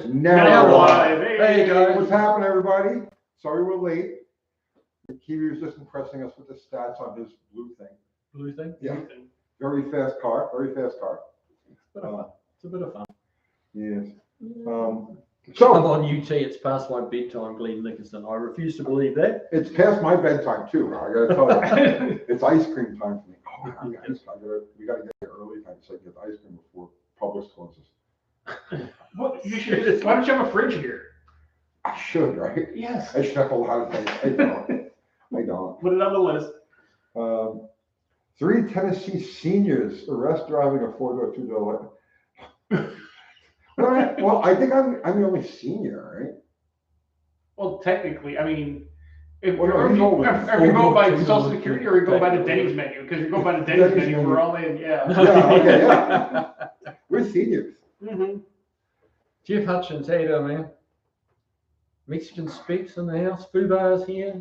Now live. Hey guys. What's happening, everybody? Sorry we're late. Kiwi was just impressing us with the stats on his blue thing. Blue thing? Yeah. Blue thing. Very fast car. Very fast car. It's a bit of fun. Yes. Come So on, UT, it's past my bedtime, Glenn Nicholson. I refuse to believe that. it's past my bedtime too. I gotta tell you, it's ice cream time for me. Oh, guys, we gotta get here early time so I can get ice cream before Publix closes. What, why don't you have a fridge here? I should, right? Yes. I should have a lot of things. I don't. I don't. Put it on the list. 3 Tennessee seniors arrest driving a 4-door, 2-door. Well, I think I'm the only senior, right? Well, technically, I mean, if Well, you go by Social Security or you go by the Technically. Denny's menu, because you go by the Denny's menu, we're all in, yeah. Yeah, okay, yeah. We're seniors. Mm-hmm. Jeff Hutchins, how you doing, man? Mexican Speaks in the house. Fubar's here.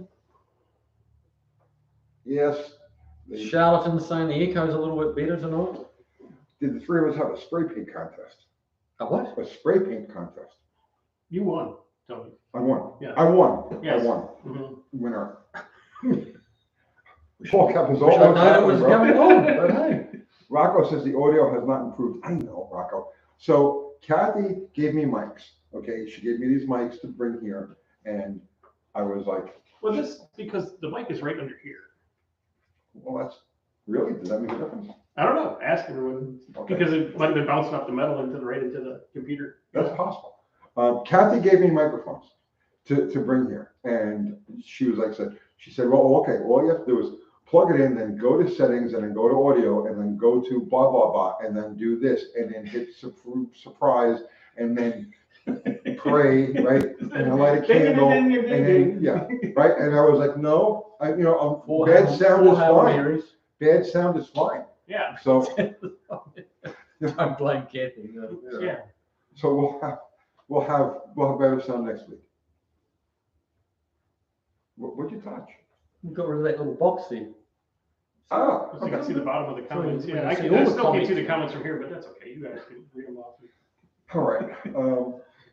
Yes. Charlatans saying the echo's a little bit better tonight. Did the three of us have a spray paint contest? A what? A spray paint contest. You won, Tony. I won. Yeah. I won. Yes. I won. Mm-hmm. Winner. Paul Cap is Wish all I known it was going on, but hey. Rocco says the audio has not improved. I know, Rocco. So Kathy gave me mics. Okay, she gave me these mics to bring here, and I was like, Well, this, because the mic is right under here. well, that's really, does that make a difference? I don't know, ask everyone, Okay. because it might have been bouncing off the metal right into the computer. That's possible. Kathy gave me microphones to bring here, and she was like, she said, well, okay, all you have to do is plug it in, then go to settings, and then go to audio, and then go to blah, blah, blah, and then do this, and then hit surprise, and then pray, right? And then light a candle, and then, yeah, right? And I was like, no, bad sound is fine. Bad sound is fine. Yeah. So, Don't blame Kathy. No. Yeah. so we'll have better sound next week. What'd you touch? We got rid of that little box there. Oh, So you can see the bottom of the comments. So you Yeah, can see all I the still can't see comments. the comments from here, but that's okay. You guys can read them off. all right.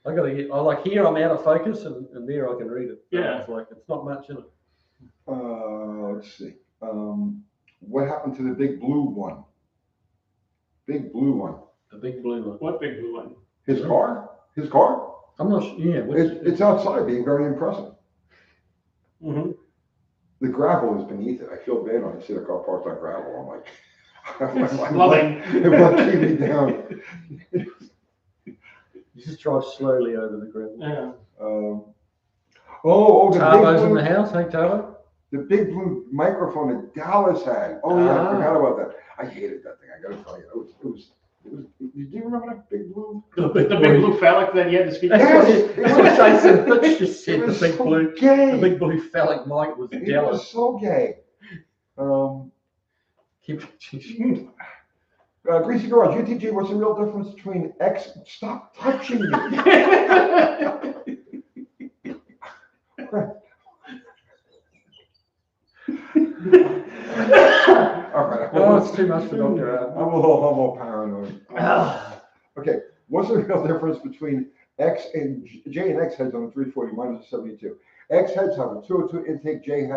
I gotta get. I like here. I'm out of focus, and there I can read it. Yeah. It's like it's not much in it. Let's see. What happened to the big blue one? Big blue one. The big blue one. What big blue one? His car? His car? I'm not sure. Yeah. It's outside, being very impressive. Mm-hmm. The gravel is beneath it. I feel bad when I see the car parked on gravel. I'm like, Loving. it keep me down. You just drive slowly over the gravel. Yeah. The Tarbo's big in blue, the house. Hey, Tarbo. the big blue microphone that Dallas had. Oh yeah, I forgot about that. I hated that thing. I gotta tell you, it was. Do you remember that big blue? The big blue phallic that you had to speak. That's Yes, what it was- Jason just said. It The was big so blue. gay. The big blue phallic mic was It Dallas. was so gay. Greasy Garage, UTG, what's the real difference between X? Stop touching me. All right. Oh, it's too much for Dr. I'm a little paranoid. Okay, what's the real difference between X and J and X heads on the 340 minus the 72? X heads have a 202 intake. J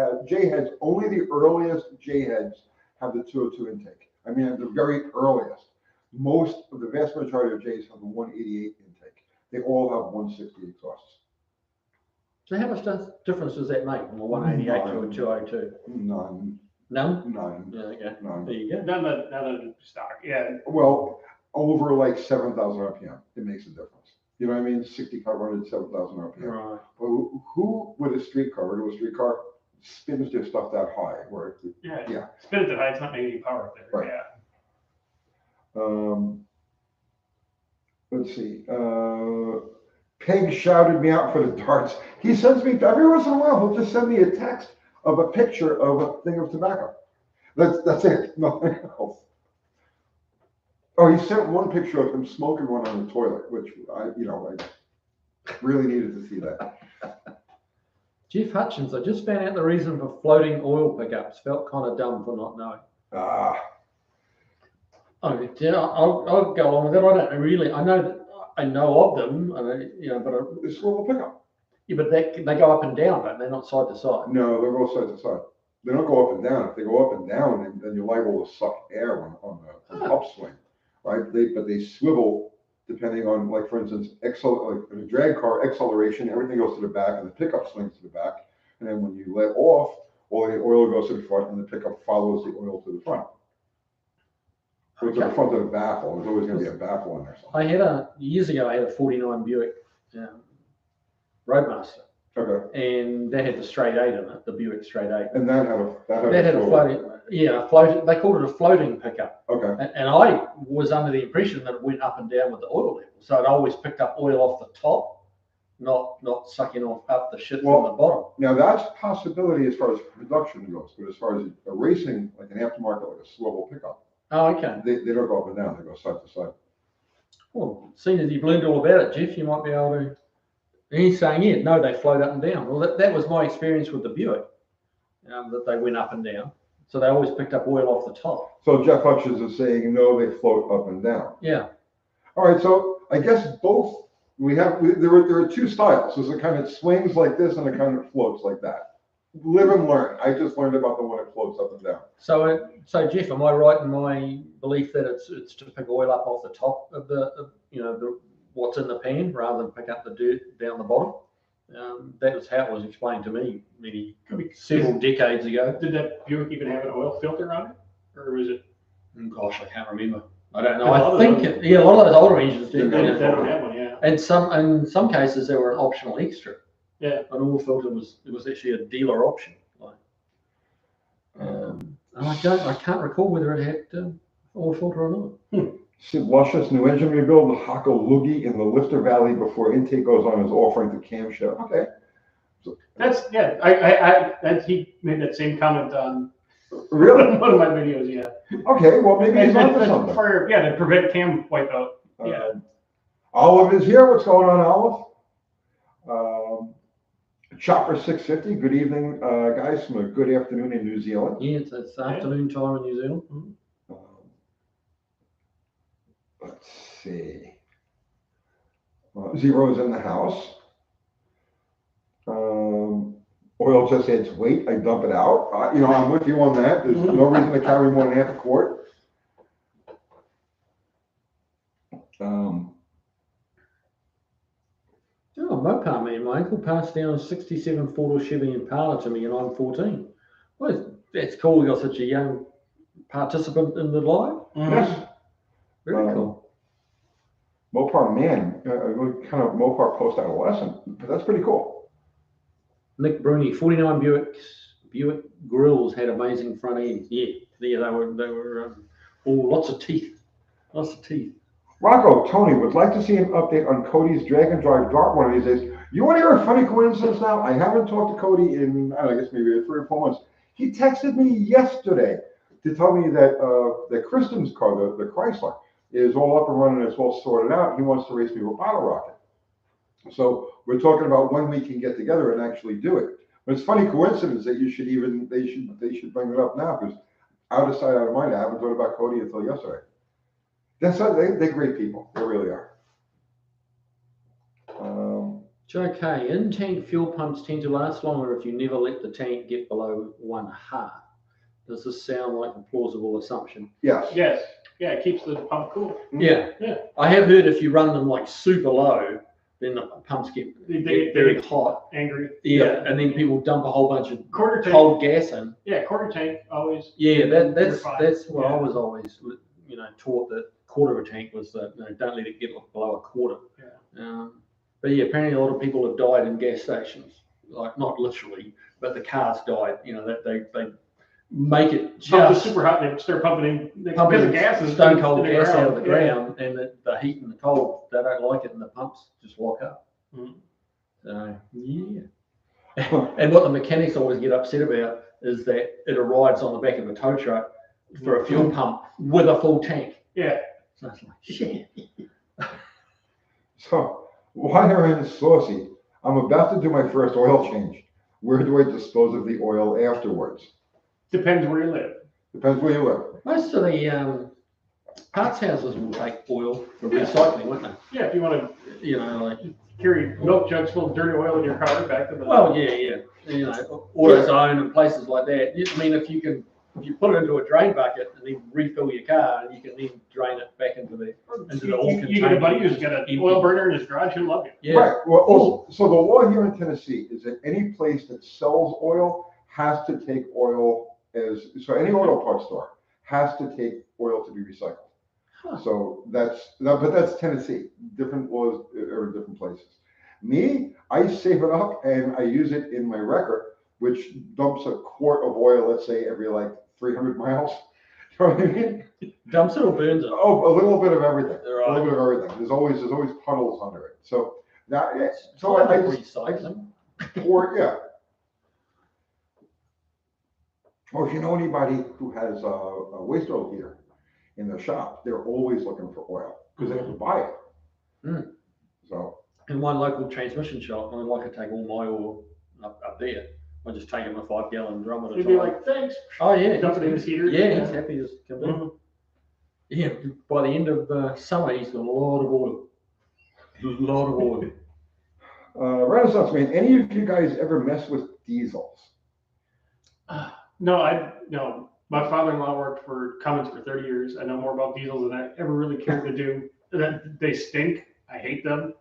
heads, only the earliest J heads have the 202 intake. I mean, at the very earliest. Most of the vast majority of J's have a 188 intake. They all have 160 exhausts. So how much difference does that make from a 188 to a 202? None. None? None. Yeah, okay. None. There you go. None of the stock. Yeah. Well, over like 7,000 RPM, it makes a difference. You know what I mean? 6,500, 7,000 RPM. Right. But who with a regular streetcar, spins their stuff that high? Where Yeah. Spin it that high. It's not making any power up there. Right. Yeah. Let's see. Peg shouted me out for the darts. He sends me every once in a while. He'll just send me a text of a picture of a thing of tobacco. That's it. Nothing else. Oh, he sent one picture of him smoking one on the toilet, which I really needed to see that. Jeff Hutchins, I just found out the reason for floating oil pickups. Felt kind of dumb for not knowing. Ah. Oh, yeah, I'll go along with it. I don't really. I know that I know of them, and but It's a little pickup. yeah, but they go up and down, but they're not side to side. No, they go side to side. They don't go up and down. If they go up and down, then you're liable to suck air on the upswing, right? But they swivel depending on, like, for instance, like in a drag car, acceleration, everything goes to the back and the pickup swings to the back. And then when you let off, all the oil goes to the front and the pickup follows the oil to the front. So it's to the front of the baffle. There's always going to be a baffle in there somewhere. Years ago, I had a 49 Buick Roadmaster. Okay. And that had the straight 8 in it, the Buick straight 8. And that had a floating, floating. They called it a floating pickup. Okay. And I was under the impression that it went up and down with the oil level, so it always picked up oil off the top, not sucking up the shit from the bottom. Now that's a possibility as far as production goes, but as far as a racing, like an aftermarket, like a swivel pickup. Oh, okay. They don't go up and down; they go side to side. Well, seeing as you've learned all about it, Jeff, you might be able to. And he's saying, yeah, no, they float up and down. Well, that was my experience with the Buick, that they went up and down. So they always picked up oil off the top. So Jeff Hutchins is saying, no, they float up and down. Yeah. All right, so I guess both, there are two styles. There's a kind that swings like this and a kind that floats like that. Live and learn. I just learned about the one that floats up and down. So Jeff, am I right in my belief that it's to pick oil up off the top of the what's in the pan rather than pick up the dirt down the bottom? That was how it was explained to me maybe several decades ago. Did that Buick even have an oil filter on it, or was it? Gosh, I can't remember. I don't know. I think a lot of those older engines did. They don't have one, yeah. And in some cases they were an optional extra. Yeah. An oil filter was actually a dealer option. I can't recall whether it had oil filter or not. Sid Luscious, new engine rebuild, the Hako Loogie in the Lifter Valley before intake goes on is offering to camshaft. Okay. So, That's he made that same comment on really? one of my videos, yeah. Okay, well maybe he's onto something. To prevent cam wipeout. Yeah. Olive is here. What's going on, Olive? Chopper 650. Good evening, guys, from a good afternoon in New Zealand. Yeah, it's afternoon time in New Zealand. Mm-hmm. Let's see. Zero's in the house. Oil just adds weight. I dump it out. I'm with you on that. There's no reason to carry more than half a quart. Mopar man, my uncle passed down a 67 four-door Chevy Impala to me and I'm 14. Well, that's cool. We got such a young participant in the live. Yes. Very cool. Mopar man, kind of Mopar post-adolescent, but that's pretty cool. Nick Bruni, 49 Buick grills had amazing front ends. Yeah, they were all lots of teeth. Rocco, Tony, would like to see an update on Cody's drag and drive dart one of these days. You want to hear a funny coincidence now? I haven't talked to Cody in, I guess maybe 3 or 4 months. He texted me yesterday to tell me that Kristen's car, the Chrysler, is all up and running, it's all sorted out. He wants to race me with Bottle Rocket. So we're talking about when we can get together and actually do it. But it's funny coincidence that they should bring it up now, because out of sight, out of mind, I haven't thought about Cody until yesterday. They're great people. They really are. Joe K, in-tank fuel pumps tend to last longer if you never let the tank get below 1/2. Does this sound like a plausible assumption? Yes. Yes. Yeah, it keeps the pump cool. Yeah. I have heard if you run them like super low, then the pumps get very hot. Angry. Yeah, and then people dump a whole bunch of quarter tank, cold gas in. Yeah, quarter tank always. Yeah, that's what I was always taught, that quarter of a tank was that don't let it get below a quarter. Yeah. But yeah, apparently a lot of people have died in gas stations, like not literally, but the cars died. That they make it just super hot. They start pumping because the gas is stone cold gas out of the ground, and the heat and the cold, they don't like it, and the pumps just lock up. Mm. So yeah. And what the mechanics always get upset about is that it arrives on the back of a tow truck for a fuel pump with a full tank. Yeah. So it's like shit. So why are in saucy? I'm about to do my first oil change. Where do I dispose of the oil afterwards? Depends where you live. Depends where you live. Most of the parts houses will take oil for recycling, won't they? Yeah, if you want to, Like carry milk jugs full of dirty oil in your car back to the. Well, yeah. AutoZone and places like that. I mean, if you put it into a drain bucket and then refill your car, and you can then drain it back into the oil container. You get a buddy who's got an oil burner in his garage, he'll love you. Yeah. Right. Well, so the law here in Tennessee is that any place that sells oil has to take oil so any oil parts store has to take oil to be recycled. Huh. So but that's Tennessee. Different laws are in different places. Me, I save it up and I use it in my wrecker, which dumps a quart of oil, let's say every like 300 miles. You know what I mean? Dumps it or burns it? Oh, a little bit of everything. Right. A little bit of everything. There's always puddles under it. So that I recycling. Yeah. Or if you know anybody who has a waste oil heater in their shop, they're always looking for oil because they have to buy it. Mm. So in one local transmission shop, I like to take all my oil up there. I just take it in a 5-gallon drum at a time. You'd be like, thanks. Oh yeah, dump it in his heater. Yeah, he's happy as can be. Mm-hmm. Yeah, by the end of summer, he's got a lot of oil. Renaissance man, any of you guys ever mess with diesels? No. My father-in-law worked for Cummins for 30 years. I know more about diesels than I ever really cared to do. They stink. I hate them.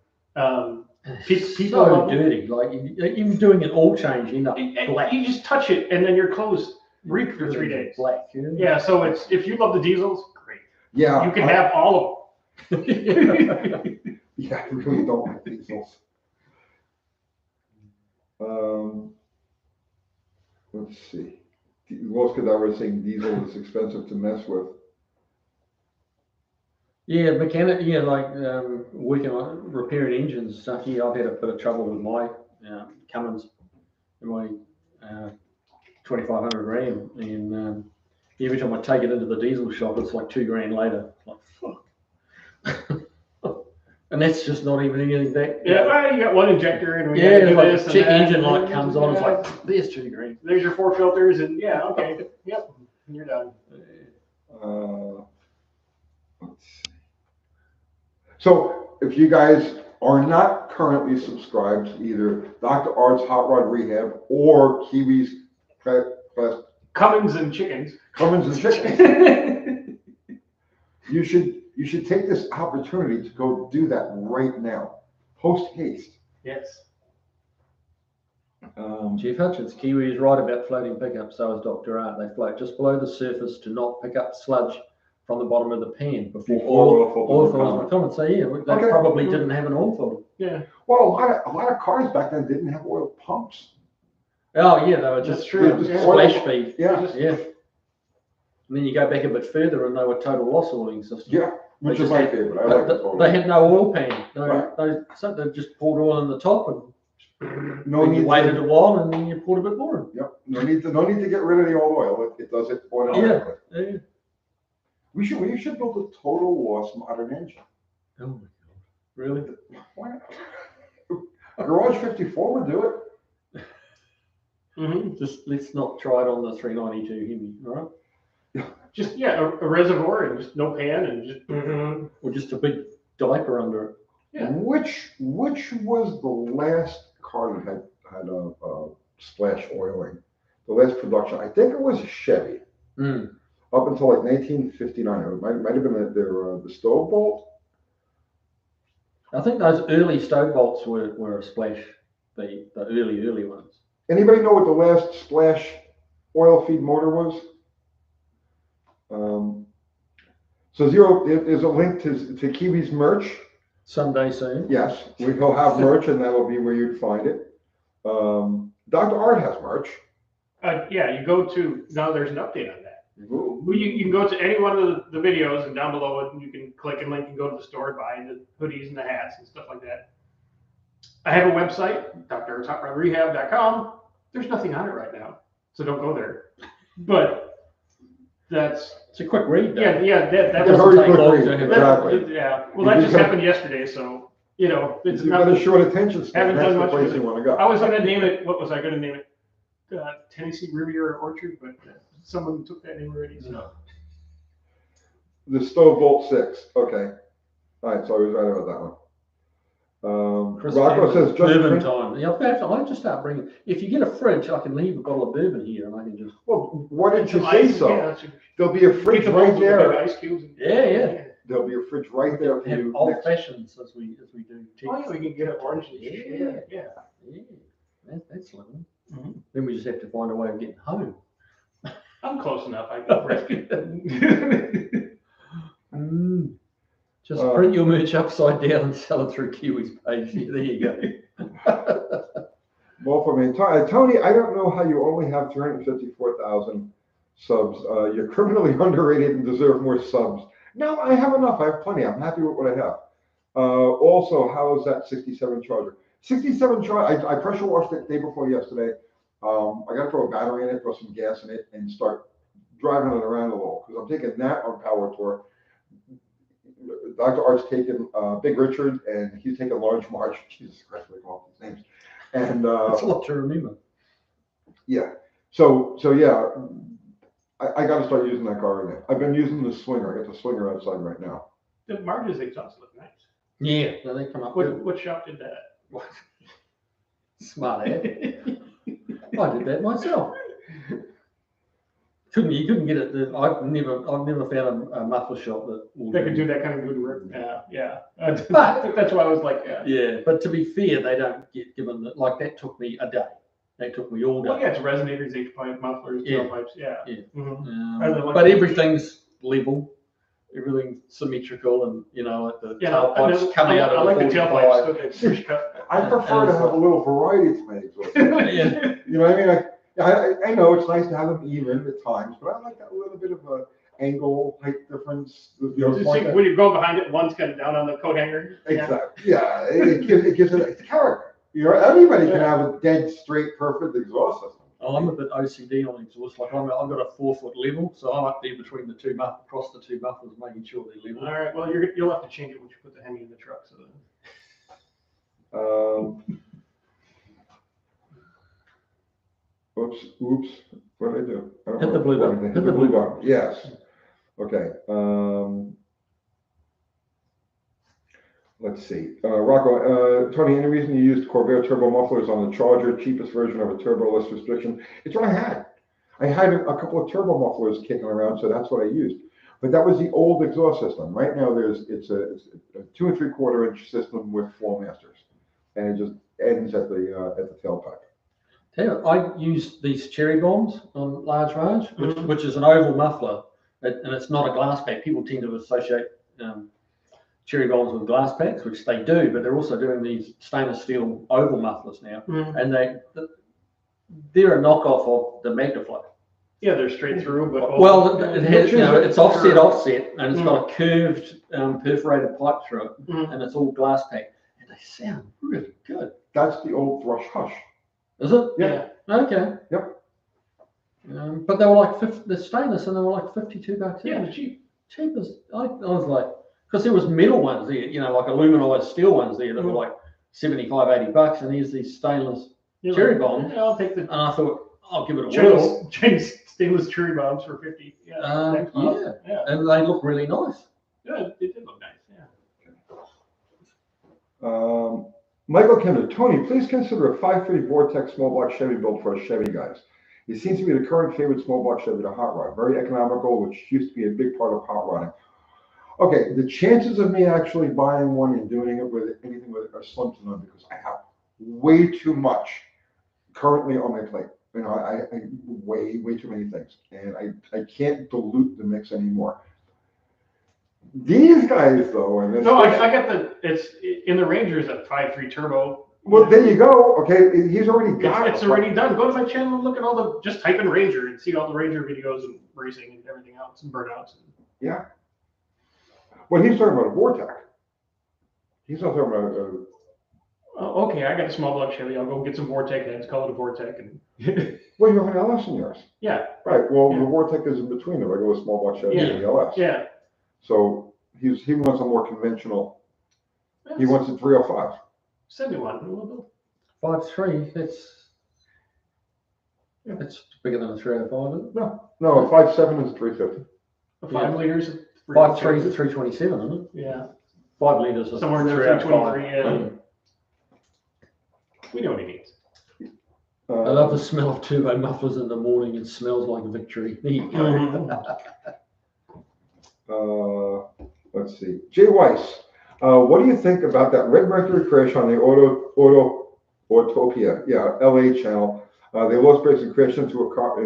People so dirty. Like even doing an oil change, you know, black. You just touch it, and then your clothes reek for 3 days. Black. Yeah. So if you love the diesels, great. Yeah. You can have all of them. Yeah, I really don't like diesels. Let's see. Most of that was saying diesel is expensive to mess with. Yeah, mechanic. Yeah, like working on repairing engines and stuff. Yeah, I've had a bit of trouble with my Cummins, my 2500 Ram, and every time I take it into the diesel shop, it's like $2,000 later. Like fuck. And that's just not even anything that. Yeah, well, you got one injector, and we got like this. Check engine light comes on. It's like there's $2,000. There's your 4 filters, and yeah, okay, yep, you're done. Let's see. So if you guys are not currently subscribed to either Dr. Art's Hot Rod Rehab or Kiwi's Cummins and Chickens, you should take this opportunity to go do that right now, post haste. Yes. Chief Hutchins, Kiwi is right about floating pickups. So is Dr. Art. They float just below the surface to not pick up sludge from the bottom of the pan before oil filters were common. So yeah, they probably didn't have an oil filter. Yeah. Well, a lot of cars back then didn't have oil pumps. Oh yeah, they were just splash feed. Yeah. And then you go back a bit further, and they were total loss oiling systems. Yeah, which is my favorite. I like the total. They had no oil pan. They just poured oil in the top, and you waited a while, and then you poured a bit more in. Yep. No need to get rid of the old oil. It does it automatically. Yeah. We should build a total loss modern engine. Oh my God! Really? Why not? A Garage 54 would do it. Mm-hmm. Just let's not try it on the 392 Hemi, all right? Just a reservoir and just no pan and just or just a big diaper under it. Yeah. Which was the last car that had a splash oiling? The last production, I think it was a Chevy. Up until like 1959, it might have been the stove bolt. I think those early stove bolts were a splash. The early ones. Anybody know what the last splash oil feed motor was? So Zero, there's a link to Kiwi's merch. Someday soon. Yes, we'll have merch, and that'll be where you'd find it. Dr. Art has merch. Yeah, you go to, now there's an update on that. Ooh. You can go to any one of the videos, and down below it, you can click and link and go to the store and buy the hoodies and the hats and stuff like that. I have a website, drtoprodrehab.com. There's nothing on it right now, so don't go there. But it's a quick read. Yeah, that doesn't take long. Exactly. Yeah. Well, that just happened yesterday, so it's you've got a short attention span. Haven't done much place you want to go. I was going to name it. What was I going to name it? Tennessee Riviera Orchard, but someone took that name already. So. The stove bolt 6. Okay. All right, so I was right about that one. Rocco says just bourbon time. Yeah, I just start bringing. If you get a fridge, I can leave a bottle of bourbon here, and I can just. Well, why didn't you Some say ice, so? yeah, There'll be a fridge Get the right bowls with the big there. ice cubes. Yeah. There'll be a fridge right there for Have you. old next- fashions as we do. Oh, yeah, we can get an orange. Yeah. Yeah. That's lovely. Mhm. Then we just have to find a way of getting home. I'm close enough. I can risk it. Just print your merch upside down and sell it through Kiwi's page. Yeah, there you go. Well, for me, Tony, I don't know how you only have 354,000 subs. You're criminally underrated and deserve more subs. No, I have enough. I have plenty. I'm happy with what I have. Also, how is that 67 Charger? 67 Charger, I pressure washed it the day before yesterday. I got to throw a battery in it, throw some gas in it, and start driving it around a little because I'm taking that on Power Tour. Dr. Art's taking Big Richard, and he's taking Large March. Jesus Christ, we call these names. And That's a lot to remember. yeah. So yeah, I got to start using that car again. I've been using the Swinger. I got the Swinger outside right now. The Marge's exhaust look nice. Yeah, they come up good. What shop did that? Smart, eh? I did that myself. You couldn't get it. I've never found a muffler shop that could do that kind of good work. Yeah. But that's why I was like, yeah. But to be fair, they don't get given like that. Took me a day. That took me all day. Well, yeah, it's resonators, H-pipe, mufflers, tailpipes. Yeah. Mm-hmm. But everything's level. Everything's symmetrical, and like the tailpipes coming out of I like the 45. tailpipes. So cut. I prefer to have a little variety to my exhaust. Yeah. You know what I mean? I know it's nice to have them even at times, but I like that little bit of a angle, height difference. When you're going behind it, one's kind of down on the coat hanger. Exactly. Yeah, it gives it character. Anybody can have a dead straight, perfect exhaust system. Oh, I'm a bit OCD on exhaust. Like I've got a 4-foot level, so I'm up there between the two across the two mufflers, making sure they're level. All right. Well, you'll have to change it once you put the Hemi in the truck. So. Oops. What did I do? Hit the blue button. Hit the blue button. Yes. Okay. Let's see. Rocco, Tony, any reason you used Corvair turbo mufflers on the Charger, cheapest version of a turbo, less restriction? It's what I had. I had a couple of turbo mufflers kicking around, so that's what I used. But that was the old exhaust system. Right now, it's a 2 3/4 inch system with Flowmasters, and it just ends at the tailpipe. I use these cherry bombs on Large Range, which is an oval muffler, and it's not a glass pack. People tend to associate cherry bombs with glass packs, which they do, but they're also doing these stainless steel oval mufflers now, and they're a knockoff of the Magnaflow. Yeah, they're straight through, but it has, it's offset, and it's got a curved perforated pipe through it, and it's all glass pack, and they sound really good. That's the old Thrush Hush. Is it? Yeah. Okay. Yep. But they were like the stainless, and they were like $52. Yeah, they're cheap. Cheap as I was like, because there was metal ones there, like aluminized steel ones there that were like $75, $80, and here's these stainless cherry bombs. Yeah, I'll take the. And I thought, I'll give it a whirl. Chinese stainless cherry bombs for 50. Yeah. Yeah, and they look really nice. Yeah, it did look nice. Yeah. Michael Kinder, Tony, please consider a 5.3 Vortex small block Chevy built for us Chevy guys. It seems to be the current favorite small block Chevy to hot rod. Very economical, which used to be a big part of hot rodding. Okay, the chances of me actually buying one and doing it with anything with it are slim to none because I have way too much currently on my plate. I way too many things, and I can't dilute the mix anymore. These guys, though, and no, I got it's in the Ranger's a 5.3 turbo. Well, there you go. Okay, he's already got it's already done. Go to my channel and look at just type in Ranger and see all the Ranger videos and racing and everything else and burnouts. Yeah. Well, he's talking about a Vortex. He's not talking about okay, I got a small block Chevy. I'll go get some Vortex heads, call it a Vortex. And well, you have an LS in yours. Yeah. Right. Well, the Vortex is in between the regular small block Chevy and the LS. Yeah. So he wants a more conventional. He wants a 305. Send me one. 5.3. That's bigger than a 305, isn't it? No, a 5.7 is 350. 5 liters, 5.3 to 327, isn't it? Yeah. 5 litres. Or Somewhere in there, 323, yeah. We know what he needs. I love the smell of turbo mufflers in the morning. It smells like victory. There you go. Let's see. Jay Weiss, what do you think about that Red Mercury crash on the Autotopia, LA channel? They lost brakes and crashed into a car.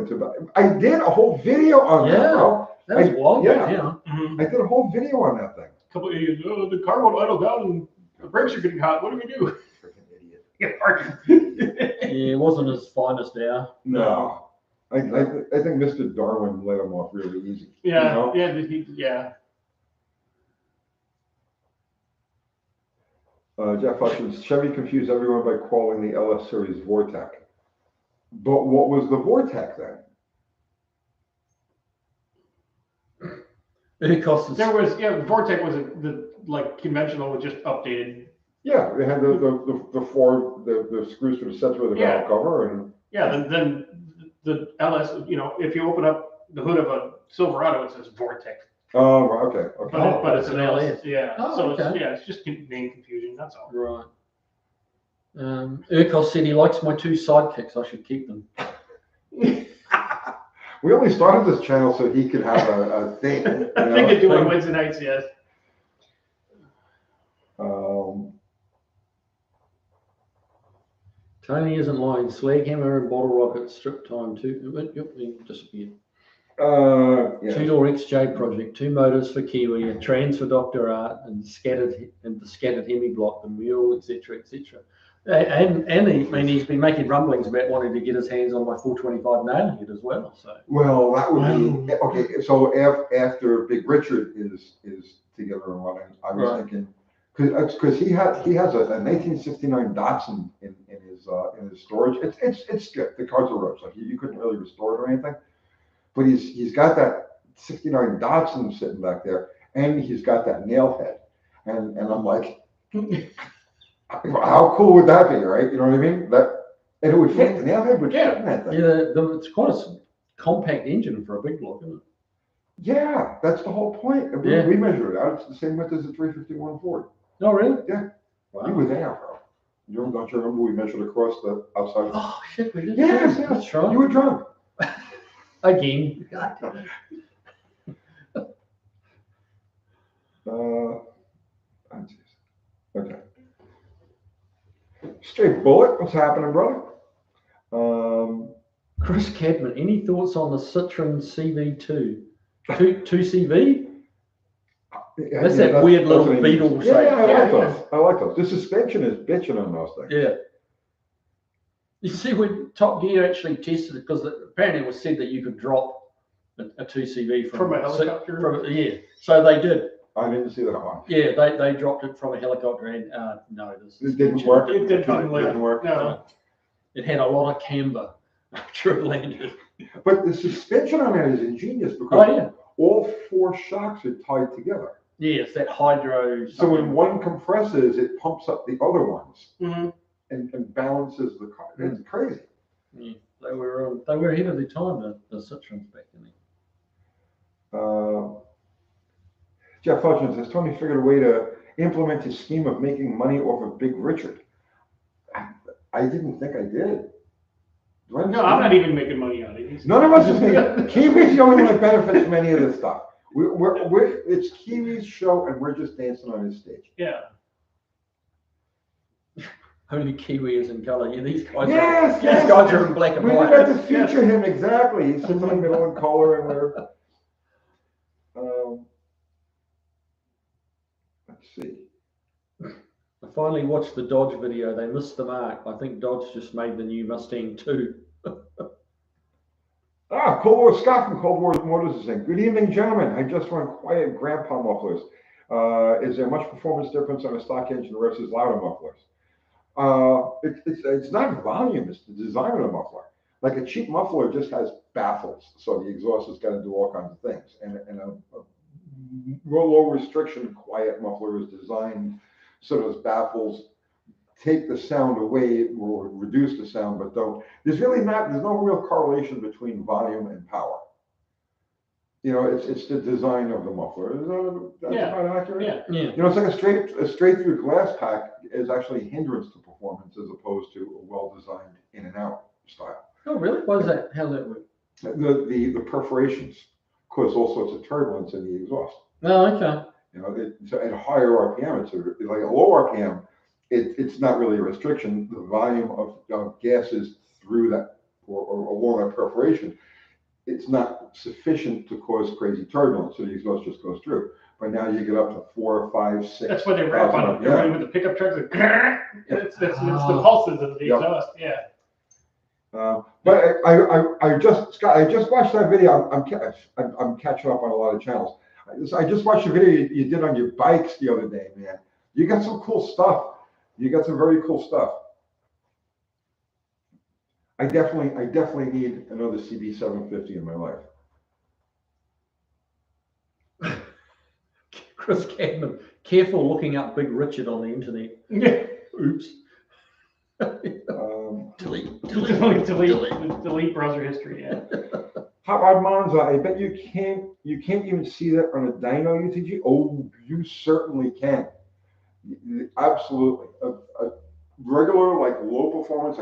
I did a whole video on that, bro. That was wild. Yeah. I did a whole video on that thing. A couple of idiots, the car won't idle down and the brakes are getting hot. What do we do? Freaking idiot. Yeah, it wasn't his finest hour. No. I think Mr. Darwin let him off really easy. Yeah, you know? yeah. Jeff Hutchins, Chevy confused everyone by calling the LS series Vortec. But what was the Vortec then? It cost us. There was, Vortec was the conventional, was just updated. Yeah, they had the screws for the center of the valve cover, and then the LS, if you open up the hood of a Silverado, it says Vortec. Oh, okay. But it's an LS. Yeah. Oh, so okay. it's just name confusion. That's all. Right. Urkos said he likes my 2 sidekicks. I should keep them. We only started this channel so he could have a thing. I think I do on Wednesday nights, yes. Tony isn't lying. Slaghammer and bottle rocket strip time too. Yep, he disappeared. 2-door XJ project, 2 motors for Kiwi, a trans for Dr. Art, and the scattered Hemi block, the mule, etc., etc. And he's been making rumblings about wanting to get his hands on my 425 nail head as well. So well, that would be okay. So after Big Richard is together and running, I was thinking because he has a 1969 Datsun in his storage. It's good. The car's are rough, like you couldn't really restore it or anything. But he's got that 69 Datsun sitting back there, and he's got that nail head, and I'm like, how cool would that be, right? You know what I mean? And it would fit. The nail head would fit in that thing. Yeah, it's quite a compact engine for a big block, isn't it? Yeah, that's the whole point. We measured it out. It's the same width as a 351 Ford. Oh, really? Yeah. Wow. You were there, bro. Don't you remember we measured across the outside? Oh shit, we did. Yes, that's right. You were drunk. Again. Okay. Straight Bullet, what's happening, brother? Chris Cadman, any thoughts on the Citroen CV2? 2CV? That's that weird little beetle shape. I like those. The suspension is bitching on those things. Yeah. You see, when Top Gear actually tested it, because apparently it was said that you could drop a 2CV from a helicopter. So they did. I didn't see that one. Yeah, they dropped it from a helicopter, and no, it didn't work. It didn't work. No. It had a lot of camber after it landed. But the suspension on that is ingenious because all 4 shocks are tied together. Yeah, it's that hydro. So when one compresses, it pumps up the other ones and balances the car. It's crazy. Yeah, they were ahead of their time, the Citroens back then. Jeff Hutchins, has Tony figured a way to implement his scheme of making money off of Big Richard? I didn't think I did. No, I'm not even making money on it. None of us is making. Kiwi's the only one that benefits from any of this stuff. It's Kiwi's show, and we're just dancing on his stage. Yeah. Only Kiwi is in color. Yeah, these guys. These guys are in black and white. We got to feature him exactly. He's sitting in the middle in color, and we're. Let's see. I finally watched the Dodge video. They missed the mark. I think Dodge just made the new Mustang 2. Cold War Scott from Cold War Motors is saying, good evening, gentlemen. I just run quiet grandpa mufflers. Is there much performance difference on a stock engine versus louder mufflers? It's not volume, it's the design of the muffler. Like a cheap muffler just has baffles, so the exhaust has got to do all kinds of things. And a low restriction quiet muffler is designed so those baffles take the sound away or reduce the sound, but don't. There's no real correlation between volume and power. You know, it's the design of the muffler. That's Yeah. about accurate. Yeah. Yeah. You know, it's like a straight through glass pack is actually a hindrance to performance as opposed to a well-designed in and out style. Oh, really? What is that? How does that work? The perforations cause all sorts of turbulence in the exhaust. Oh, okay. You know, so at higher RPM, it's like a low RPM, it's not really a restriction. The volume of gases through that or along that perforation, it's not sufficient to cause crazy turbulence, so the exhaust just goes through. But now you get up to 4, 5, 6. That's why they rap on everybody with the pickup trucks. Like, it's the pulses of the exhaust. Yeah. But I just Scott, I just watched that video. I'm catching up on a lot of channels. I just watched the video you did on your bikes the other day, man. You got some cool stuff. You got some very cool stuff. I definitely need another CB750 in my life. Chris Cadman, careful looking up Big Richard on the internet. Yeah. Oops. Delete browser history. Yeah. Hot Rod Monza, I bet you can't even see that on a dyno UTG. Oh, you certainly can. Absolutely. A regular, like low performance,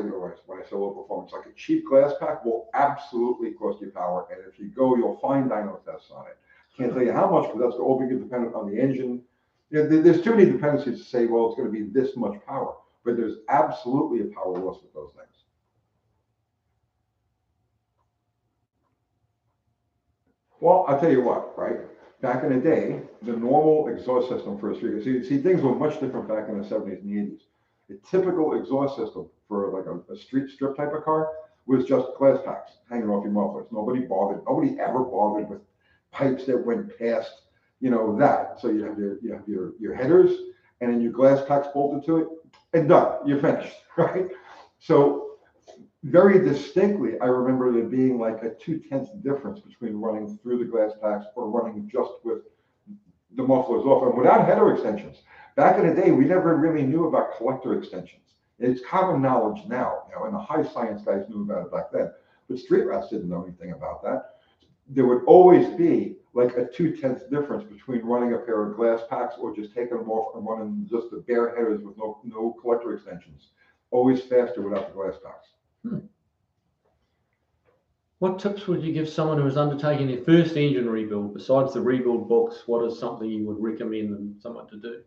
when I say low performance, like a cheap glass pack will absolutely cost you power. And if you go, you'll find dyno tests on it. Can't tell you how much, because that's all be dependent on the engine. You know, there's too many dependencies to say, well, it's going to be this much power. But there's absolutely a power loss with those things. Well, I'll tell you what, right? Back in the day, the normal exhaust system for a street, see, things were much different back in the 70s and the 80s. The typical exhaust system for like a street strip type of car was just glass packs hanging off your mufflers. Nobody ever bothered with pipes that went past, you know, that. So you have your headers and then your glass packs bolted to it and done. You're finished, right? So very distinctly, I remember there being like a 0.2 difference between running through the glass packs or running just with the mufflers off and without header extensions. Back in the day, we never really knew about collector extensions. It's common knowledge now, you know, and the high science guys knew about it back then. But street rats didn't know anything about that. There would always be like a 0.2 difference between running a pair of glass packs or just taking them off and running just the bare headers with no collector extensions. Always faster without the glass packs. What tips would you give someone who is undertaking their first engine rebuild? Besides the rebuild books, what is something you would recommend them someone to do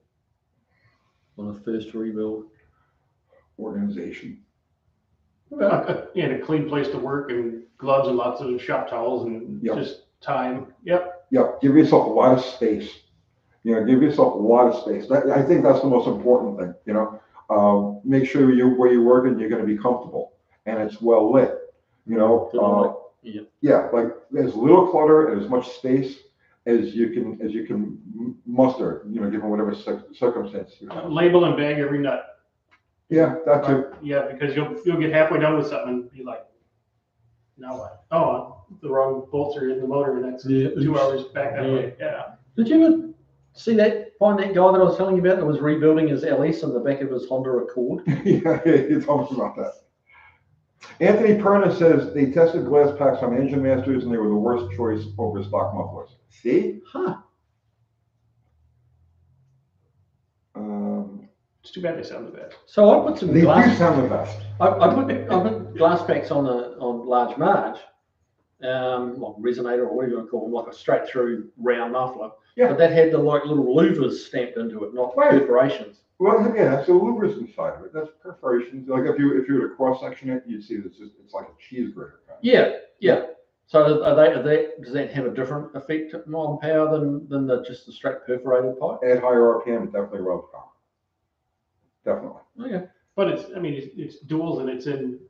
on a first rebuild? Organization. And a clean place to work and gloves and lots of shop towels and just time. Yep. Give yourself a lot of space. You know, give yourself a lot of space. I think that's the most important thing. You know, make sure where you're working, you're going to be comfortable and it's well lit. You know, like as little clutter and as much space as you can muster. You know, given whatever circumstance you have. Label and bag every nut. Yeah, that too. Yeah, because you'll get halfway done with something and be like, now what? Oh, the wrong bolts are in the motor, and that's 2 hours back that way. Yeah. Did you ever find that guy that I was telling you about that was rebuilding his LS in the back of his Honda Accord? Yeah, he told me about that. Anthony Perna says they tested glass packs on Engine Masters and they were the worst choice over stock mufflers. See? Huh. It's too bad they sound bad. So I put some They glass. do sound the best. I put glass packs on large Marge, like resonator or whatever you want to call them, like a straight through round muffler. Yeah. But that had the like little louvers stamped into it, not perforations. Well, yeah, that's the louvers inside of it. That's perforations. Like if you were to cross section it, you'd see it's like a cheese grater. Yeah. So does that have a different effect on power than just the straight perforated pipe? At higher RPM, it definitely rubs power. Definitely. Okay. But it's duals and it's in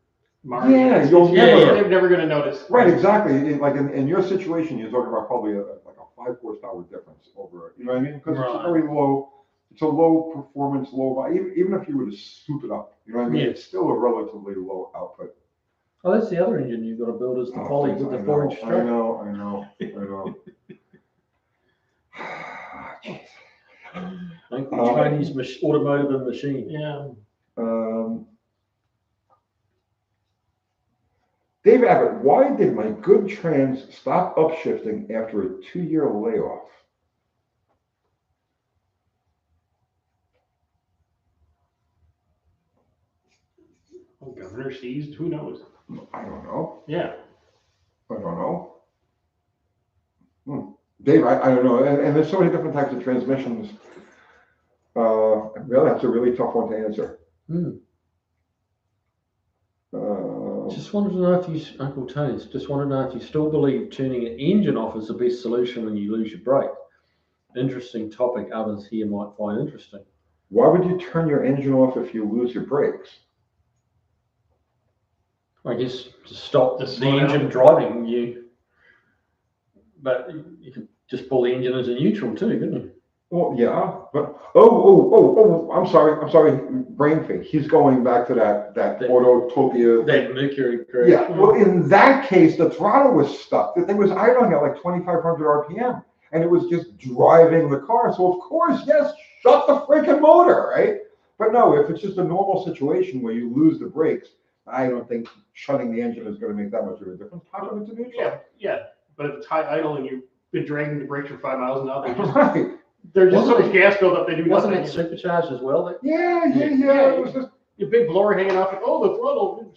Mars. Yeah, they're never going to notice. Right, exactly. In your situation, you're talking about probably like a 5 horsepower difference over, you know what I mean? Because it's a very low. It's a low performance, low volume. Even if you were to soup it up, you know what I mean? It's still a relatively low output. Oh, that's the other engine you've got to build is the Folly with the 4-inch stroke. I know. Like the Chinese automotive and machine. Yeah. Dave Abbott, why did my good trans stop upshifting after a 2-year layoff? Oh, governor seized, who knows? I don't know. Yeah. I don't know. Dave, I don't know. And there's so many different types of transmissions. Really, that's a really tough one to answer. Just wanted to know if you, Uncle Tony's, just wanted to know if you still believe turning an engine off is the best solution when you lose your brake. Interesting topic others here might find interesting. Why would you turn your engine off if you lose your brakes? I guess to stop To the slow engine down. driving you, but you could just pull the engine into neutral too, couldn't you? Well, yeah, but I'm sorry, brain fade. He's going back to that Autotopia. That Mercury crash. Yeah, well, in that case, the throttle was stuck. The thing was idling at like 2,500 RPM, and it was just driving the car. So of course, yes, shut the freaking motor, right? But no, if it's just a normal situation where you lose the brakes, I don't think shutting the engine is going to make that much of a difference. Pop it into neutral. Yeah. But if it's high idle and you've been dragging the brakes for 5 miles an hour, Right. there's just so Wasn't much gas buildup, they do Wasn't nothing. it supercharged as well? Yeah. It was just, Your big blower hanging off, like, oh, the throttle.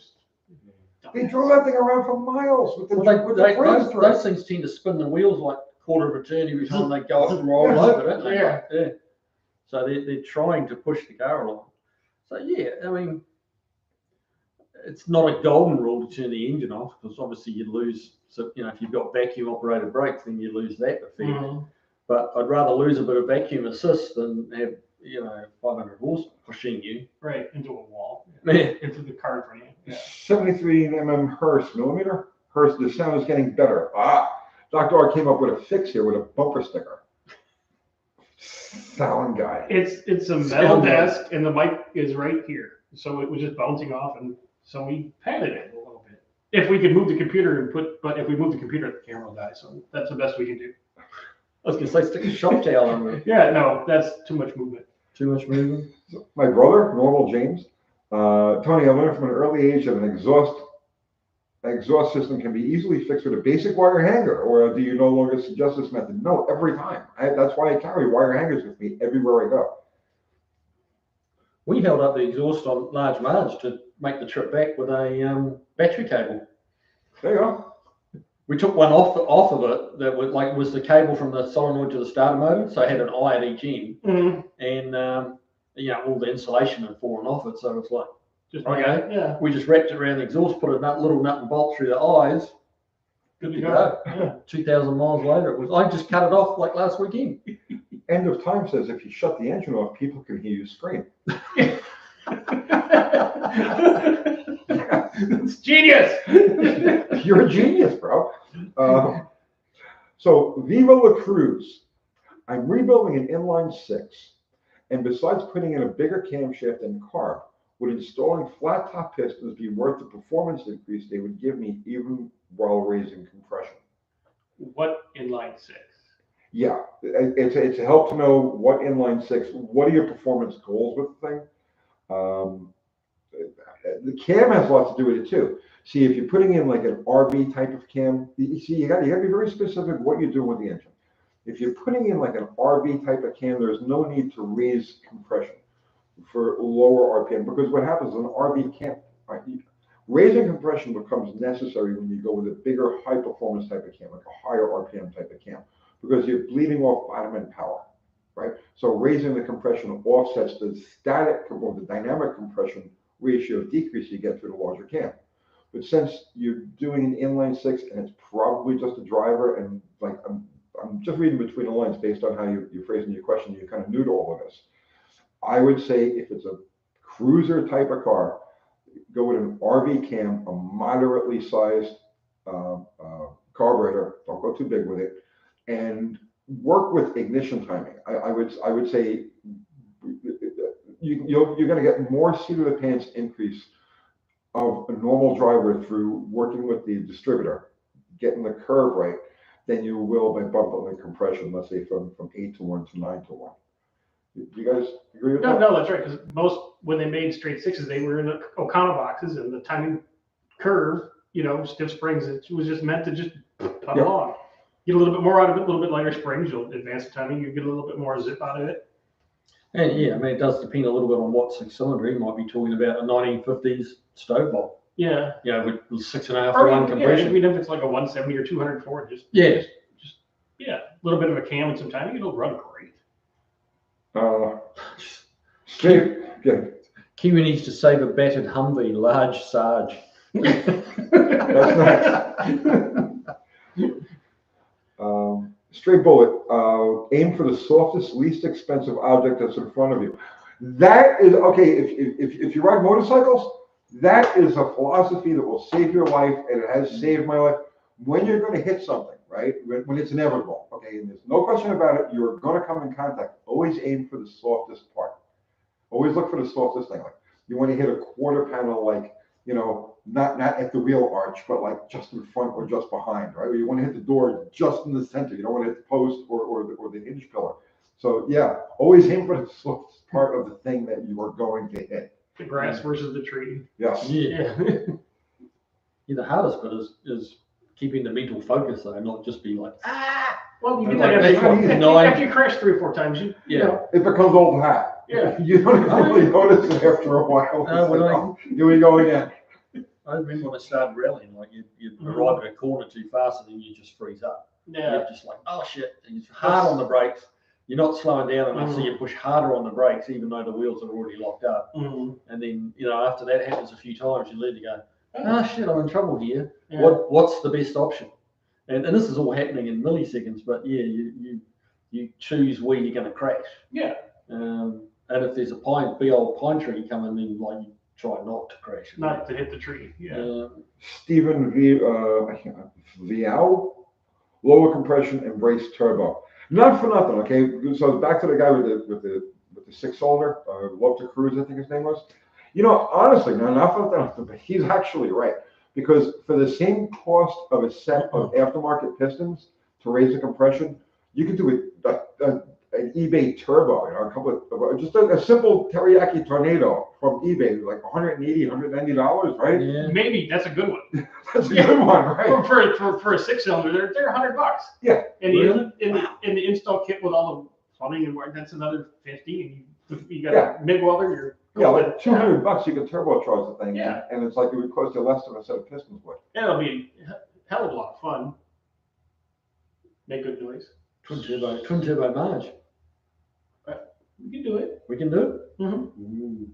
they drove that thing around for miles with the Those things tend to spin the wheels like quarter of a turn every time they go up and roll over, don't they? Yeah. So they're trying to push the car along. So yeah, I mean, it's not a golden rule to turn the engine off because obviously you lose. So if you've got vacuum operated brakes, then you lose that effect. Mm-hmm. But I'd rather lose a bit of vacuum assist than have 500 horse pushing you Right into a wall. Yeah. Into the car in front of you. Yeah. 73 mm Hurst millimeter. Hurst, the sound is getting better. Dr. R came up with a fix here with a bumper sticker. Sound guy. It's a metal desk and the mic is right here. So it was just bouncing off, and so we padded it a little bit. If we could move the computer but if we move the computer, the camera will die. So that's the best we can do. I was going to say stick a shop tail on there. Yeah, no, that's too much movement. Too much movement. My brother, Normal James, Tony, I learned from an early age that an exhaust system can be easily fixed with a basic wire hanger, or do you no longer suggest this method? No, every time. That's why I carry wire hangers with me everywhere I go. We held up the exhaust on large Marge to make the trip back with a battery cable. There you go. We took one off of it that was the cable from the solenoid to the starter motor, so it had an eye at each end, and all the insulation had fallen off it, so it's like Just okay, yeah. We just wrapped it around the exhaust, put a little nut and bolt through the eyes. Good to go. Yeah. 2,000 miles later, I just cut it off like last weekend. End of Time says if you shut the engine off, people can hear you scream. It's genius. You're a genius, bro. So Viva La Cruz. I'm rebuilding an inline 6, and besides putting in a bigger camshaft and carb, would installing flat top pistons be worth the performance increase they would give me even while raising compression? What inline 6? Yeah, it's a help to know what inline 6, what are your performance goals with the thing? The cam has a lot to do with it too. See, if you're putting in like an RV type of cam, you got to be very specific what you're doing with the engine. If you're putting in like an RV type of cam, there's no need to raise compression for lower RPM, because what happens is an RV cam, raising compression becomes necessary when you go with a bigger high performance type of cam, like a higher RPM type of cam, because you're bleeding off bottom end power, right? So raising the compression offsets the static or the dynamic compression ratio decrease you get through the larger cam. But since you're doing an inline 6 and it's probably just a driver, and like I'm just reading between the lines based on how you're phrasing your question, you're kind of new to all of this. I would say if it's a cruiser type of car, go with an RV cam, a moderately sized carburetor. Don't go too big with it, and work with ignition timing. I would say you're going to get more seat of the pants increase of a normal driver through working with the distributor, getting the curve right, than you will by bumping the compression, let's say from 8 to 1 to 9 to 1. Do you guys agree with that? No, that's right. Because when they made straight 6s, they were in the O'Connell boxes, and the timing curve stiff springs. It was just meant to just put Yep. along. Get a little bit more out of it, a little bit lighter springs. You'll advance the timing. You get a little bit more zip out of it. And yeah, I mean, it does depend a little bit on what six-cylinder. You might be talking about a 1950s stove bolt. Yeah. With 6.5 to Or 1 even, compression. even if it's like a 170 or 204, just a little bit of a cam and some timing, it'll run great. Steve, yeah, Kiwi needs to save a battered Humvee, large Sarge. that's nice. Straight bullet, aim for the softest, least expensive object that's in front of you. That is, okay, if you ride motorcycles, that is a philosophy that will save your life, and it has saved my life. When you're going to hit something, right, when it's inevitable, okay, and there's no question about it, you're going to come in contact. Always aim for the softest part. Always look for the softest thing. Like, you want to hit a quarter panel, like, not at the wheel arch, but like just in front or just behind, right? Or you want to hit the door just in the center. You don't want to hit the post or the hinge pillar. So yeah, always aim for the softest part of the thing that you are going to hit. The grass versus the tree. Yes. Yeah. The hardest bit is keeping the mental focus, though, not just being like, Well, you get Like, that that's after you crash 3 or 4 times. You know. It becomes old hat. Yeah. You don't really notice it after a while. No, we're like- Here we go again. I remember when I started rallying, like you'd arrive at a corner too fast and then you just freeze up. Yeah. You're just like, oh shit, and you're hard on the brakes. You're not slowing down enough, so you push harder on the brakes, even though the wheels are already locked up. Mm-hmm. And then, after that happens a few times, you learn to go, oh shit, I'm in trouble here. Yeah. What's the best option? And this is all happening in milliseconds, but yeah, you choose where you're going to crash. Yeah. And if there's a big old pine tree coming, then like you try not to crash. Not to hit the tree. Yeah. Stephen Vial, lower compression, embrace turbo. Not for nothing, okay. So back to the guy with the 6-cylinder, Love to Cruise, I think his name was. Honestly, no, not for nothing, but he's actually right, because for the same cost of a set of aftermarket pistons to raise the compression, you could do an eBay turbo, a couple of just a simple teriyaki tornado from eBay, like $180, $190, right? Yeah. Maybe that's a good one. That's a good one, right? For a 6-cylinder, they're $100. Yeah. And Really? in the install kit with all the plumbing and work, that's another $50. And you got a MIG welder. Yeah, like $200 you can turbocharge the thing. Yeah. And it's like it would cost you less than a set of pistons would. Yeah, it'll be a hell of a lot of fun. Make good noise. Twin turbo Marge. You can do it. We can do it. Mm-hmm.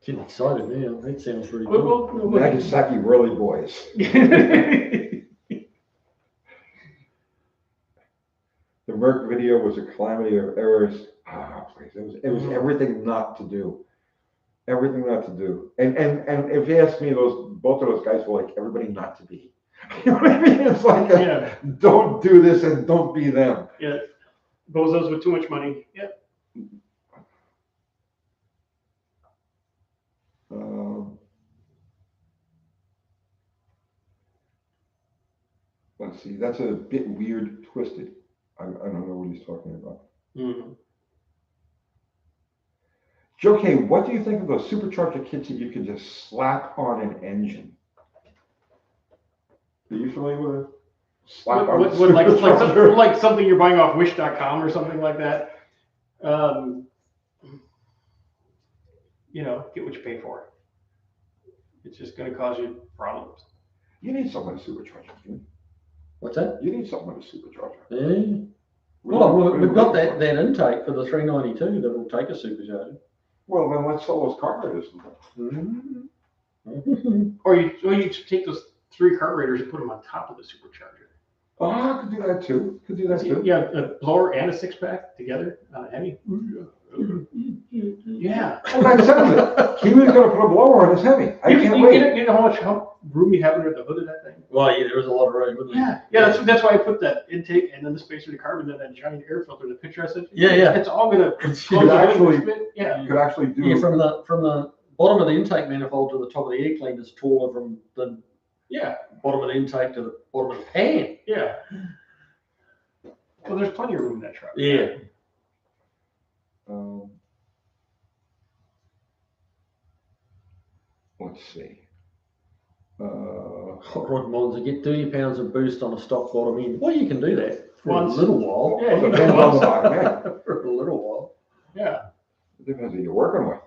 Getting excited now. That sounds really good. Nagasaki Whirly Boys. The Merc video was a calamity of errors. Please. It was everything not to do. Everything not to do. And if you ask me, both of those guys were like everybody not to be. You know what I mean? It's like don't do this and don't be them. Yeah. Bozos with too much money. Yeah. Let's see. That's a bit weird, twisted. I don't know what he's talking about. Mm-hmm. Joe K, what do you think of those supercharger kits that you can just slap on an engine? Are you familiar with it? Slap on like something you're buying off Wish.com or something like that. Get what you pay for. It's just going to cause you problems. You need something with a supercharger, dude. What's that? You need something with a supercharger. Yeah. Well, we've got that intake for the 392 that will take a supercharger. Well, then let's sell those carburetors. Or you take those 3 carburetors and put them on top of the supercharger. Oh, could do that too. Yeah, a blower and a 6-pack together on a Hemi. Yeah. Well, that sounds it. Kiwi's going to put a blower on his Hemi. I can't wait. You know how much room you have under the hood of that thing? Well, yeah, there was a lot of room, wasn't there? Yeah. That's why I put that intake and then the spacer to carbon and that giant air filter. The picture I sent you. Yeah. It's all gonna. You could actually do. Yeah, from the bottom of the intake manifold to the top of the air cleaner is taller from the bottom of the intake to the bottom of the pan. Yeah. Well, there's plenty of room in that truck. Yeah. let's see. Hot rod mods, get 30 pounds of boost on a stock bottom end. Well, you can do that for Once. a little while. Yeah, you Depends know, on the bottom end. For a little while. yeah. It depends who you're working with.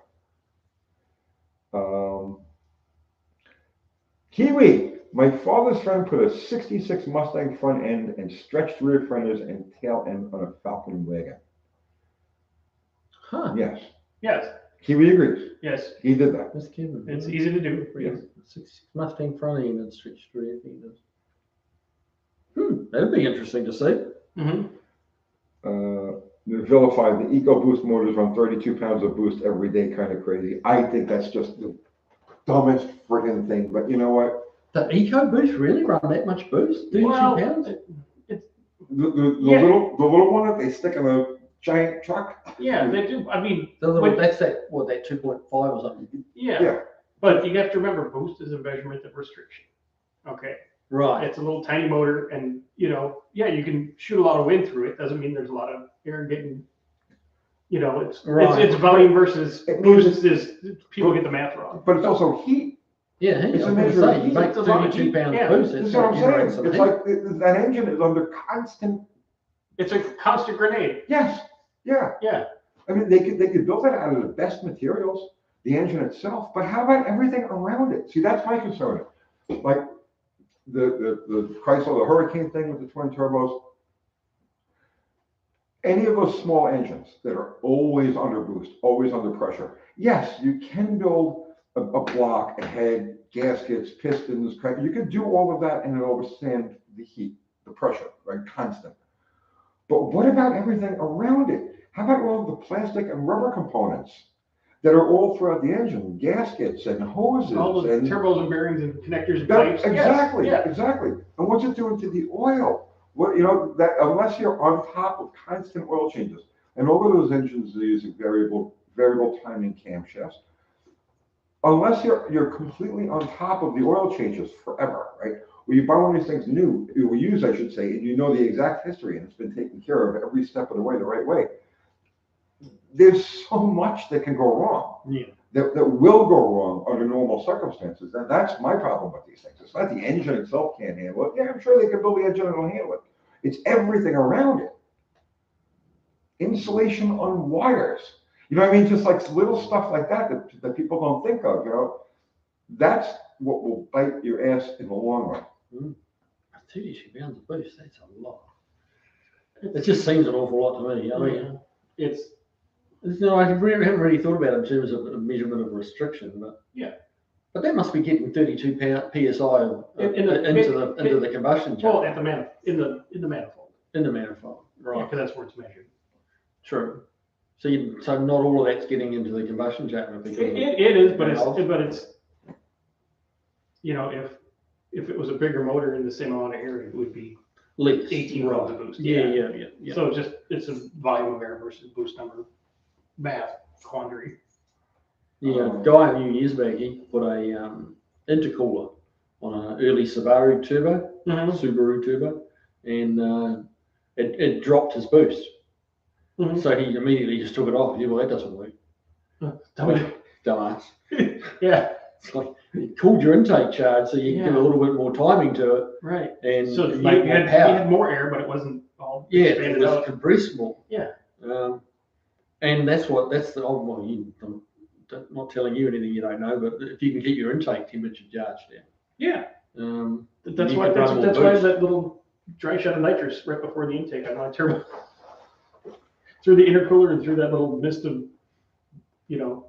Kiwi. My father's friend put a 66 Mustang front end and stretched rear fenders and tail end on a Falcon wagon. Huh. Yes. Yes. Kiwi agrees. Yes. He did that. That's Kevin. It's easy to do. Yes. 66 Mustang front end and stretched rear fenders. That'd be interesting to see. Mm-hmm. Vilified, the EcoBoost motors run 32 pounds of boost every day, kind of crazy. I think that's just the dumbest friggin' thing, but you know what? The EcoBoost really run that much boost? 32 pounds? The Yeah. little one that they stick in a giant truck. Yeah, they do. I mean, That's that 2.5 or something. yeah. But you have to remember, boost is a measurement of restriction. Okay. Right. It's a little tiny motor, and you can shoot a lot of wind through it. Doesn't mean there's a lot of air getting. It's volume versus boost. People get the math wrong. But it's also heat. Yeah, It's a I'm measure gonna of say, you heat. make It's a lot of 32 heat. pounds Yeah. boost. That's what I'm generates saying. some It's heat. like that engine is under constant. It's a constant grenade. Yes. Yeah. Yeah. I mean, they could build that out of the best materials, the engine itself, but how about everything around it? See, that's my concern. Like the Chrysler, the Hurricane thing with the twin turbos. Any of those small engines that are always under boost, always under pressure. Yes, you can build a block, a head, gaskets, pistons. You could do all of that and it'll withstand the heat, the pressure, right? Constant. But what about everything around it? How about all the plastic and rubber components that are all throughout the engine? Gaskets and hoses. All the and turbos and bearings and connectors and pipes. Exactly, Yes. exactly. And what's it doing to the oil? What that unless you're on top of constant oil changes, and all of those engines are using variable timing camshafts. Unless you're completely on top of the oil changes forever, right? When you buy one of these things new, or used, I should say, and you know the exact history and it's been taken care of every step of the way the right way. There's so much that can go wrong. Yeah. That will go wrong under normal circumstances. And that's my problem with these things. It's not the engine itself can't handle it. Yeah, I'm sure they can build the engine and it'll handle it. It's everything around it. Insulation on wires. You know what I mean? Just like little stuff like that people don't think of, That's what will bite your ass in the long run. 32 pounds of boost, that's a lot. It just seems an awful lot to me. I mean, I haven't really thought about it in terms of a measurement of restriction, but yeah. But that must be getting 32 psi into the combustion chamber. Well, in the manifold. In the manifold, right? Because that's where it's measured. True. So not all of that's getting into the combustion chamber. It is, but it's if it was a bigger motor in the same amount of air, it would be less 18 rows of boost. Yeah. So it's a volume of air versus boost number math quandary. Yeah, a guy a few years back, he put a intercooler on an early Subaru turbo, and it dropped his boost. Mm-hmm. So he immediately just took it off. Yeah, well, that doesn't work. Dumbass. Yeah. It's like you cooled your intake charge so you can give a little bit more timing to it. Right. And so you had more air, but it wasn't all it was compressed more. Yeah. And that's the old one. I'm not telling you anything you don't know, but if you can get your intake temperature charged down. Yeah. That's why that little dry shot of nitrous right before the intake on my turbo. Through the intercooler and through that little mist of,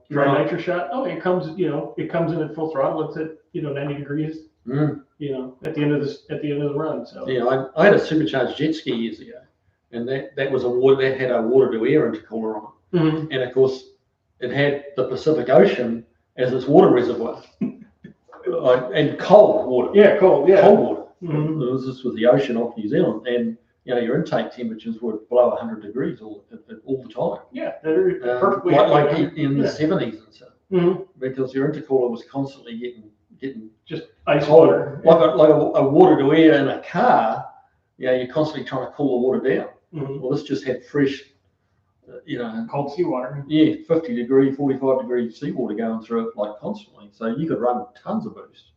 dry nitrous shot. Oh, it comes in at full throttle. It's at 90 degrees. At the end of the run. So I had a supercharged jet ski years ago, and that had a water to air intercooler on it, and of course it had the Pacific Ocean as its water reservoir, and cold water. Yeah, cold. Yeah, cold water. This was the ocean off New Zealand, and your intake temperatures were below 100 degrees all the time. Yeah, they're perfectly like in the 70s and stuff. Because your intercooler was constantly getting just ice cold. water. Like a water to air in a car. You're constantly trying to cool the water down. Well, this just had fresh you know, Cold seawater. yeah, 50 degree, 45 degree seawater going through it like constantly. So you could run tons of boost.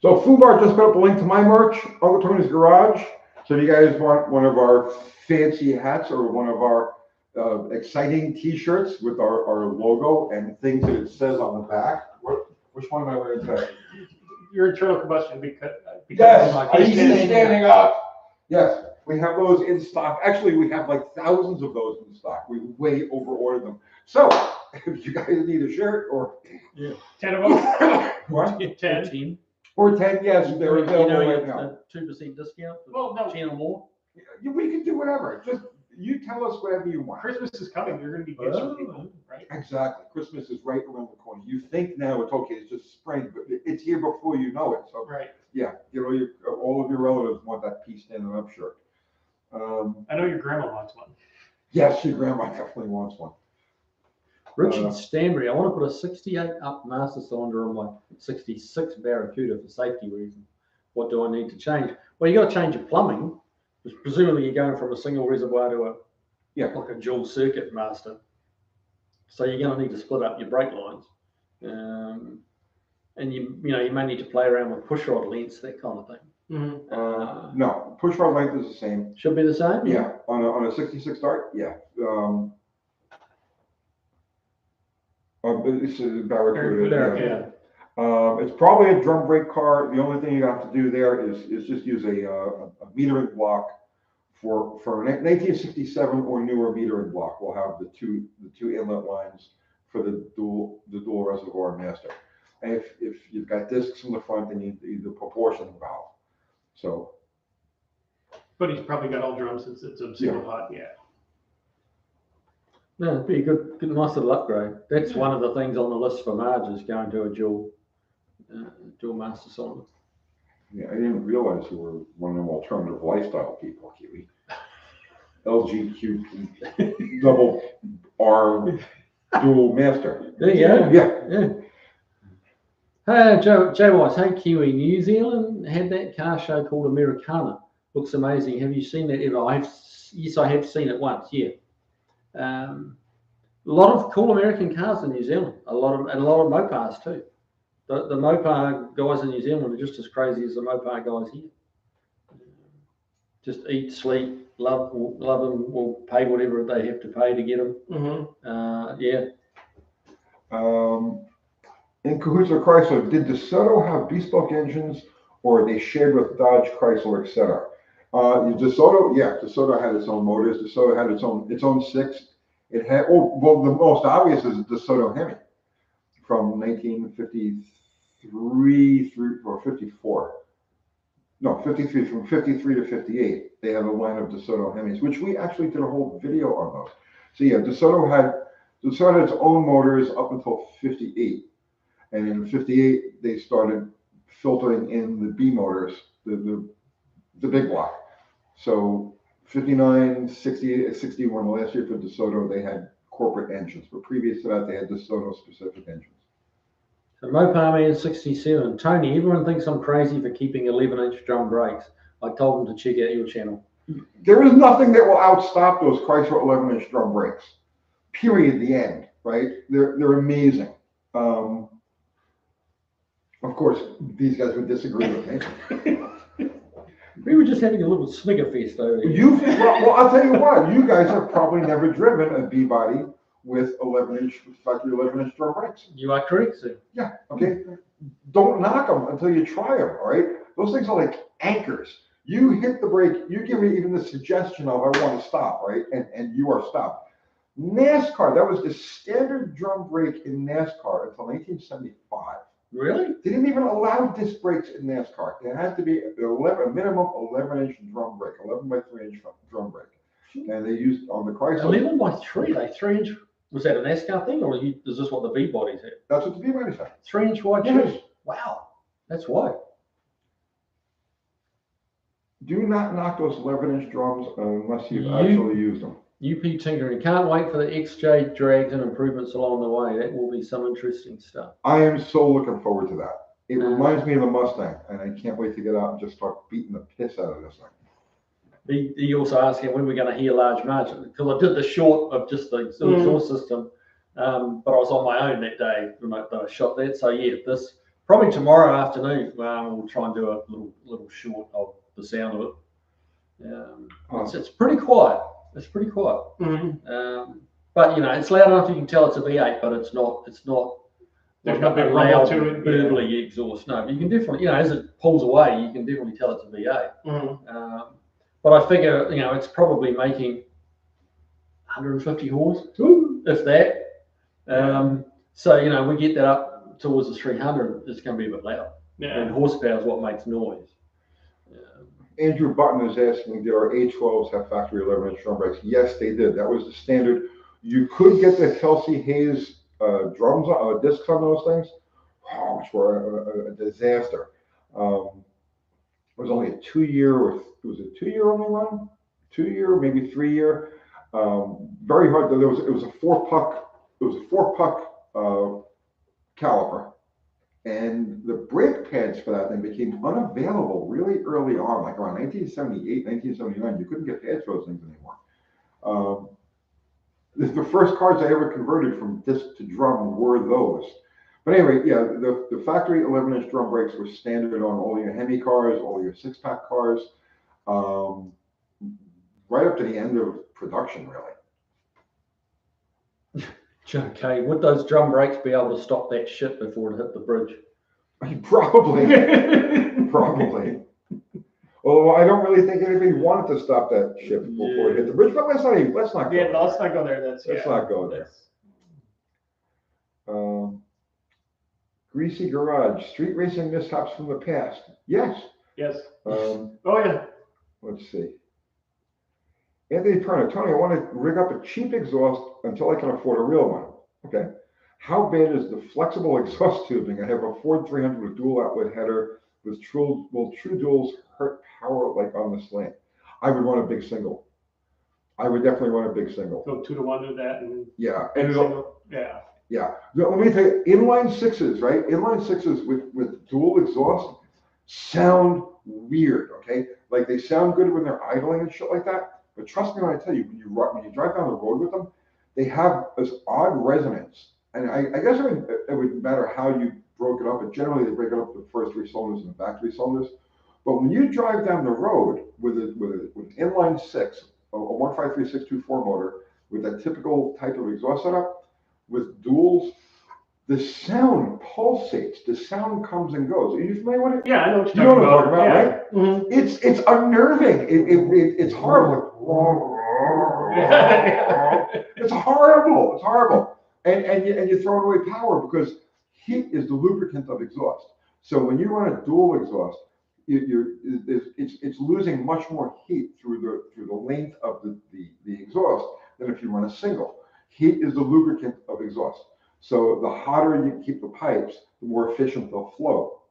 So Fubar just put up a link to my merch, Uncle Tony's Garage. So if you guys want one of our fancy hats or one of our exciting T-shirts with our logo and things that it says on the back, which one am I wearing today? Your internal combustion because Yes, like I see standing up. Yes, we have those in stock. Actually, we have like thousands of those in stock. We way over-ordered them. So if you guys need a shirt or 10 of them. what? 10. Or 10, yes, they're available right now. 2% discount for Well, no. 10 or more. We can do whatever. Just you tell us whatever you want. Christmas is coming. You're going to be gifts for people, right? Exactly. Christmas is right around the corner. You think now it's okay, it's just spring, but it's here before you know it. So Right. yeah, you know, all of your relatives want that peace standing up shirt. I know your grandma wants one. Yes, your grandma definitely wants one. Richard Stanbury, I want to put a 68 up master cylinder on my 66 Barracuda for safety reasons. What do I need to change? Well, you got to change your plumbing, because presumably you're going from a single reservoir to like a dual circuit master. So you're going to need to split up your brake lines, and you may need to play around with push rod lengths, that kind of thing. Mm-hmm. No, push rod length is the same. Should be the same. Yeah, on a 66 Dart, yeah. This is Barracuda. It's probably a drum brake car. The only thing you have to do there is just use a metering block for an 1967 or newer metering block. We'll have the two inlet lines for the dual reservoir master. And if you've got discs in the front, then you need the proportion valve. So. But he's probably got all drums since it's a single pot. Yeah. No, it'd be a good, nice little upgrade. That's one of the things on the list for Marge is going to a dual master cylinder. Yeah, I didn't realize you were one of them alternative lifestyle people, Kiwi. LGQP, double R, dual master. There you go. Yeah. Hey, Joe Wise, hey Kiwi, New Zealand had that car show called Americana. Looks amazing. Have you seen that ever? Yes, I have seen it once. Yeah. A lot of cool American cars in New Zealand. A lot of Mopars too. The Mopar guys in New Zealand are just as crazy as the Mopar guys here. Just eat, sleep, love them. Will pay whatever they have to pay to get them. Mm-hmm. Yeah. In cahoots with Chrysler, did DeSoto have bespoke engines, or are they shared with Dodge, Chrysler, etc.? DeSoto had its own motors. DeSoto had its own six. It had the most obvious is DeSoto Hemi from 1953 or 54. No, 53, from 53 to 58. They have a line of DeSoto Hemis, which we actually did a whole video on those. So yeah, DeSoto had its own motors up until 58. And in 58, they started filtering in the B motors, the big block. So 59, 60, 61, the last year for DeSoto, they had corporate engines. But previous to that, they had DeSoto specific engines. So Mopar Man 67. Tony, everyone thinks I'm crazy for keeping 11-inch drum brakes. I told them to check out your channel. There is nothing that will outstop those Chrysler 11-inch drum brakes. Period. The end. Right? They're amazing. Of course, these guys would disagree with me. We were just having a little snigger fest over here. Well, I'll tell you what. You guys have probably never driven a B body with 11-inch drum brakes. You are correct, sir. Yeah. Okay. Don't knock them until you try them. All right. Those things are like anchors. You hit the brake. You give me even the suggestion of I want to stop, right? And you are stopped. NASCAR. That was the standard drum brake in NASCAR until 1975. Really? They didn't even allow disc brakes in NASCAR. It had to be a minimum 11-inch drum brake, 11 by 3-inch drum brake. And they used on the Chrysler. 11 by 3, like 3-inch. Was that a NASCAR thing, or is this what the V bodies had? That's what the V bodies had. 3-inch wide Yes. tubes. Wow, that's wide. Do not knock those 11-inch drums unless you've actually used them. UP tinkering. Can't wait for the XJ drags and improvements along the way. That will be some interesting stuff. I am so looking forward to that. It reminds me of the Mustang, and I can't wait to get out and just start beating the piss out of this thing. he also asked when we're going to hear large margin, because I did the short of just the exhaust system, but I was on my own that day when I shot that. So yeah, this probably tomorrow afternoon we'll try and do a little short of the sound of it. It's pretty quiet. It's pretty quiet. But it's loud enough you can tell it's a V8, but it's not. There's no big loud rumble to it. burbly exhaust. No, but you can definitely, as it pulls away, you can definitely tell it's a V8. But I figure, it's probably making 150 horse, if that. So, we get that up towards the 300, it's going to be a bit loud. Yeah. And horsepower is what makes noise. Andrew Button is asking, did our A12s have factory 11-inch drum brakes? Yes, they did. That was the standard. You could get the Kelsey Hayes drums, discs on those things, which were a disaster. It was only a 2-year, or was it 2-year only run? 2-year, maybe 3-year. Very hard. It was a 4-puck. It was a 4-puck caliper, and the brake pads for that thing became unavailable really early on, like around 1978, 1979. You couldn't get pads for those things anymore. The first cars I ever converted from disc to drum were those. But anyway, yeah, the factory 11-inch drum brakes were standard on all your Hemi cars, all your 6-pack cars, right up to the end of production, really. Okay, would those drum brakes be able to stop that shit before it hit the bridge? Probably. Probably. Although I don't really think anybody wanted to stop that ship before it hit the bridge, but let's not go let's not go there. Let's not go there. Greasy Garage, street racing mishaps from the past. Yes. Yes. Oh yeah. Let's see. Anthony Perna, Tony, I want to rig up a cheap exhaust until I can afford a real one. Okay. How bad is the flexible exhaust tubing? I have a Ford 300 with dual outlet header. Will true duals hurt power like on the slant? I would run a big single. I would definitely run a big single. Go 2-to-1 to that. And yeah. And single. Yeah. Yeah. Let me tell you, inline sixes, right? Inline sixes with dual exhaust sound weird, okay? Like they sound good when they're idling and shit like that. But trust me when I tell you, when you drive down the road with them, they have this odd resonance. And I guess it would matter how you broke it up, but generally they break it up the first 3 cylinders and the back 3 cylinders. But when you drive down the road with an inline 6, a 153.624 motor with that typical type of exhaust setup, with duals, the sound pulsates. The sound comes and goes. Are you familiar with it? Yeah, I know what you're talking about. Yeah. Right? Mm-hmm. It's unnerving. It's horrible. It's horrible. It's horrible. And you're throwing away power because heat is the lubricant of exhaust. So when you run a dual exhaust, it's losing much more heat through the length of the exhaust than if you run a single. Heat is the lubricant of exhaust. So the hotter you keep the pipes, the more efficient they'll flow.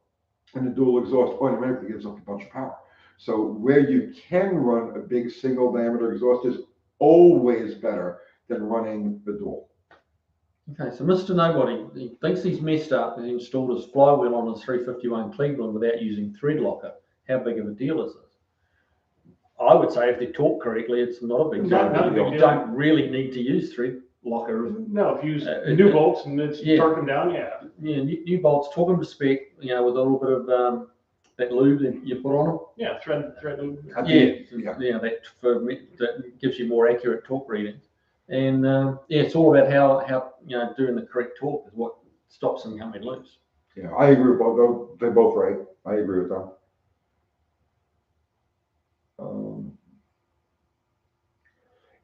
And the dual exhaust automatically gives up a bunch of power. So where you can run a big single diameter exhaust is always better than running the dual. Okay, so Mr. Nobody, he thinks he's messed up and he installed his flywheel on his 351 Cleveland without using thread locker. How big of a deal is this? I would say if they're taught correctly, it's not a big deal. You don't really need to use thread locker. No, if you use new bolts and it's torque them down, yeah. Yeah, new bolts, torque them to spec, with a little bit of that lube that you put on them. Yeah, thread lube. That gives you more accurate torque readings. And it's all about how doing the correct torque is what stops them coming loose. Yeah, I agree with both. They're both right. I agree with them.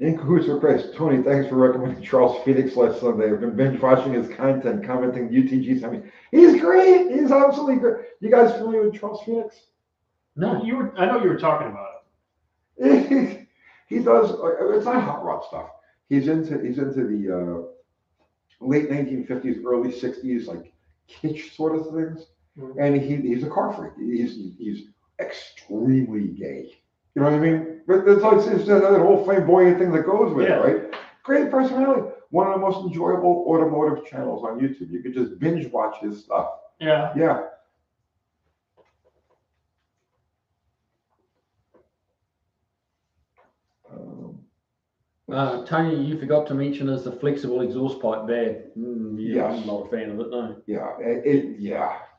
In cahoots with Grace, Tony, thanks for recommending Charles Phoenix last Sunday. I've been binge watching his content, commenting UTGs. I mean, he's great. He's absolutely great. You guys familiar with Charles Phoenix? No, I know you were talking about it. He does. It's not hot rod stuff. He's into the late 1950s, early 60s, like kitsch sort of things. Mm-hmm. And he's a car freak. He's extremely gay. You know what I mean? But it's that whole flamboyant thing that goes with it, right? Great personality. One of the most enjoyable automotive channels on YouTube. You could just binge watch his stuff. Yeah. Yeah. Tony, you forgot to mention is the flexible exhaust pipe bad? Yeah, Yes. I'm not a fan of it, no. Yeah,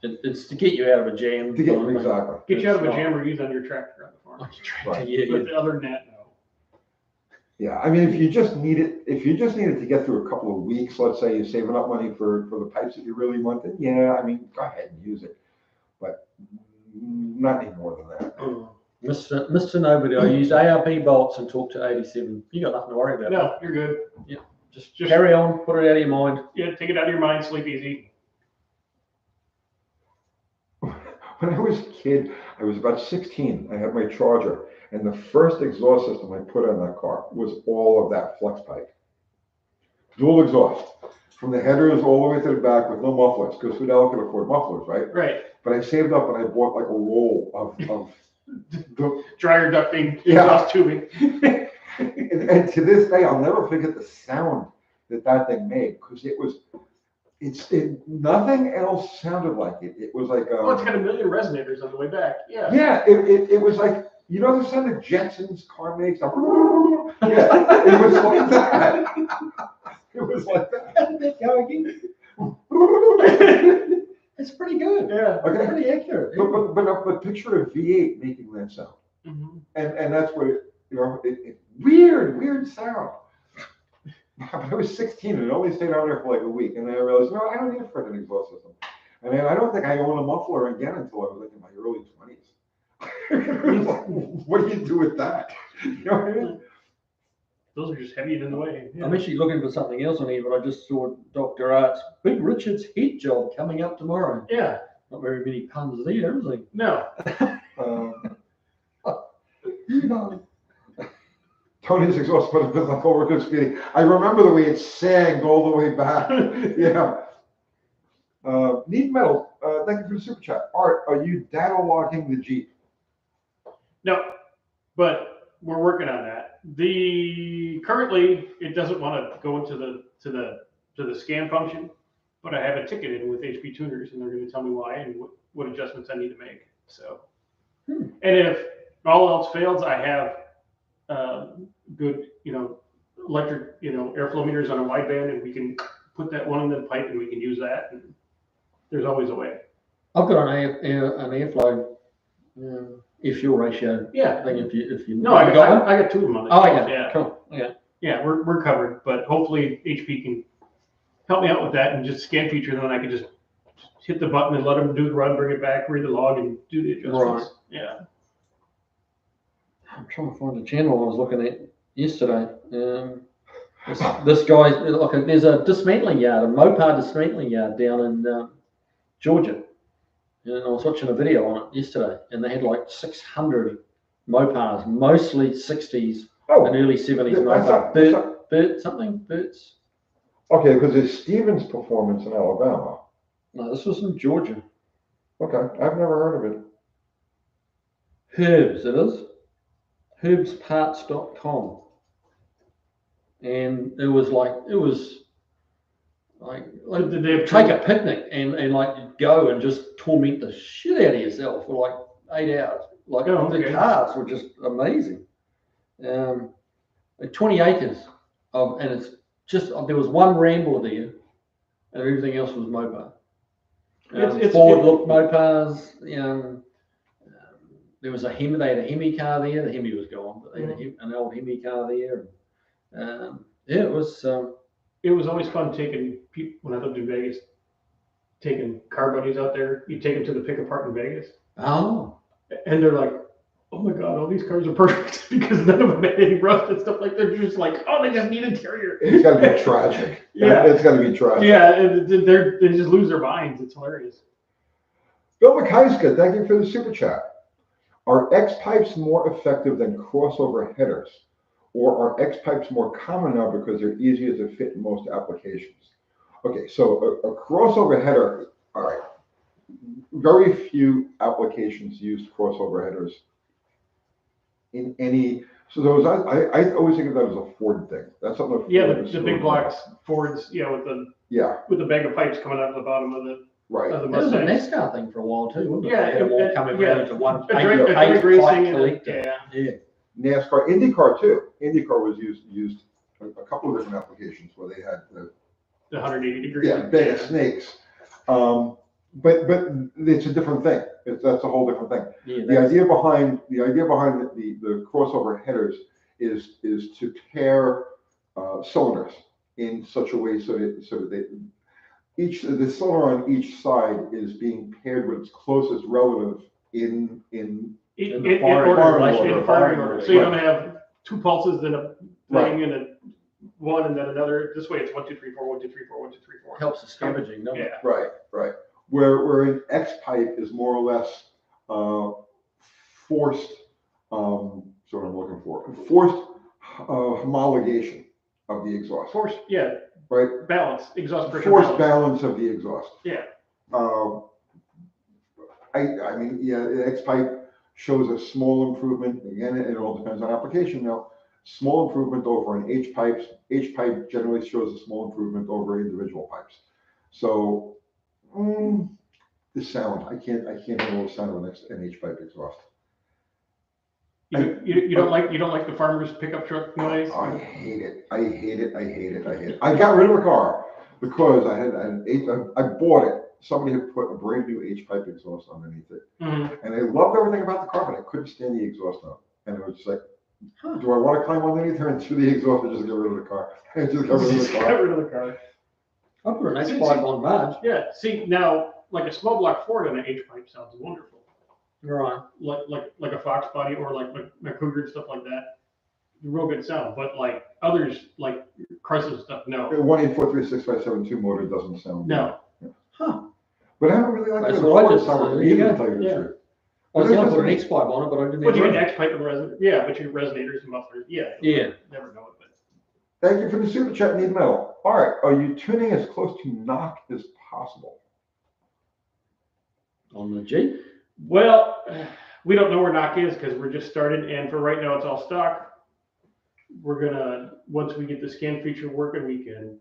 It's to get you out of a jam. to get, kind of thing. exactly. Get you out of a It's jam or use on your tractor on the farm. Right. Yeah, But other than that, no. Yeah, I mean, if you just need it to get through a couple of weeks, let's say you're saving up money for the pipes that you really want, then yeah, I mean, go ahead and use it. But not any more than that. Mr. Nobody, I used ARB bolts and talked to 87. You got nothing to worry about. No, you're good. Just carry on, put it out of your mind. Yeah, take it out of your mind, sleep easy. When I was a kid, I was about 16. I had my Charger, and the first exhaust system I put on that car was all of that flex pipe. Dual exhaust. From the headers all the way to the back with no mufflers, because who the hell could afford mufflers, right? Right. But I saved up and I bought like a roll of Dryer ducting, Yeah. exhaust tubing. and to this day, I'll never forget the sound that thing made, because nothing else sounded like it. It was like Well, it's got a million resonators on the way back. Yeah. yeah, it was like, you know the sound that Jetson's car makes? Yeah, it was like that. It was like that. It's pretty good. Yeah. Okay. Pretty accurate. But picture a V8 making that sound. Mm-hmm. And that's what weird sound. But I was 16 and it only stayed on there for like a week. And then I realized, no, I don't need a front exhaust system. And then I don't think I owned a muffler again until I was like in my early 20s. What do you do with that? You know what I mean? Those are just heavy and in the way. Yeah. I'm actually looking for something else on here, but I just saw Dr. Art's Big Richard's head job coming up tomorrow. Yeah. Not very many puns there, is there? No. Tony's exhaust put a bit like overcooked speeding. I remember the way it sang all the way back. Yeah. Neat Metal, thank you for the super chat. Art, are you data logging the Jeep? No, but we're working on that. Currently it doesn't want to go into the scan function, but I have a ticket in with HP Tuners, and they're going to tell me why and what adjustments I need to make. So, and if all else fails, I have good, electric, airflow meters on a wideband, and we can put that one in the pipe, and we can use that. And there's always a way. I've got an airflow air-fuel ratio. Yeah. Thing if you No, I got two of them on the Oh, yeah. Yeah. Cool. Yeah. Yeah, we're covered, but hopefully HP can help me out with that and just scan feature, and then I can just hit the button and let them do the run, bring it back, read the log, and do the adjustments. Right. Yeah. I'm trying to find the channel I was looking at yesterday. This guy, there's a dismantling yard, a Mopar dismantling yard down in Georgia. And I was watching a video on it yesterday, and they had like 600 Mopars, mostly 60s and early 70s Mopar. Bert's. Okay, because there's Stevens Performance in Alabama. No, this was in Georgia. Okay, I've never heard of it. Herbs, it is. Herbsparts.com. And it was like Did they take a picnic and like go and just torment the shit out of yourself for like 8 hours. Like the cars were just amazing. 20 acres of, and it's just, there was one Rambler there and everything else was Mopar. Ford looked Mopars, there was they had a Hemi car there. The Hemi was gone, but they had an old Hemi car there. It was always fun taking people, when I lived in Vegas, taking car buddies out there. You take them to the pick apart in Vegas. Oh. And they're like, oh my God, all these cars are perfect because none of them had any rust and stuff like that. They're just like, oh, they just need interior. It's got to be tragic. Yeah. It's got to be tragic. Yeah, and they just lose their minds. It's hilarious. Bill McKeiska, thank you for the super chat. Are X pipes more effective than crossover headers? Or are X pipes more common now because they're easier to fit in most applications? Okay, so a crossover header, all right. Very few applications use crossover headers in any. So those, I always think of that as a Ford thing. That's something. The big blocks Fords, with the bag of pipes coming out of the bottom of the. Right. That was a NASCAR thing for a while too, wasn't it? Yeah, They had them all coming around into one drag eight racing pipe collector. NASCAR, IndyCar too. IndyCar was used a couple of different applications where they had The 180-degree. yeah, bed of snakes. But it's a different thing. That's a whole different thing. Yeah, The idea behind the crossover headers is to pair cylinders in such a way so that the cylinder on each side is being paired with its closest relative in In the order, firing firing order. order. So you Right. don't have two pulses, then a Right. thing, and a one, and then another. This way, it's 1, 2, 3, 4, 1, 2, 3, 4, 1, 2, 3, 4. helps the scavenging, doesn't it? Yeah. right. Where an X pipe is more or less forced. So what I'm looking for, forced homologation of the exhaust. Force, yeah, Right. balance, exhaust pressure. Forced balance of the exhaust. Yeah. I mean, yeah, the X pipe shows a small improvement. Again, it all depends on application now. Small improvement over an H pipe. H pipe generally shows a small improvement over individual pipes. So the sound, I can't handle the sound of an H pipe exhaust. You don't like the farmer's pickup truck noise? I hate it. I got rid of the car because I bought it. Somebody had put a brand new H pipe exhaust underneath it, and I loved everything about the car, but I couldn't stand the exhaust note. And it was just like, do I want to climb underneath her and chew the exhaust, or just get rid of the car? I just got rid of the car. Get rid of the car. I put an H pipe on Marge. Yeah. See, now, like a small block Ford on an H pipe sounds wonderful. Right. Like a Fox body or like a Cougar and stuff like that. Real good sound. But like others, like Chrysler stuff, no. 1-843-6572 motor doesn't sound No. good. Huh. But I haven't really liked That's it. what I Ford did. sour There either, you to go. tell you the Yeah. truth. I was going to put an X pipe on it, but I didn't. But you get X pipe and resonators. Yeah, but your resonators and mufflers. Yeah. Yeah. Never know it, but. Thank you for the super chat, Need Metal. All right, are you tuning as close to knock as possible? On the G. Well, we don't know where knock is because we're just started, and for right now, it's all stock. We're gonna, once we get the scan feature working, we can.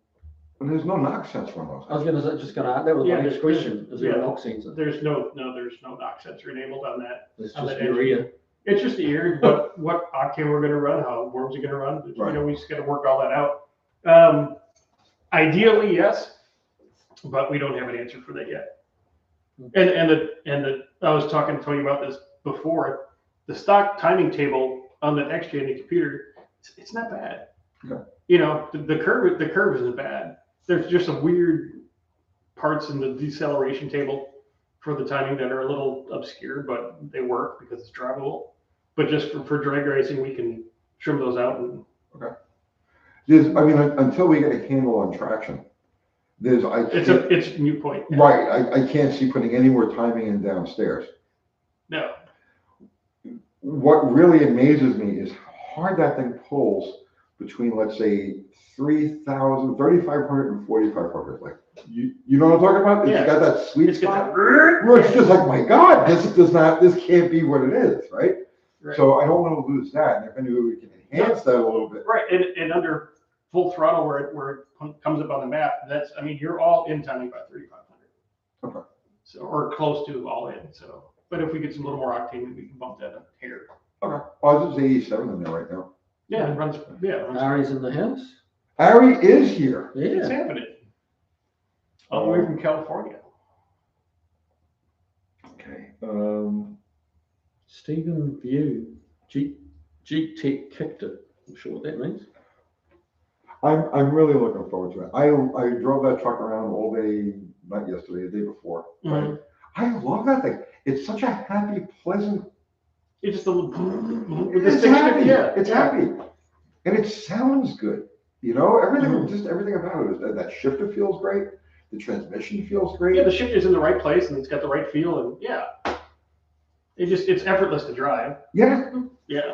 And there's no knock sensor on those. I was going to just going to. That was Yeah, my next question. Is there a yeah. knock sensor? There's no knock sensor enabled on that. It's on just that your engine. ear. It's just the ear, what octane we're gonna run, how warms are gonna run. Right. You know, we just gotta work all that out. Ideally, yes, but we don't have an answer for that yet. And I was talking to Tony about this before. The stock timing table on the XJ in the computer, it's not bad. Okay. You know, the curve isn't bad. There's just some weird parts in the deceleration table for the timing that are a little obscure, but they work because it's drivable. But just for drag racing, we can trim those out. And Okay. Until we get a handle on traction, it's a new point. right. I can't see putting any more timing in downstairs. No. What really amazes me is how hard that thing pulls between, let's say, 3,000, 3,500 and 4,500. Like, you know what I'm talking about? Yeah. It's got that sweet It's got spot. that. Where it's just like, my God, this can't be what it is, right? Right. So I don't want to lose that. And if any way we can enhance that a little bit. Right, and under full throttle where it comes up on the map, you're all in timing by 3,500. Okay. So, or close to all in. So, but if we get some little more octane, maybe we can bump that up here. Okay. Well, there's 87 in there right now. Yeah, it runs. Ari's in the house. Ari is here. It's Yeah. happening. All the way from California. Okay. Stephen View. Jeep Tech kicked it. I'm sure what that means. I'm really looking forward to it. I drove that truck around all day, not yesterday, the day before. Right? I love that thing. It's such a happy, pleasant. It's just a little. It's happy. Yeah, It's happy, and it sounds good. You know, everything about it is that shifter feels great. The transmission feels great. Yeah, the shifter's in the right place and it's got the right feel, and yeah, it's effortless to drive. Yeah. Yeah.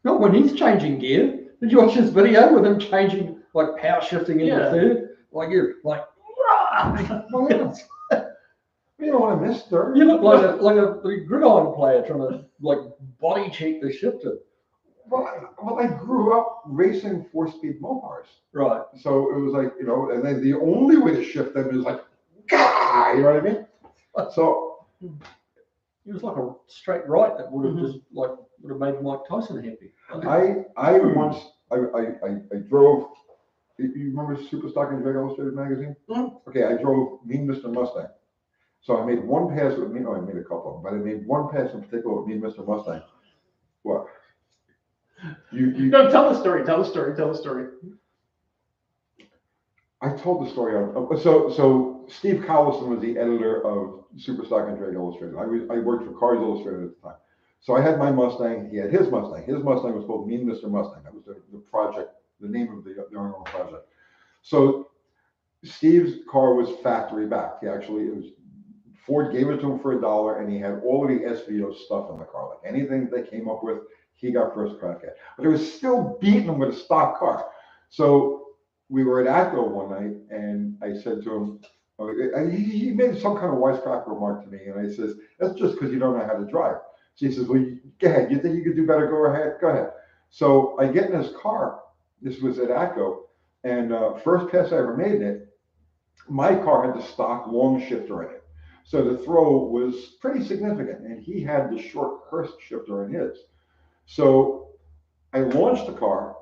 No, when he's changing gear, did you watch his video with him changing, like power shifting into third? Like you're like, Well, yeah. You don't want to miss third. you look like a gridiron player trying to like body check the shifter. Well, I grew up racing 4-speed Mopars. Right. So it was like, you know, and then the only way to shift them is like, Gah! You know what I mean? So It was like a straight right that would have just like would have made Mike Tyson happy. I once I drove. You remember Super Stock and Trade Illustrated magazine? Mhm. Okay, I drove Mean Mr. Mustang. So I made one pass with me. No, I made a couple of them, but I made one pass in particular with Mean Mr. Mustang. What? You No, tell the story. Tell the story. Tell the story. I told the story so Steve Collison was the editor of Superstock and Trade Illustrated. I worked for Cars Illustrated at the time. So I had my Mustang, he had his Mustang. His Mustang was called Mean Mr. Mustang. That was the project, the name of the ongoing project. So Steve's car was factory backed. It was Ford gave it to him for $1, and he had all of the SVO stuff in the car. Like anything they came up with, he got first crack at. But it was still beating him with a stock car. So we were at Atco one night, and I said to him, he made some kind of wisecrack remark to me, and I says, "That's just because you don't know how to drive." So he says, "Well, go ahead. You think you could do better? Go ahead. Go ahead." So I get in his car. This was at Atco, and first pass I ever made in it, my car had the stock long shifter in it. So the throw was pretty significant, and he had the short Hurst shifter in his. So I launched the car,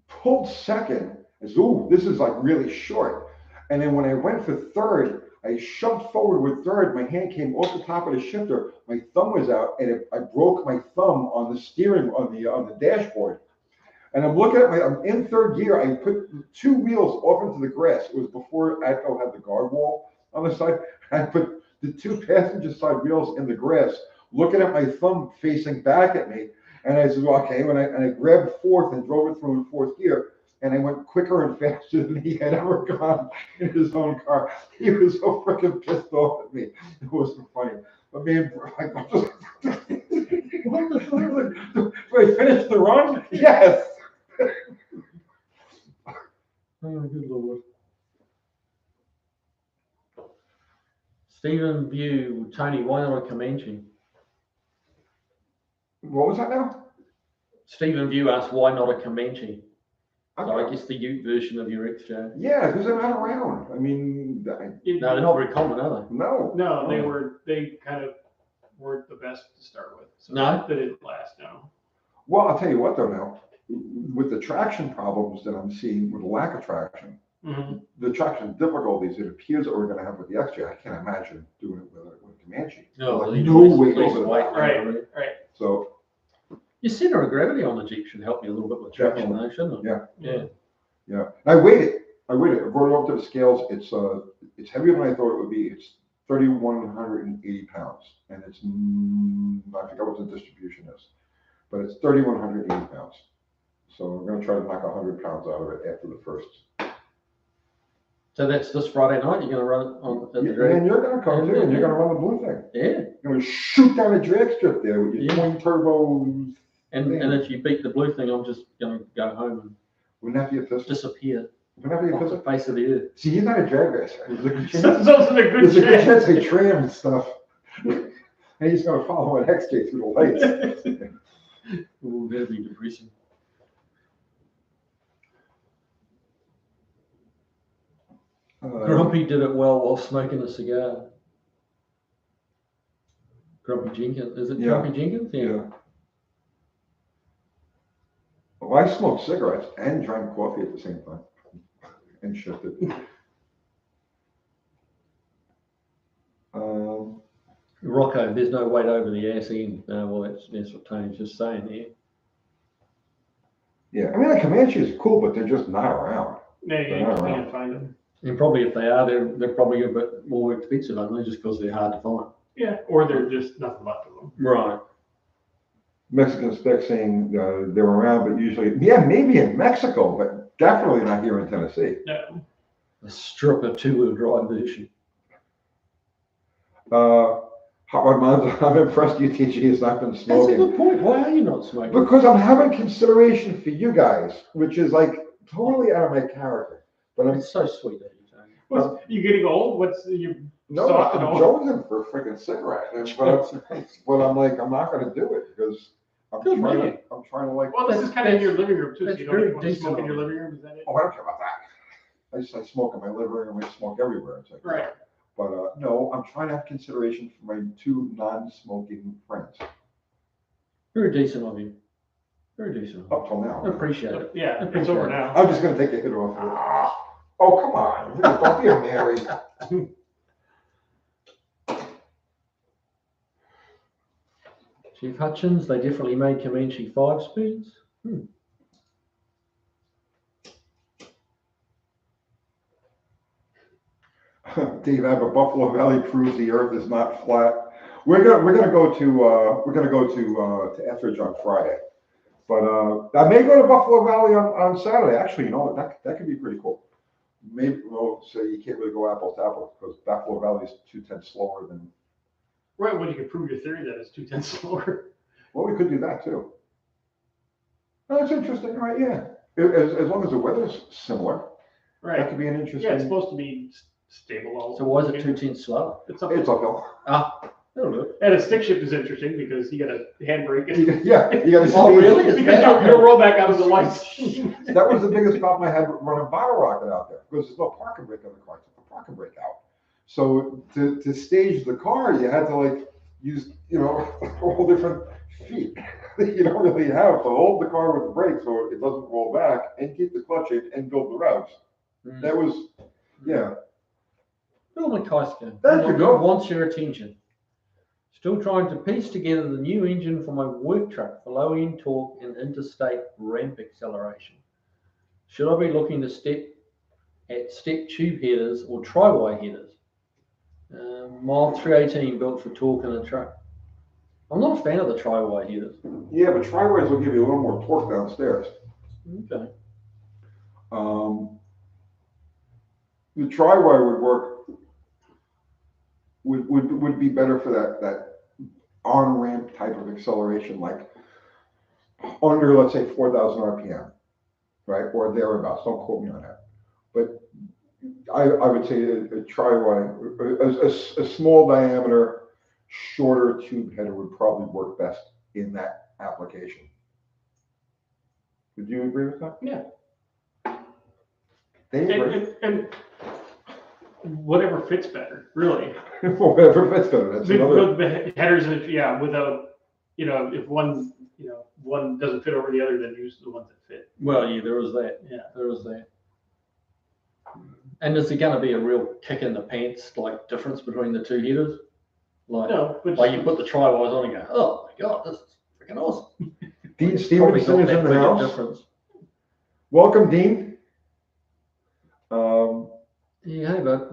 pulled second. I said, "Ooh, this is like really short." And then when I went for third, I shoved forward with third. My hand came off the top of the shifter. My thumb was out, and I broke my thumb on the steering on the dashboard. And I'm looking at I'm in third gear. I put 2 wheels off into the grass. It was before Atco had the guard wall on the side. I put the 2 passenger side wheels in the grass, looking at my thumb facing back at me. And I said, "Well, okay." And I grabbed fourth and drove it through in fourth gear. And I went quicker and faster than he had ever gone in his own car. He was so freaking pissed off at me. It wasn't funny. But man, I'm just, what the fuck? Do I finish the run? Yes. Oh, good Lord. Stephen View, Tony, why not a Comanche? What was that now? Stephen View asked, why not a Comanche? So I Okay. guess the Ute version of your XJ. Yeah, because they're not around. I mean, No, they're not very common, are they? no. No, they kind of weren't the best to start with. So No? they didn't last, no. Well, I'll tell you what though now, with the traction problems that I'm seeing with the lack of traction, Mm-hmm. the traction difficulties it appears that we're going to have with the XJ, I can't imagine doing it with a Comanche. No, Like, at no least- weight at least over the weight, back. Right. So Your center of gravity on the Jeep should help you a little bit with traction, though, shouldn't it? Yeah. Yeah. I weighed it. I brought it up to the scales. It's heavier than I thought it would be. It's 3,180 pounds, and it's I forgot what the distribution is, but it's 3,180 pounds. So we're going to try to knock 100 pounds out of it after the first. So that's this Friday night. You're going to run it on at the And drag. you're going to come too, and you're going to run the blue thing. Yeah. You're going to shoot down a drag strip there with your twin turbo. And if you beat the blue thing, I'm just going to go home and Wouldn't that be a pistol? disappear Wouldn't that be a off pistol? the face of the earth. See, he's not a drag racer. There's a good chance. So those are the good There's a good chance they chance. tram and stuff. And he's going to follow an XJ through the lights. Ooh, that'd be depressing. Grumpy did it well while smoking a cigar. Grumpy Jenkins. Is it Yeah. Grumpy Jenkins? Yeah. Well, I smoked cigarettes and drank coffee at the same time and shifted. Rocco, there's no weight over the ass end. Well, that's what Tony's just saying there. Yeah, I mean, the Comanches are cool, but they're just not around. No, you can't find them. And probably if they are, they're probably a bit more expensive, aren't they? Just because they're hard to find. Yeah, or they're just nothing left of them. Right. Mexican specs saying they're around, but usually, yeah, maybe in Mexico, but definitely not here in Tennessee. No. A stripper 2-wheel drive version. Hot Rod Monza, I'm impressed UTG has not been That's a smoking. good point. Why are you not smoking? Because I'm having consideration for you guys, which is like totally out of my character. But I'm It's so sweet of you, Tony. What's, you getting old? What's you? no, soft I'm and old? jonesing for a freaking cigarette. But I'm like, I'm not going to do it because I'm Good trying man. to, I'm trying to like. Well, this is kind of in your living room too. So that's you don't very want to smoke in decent your of living room. Is that it? Oh, I don't care about that. I smoke in my living room. I smoke everywhere. It's like, Right. But no, I'm trying to have consideration for my 2 non-smoking friends. Very decent of you. Very decent. up till I now. appreciate it. Yeah, it's over now. I'm just gonna take a hit off of it. Oh, come on, don't be a Mary. Chief Hutchins, they definitely made Comanche 5 speeds. Dave, I have a Buffalo Valley proves the earth is not flat. We're gonna go to Etheridge on Friday. But I may go to Buffalo Valley on Saturday. Actually, you know, that could be pretty cool. Maybe, well, so you can't really go apples to apples because Buffalo Valley is 2/10 slower than. Right, well, you can prove your theory that it's 2/10 slower. Well, we could do that too. Oh, that's interesting, right? Yeah. As long as the weather's similar, that Right. could be an interesting. Yeah, it's supposed to be stable all. So why is it 2/10 slower? It's up. It's uphill. That'll do it. And a stick shift is interesting because you got a handbrake. Yeah, you got to. Oh, really? Is Because that- you'll roll back out of the lights. That was the biggest problem I had running bottle rocket out there because there's no parking brake on the car. Took the parking brake out. So to stage the car, you had to like use, you know, all different feet you don't really have to hold the car with the brake so it doesn't roll back and keep the clutch in and build the revs. That was, yeah. Bill McCosker. Thank you, Bill. Wants your attention. Still trying to piece together the new engine for my work truck for low end torque and interstate ramp acceleration. Should I be looking to step tube headers or tri-Y headers? Mild 318 built for torque in a truck. I'm not a fan of the tri-Y headers. Yeah, but tri-ways will give you a little more torque downstairs. Okay. The tri-Y would work, would be better for that on-ramp type of acceleration, like under, let's say, 4,000 RPM, right? Or thereabouts. Don't quote me on that. But I would say a tri-Y, a small diameter, shorter tube header would probably work best in that application. Would you agree with that? Yeah. They agree. And whatever fits better, really. Whatever fits better. That's another. With the headers, yeah, without, you know, if one doesn't fit over the other, then use the ones that fit. Well, yeah, there was that. Yeah. There was that. And is there going to be a real kick in the pants, like difference between the two headers? Like, No, but like you put the tri-Ys on and go, oh my God, this is freaking awesome. Dean Probably Stevenson not is that in the big a house. difference. Welcome, Dean. Yeah, but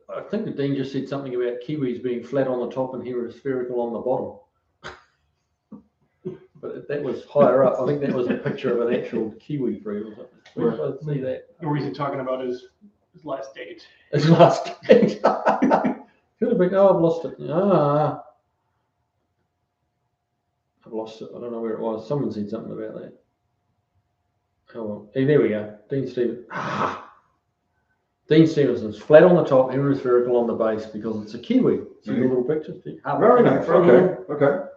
I think the Dean just said something about Kiwis being flat on the top and hemispherical on the bottom. But that was higher up. I think that was a picture of an actual Kiwi fruit or something. Where did I see that? or is he talking about his last date? His last date. Could have been, oh, I've lost it. I've lost it. I don't know where it was. Someone said something about that. Oh, well. Hey, there we go. Dean Stevens. Dean Stevenson's flat on the top, hemispherical on the base because it's a Kiwi. See the little picture? Very nice. Okay.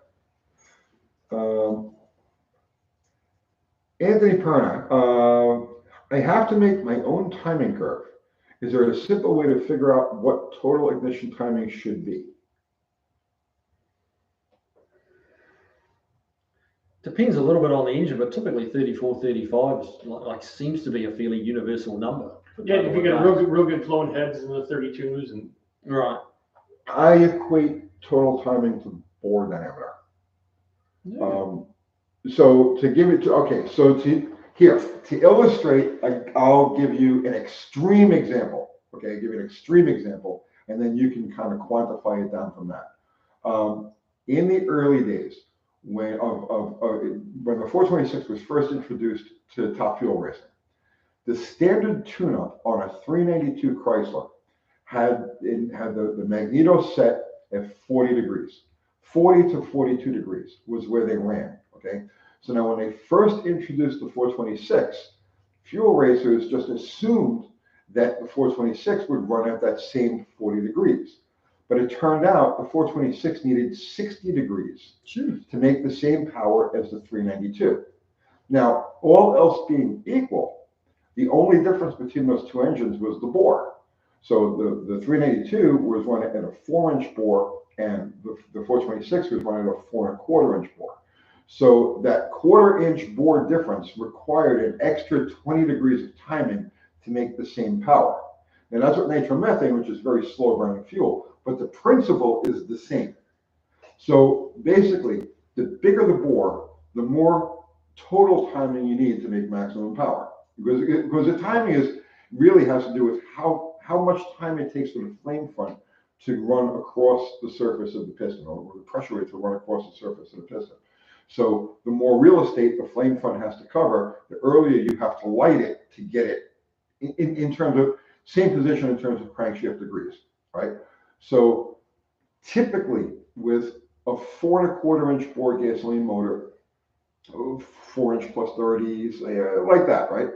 Anthony Perna. I have to make my own timing curve. Is there a simple way to figure out what total ignition timing should be? Depends a little bit on the engine, but typically 34, 35 is like seems to be a fairly universal number. Yeah, if you got real good flowing heads in the 32s and Right. I equate total timing to bore diameter. So to give it to, okay, so to illustrate, I'll give you an extreme example. Okay, I'll give you an extreme example, and then you can kind of quantify it down from that. In the early days, when the 426 was first introduced to Top Fuel Racing, the standard tune-up on a 392 Chrysler had the magneto set at 40 degrees. 40 to 42 degrees was where they ran, okay? So now when they first introduced the 426, fuel racers just assumed that the 426 would run at that same 40 degrees. But it turned out the 426 needed 60 degrees to make the same power as the 392. Now, all else being equal, the only difference between those two engines was the bore. So the 392 was running at a 4-inch bore, and the 426 was running at a 4 1/4 inch bore. So that 1/4-inch bore difference required an extra 20 degrees of timing to make the same power. And that's what nitromethane, which is very slow burning fuel, but the principle is the same. So basically, the bigger the bore, the more total timing you need to make maximum power. Because the timing really has to do with how much time it takes for the flame front to run across the surface of the piston, or the pressure rate to run across the surface of the piston. So the more real estate the flame front has to cover, the earlier you have to light it to get it in terms of same position in terms of crankshaft degrees, right? So typically with a 4 1/4-inch bore gasoline motor, 4-inch plus 30s, like that, right?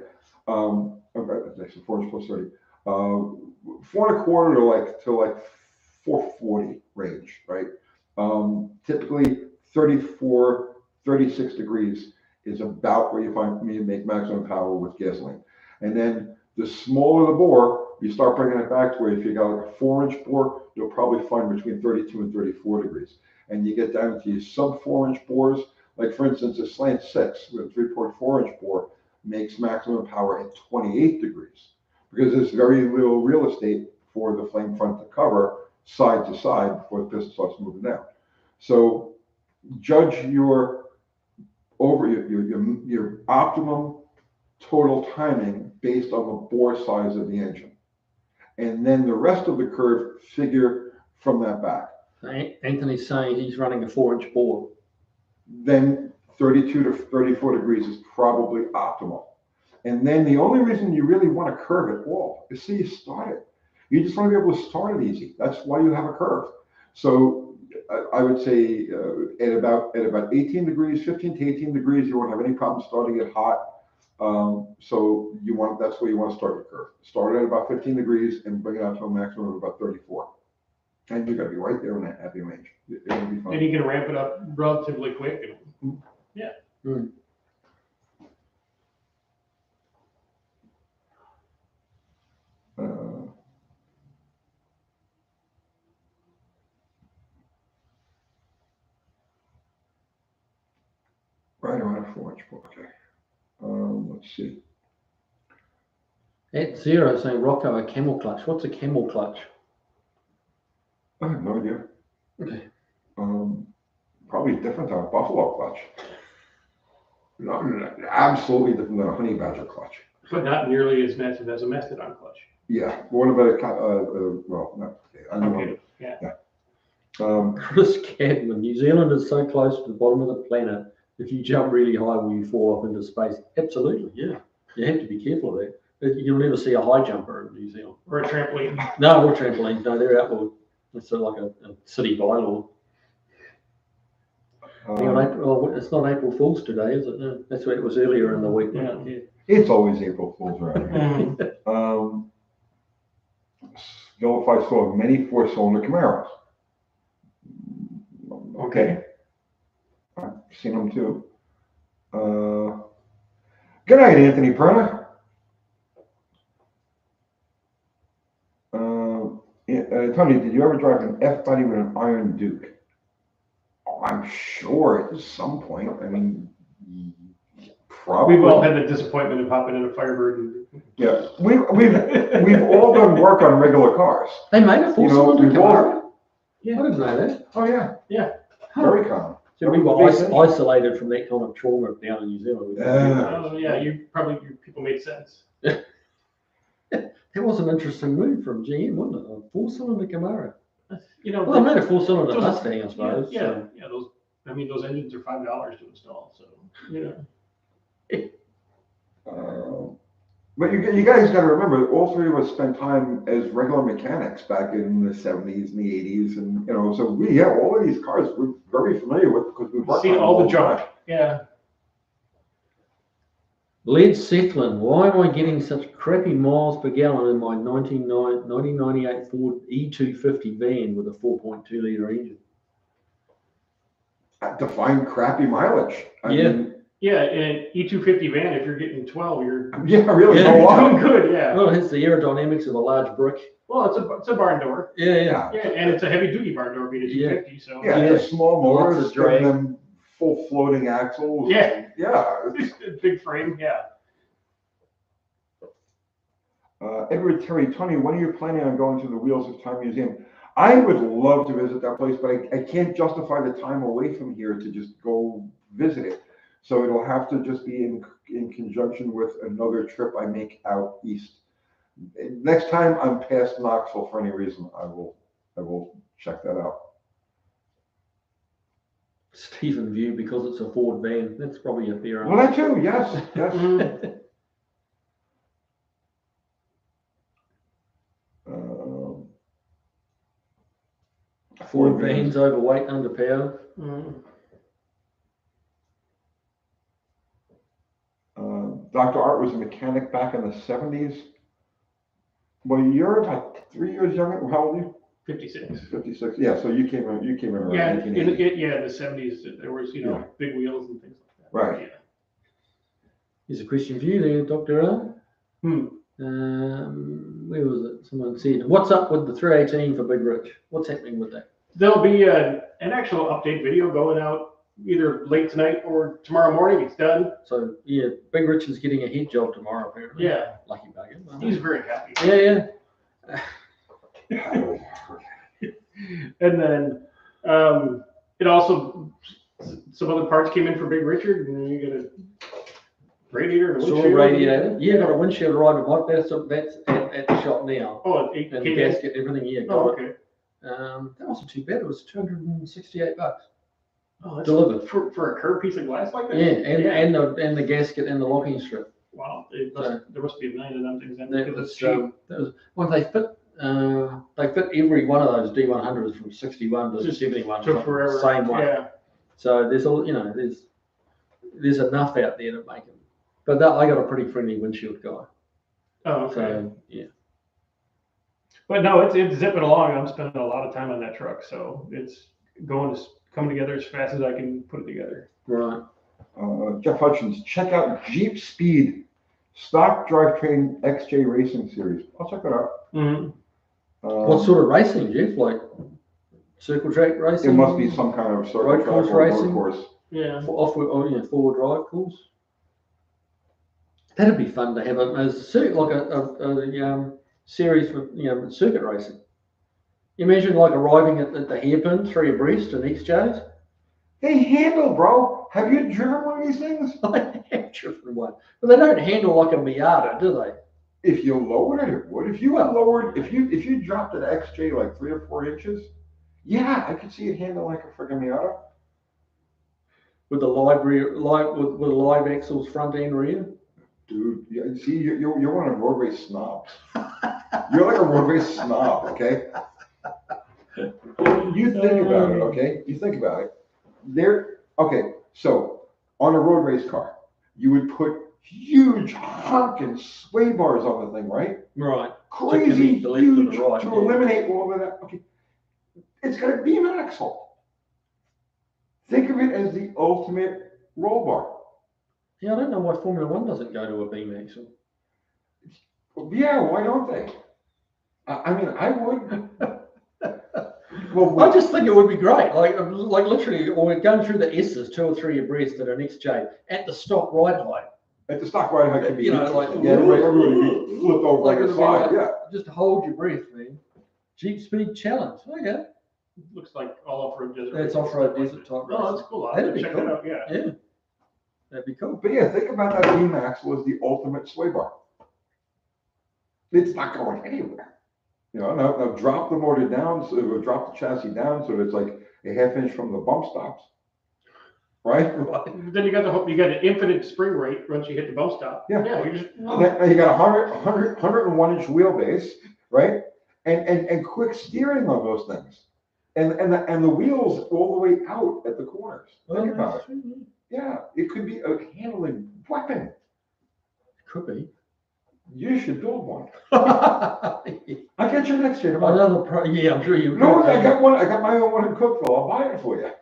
Actually 4-inch plus 30, 4 1/4 to like 440 range, right? Typically 34, 36 degrees is about where you find me to make maximum power with gasoline. And then the smaller the bore, you start bringing it back to where if you got like a 4-inch bore, you'll probably find between 32 and 34 degrees. And you get down to your sub 4-inch bores, like for instance, a slant 6 with a 3.4-inch bore makes maximum power at 28 degrees because there's very little real estate for the flame front to cover side to side before the piston starts moving down. So judge your optimum total timing based on the bore size of the engine. And then the rest of the curve figure from that back. Anthony's saying he's running a 4-inch bore. Then 32 to 34 degrees is probably optimal. And then the only reason you really want to curve at all is so you start it. You just want to be able to start it easy. That's why you have a curve. So I would say at about 18 degrees, 15 to 18 degrees, you won't have any problem starting it hot. So that's where you want to start your curve. Start at about 15 degrees and bring it out to a maximum of about 34. And you're going to be right there in that happy range. It'll be fun. And you can ramp it up relatively quick. Yeah. Mm. Right around a 4-inch bore. Okay. Let's see. At Zero saying Rocco a camel clutch. What's a camel clutch? I have no idea. Okay. Probably different than a buffalo clutch. No, absolutely different than a honey badger clutch. But not nearly as massive as a mastodon clutch. Yeah. What about well, no. I don't know. Yeah. Chris Cadman, New Zealand is so close to the bottom of the planet. If you jump really high, will you fall off into space? Absolutely, yeah. You have to be careful of that. You'll never see a high jumper in New Zealand. Or a trampoline. No, or trampolines. No, they're outlaw. It's sort of like a city bylaw. It's not April Fool's today, is it? No, that's what it was earlier in the week. Yeah. It's always April Fool's around here. Vilified saw many 4-cylinder Camaros. Okay. I've seen them too. Good night, Anthony Perna. Tony, did you ever drive an F-body with an Iron Duke? Oh, I'm sure at some point. I mean, probably. We've all had the disappointment of hopping in a Firebird. Yeah, we've all done work on regular cars. They made a 4-cylinder Camaro? Yeah. I didn't know that. Oh yeah. Yeah. Very common. So we were isolated from that kind of trauma down in New Zealand. Your people made sense. That was an interesting move from GM, wasn't it? A 4-cylinder Camaro. Well, I made a 4-cylinder Mustang, I suppose. Yeah. Those engines are $5 to install. So But you guys got to remember, all three of us spent time as regular mechanics back in the 70s and the 80s, and so all of these cars we're very familiar with because we've worked seen all the junk. Yeah. Led Sethlin, why am I getting such crappy miles per gallon in my 1998 Ford E250 van with a 4.2 litre engine? Define crappy mileage. I mean, Yeah, and E250 van, if you're getting 12, you're really doing good. Yeah. Well, it's the aerodynamics of a large brick. Well, it's a barn door. Yeah. Yeah, and it's a heavy duty barn door being a 250. So it's a small motor. It's giving them full floating axles. Yeah. Yeah. it's- Big frame, yeah. Edward Terry, Tony, when are you planning on going to the Wheels of Time Museum? I would love to visit that place, but I can't justify the time away from here to just go visit it. So it'll have to just be in conjunction with another trip I make out east. Next time I'm past Knoxville for any reason, I will check that out. Stephen View, because it's a Ford van. That's probably a fair Well, that too, yes, yes. answer. Ford vans, overweight, underpowered. Dr. Art was a mechanic back in the 70s. Well, you're about 3 years younger. How old are you? 56. 56. Yeah, so you came in around Yeah, 1980. in the 70s, there was, Yeah. big wheels and things like that. Right. Yeah. Here's a question for you there, Dr. R. Where was it? Someone said, what's up with the 318 for Big Rich? What's happening with that? There'll be an actual update video going out either late tonight or tomorrow morning. It's done. So, yeah, Big Rich is getting a head job tomorrow, apparently. Yeah. Lucky bugger. He's very happy. Yeah. And then it also, some other parts came in for Big Richard, and then you get a radiator and a Saw windshield. radiator. Yeah, got a windshield rider mic. That's at the shop now. Oh, it And came the in. gasket, everything, yeah. Oh, Got it. okay. That wasn't too bad. It was $268. Oh, that's Delivered. for a curved piece of glass like that. Yeah, and the gasket and the locking strip. Wow, there must be a million of them things in That because was it's cheap. well, they fit every one of those D100s from 61 to Just 71. Took forever. Same one. Yeah. So there's there's enough out there to make it. But I got a pretty friendly windshield guy. Oh, okay. So yeah. But no, it's zipping along. I'm spending a lot of time on that truck, so it's coming together as fast as I can put it together. Right. Jeff Hutchins, check out Jeep Speed stock drivetrain XJ Racing Series. I'll check that out. Mm-hmm. What sort of racing, Jeff? Like circle track racing? It must be some kind of circle Road track course or road racing? course. Yeah. Four-wheel drive course. That'd be fun to have a series for circuit racing. Imagine like arriving at the hairpin, 3 abreast in XJs. They handle, bro. Have you driven one of these things? I have driven one, but they don't handle like a Miata, do they? If you lowered it, it would. If you had lowered, if you dropped an XJ like 3 or 4 inches, yeah, I could see it handle like a friggin' Miata. With the with live axles front and rear. Dude, yeah, see, you're one of roadway snobs. You're like a roadway snob, okay? You think about it, okay? You think about it. Okay, so on a road race car, you would put huge honking sway bars on the thing, right? Right. Crazy the left and huge the right, to yeah. eliminate all of that. Okay, it's got a beam axle. Think of it as the ultimate roll bar. Yeah, I don't know why Formula One doesn't go to a beam axle. Yeah, why don't they? I mean, I would. I just think it would be great. Like literally, or going through the S's 2 or 3 abreast at an XJ at the stock ride height. At the stock ride height can be, You know, like everybody would be flipped over like like it'd a be slide. like, Yeah. just hold your breath, man. Jeep Speed Challenge. Okay. Looks like all off-road desert. That's off-road desert type. Oh, that's cool. I'll That'd be check cool. that out. Yeah. Yeah. That'd be cool. But yeah, think about that beam axle as the ultimate sway bar. It's not going anywhere. Now drop the motor down, so drop the chassis down so that it's like a ½ inch from the bump stops. Right? Then you got an infinite spring rate once you hit the bump stop. Yeah. Yeah. You just. Now you got 101 inch wheelbase, right? And quick steering on those things. And the wheels all the way out at the corners. Think about it. Yeah, it could be a handling weapon. Could be. You should build one. Another I'll get you next year. Tomorrow. yeah, I'm sure you. No, I got one. I got my own one in Cookville. I'll buy it for you.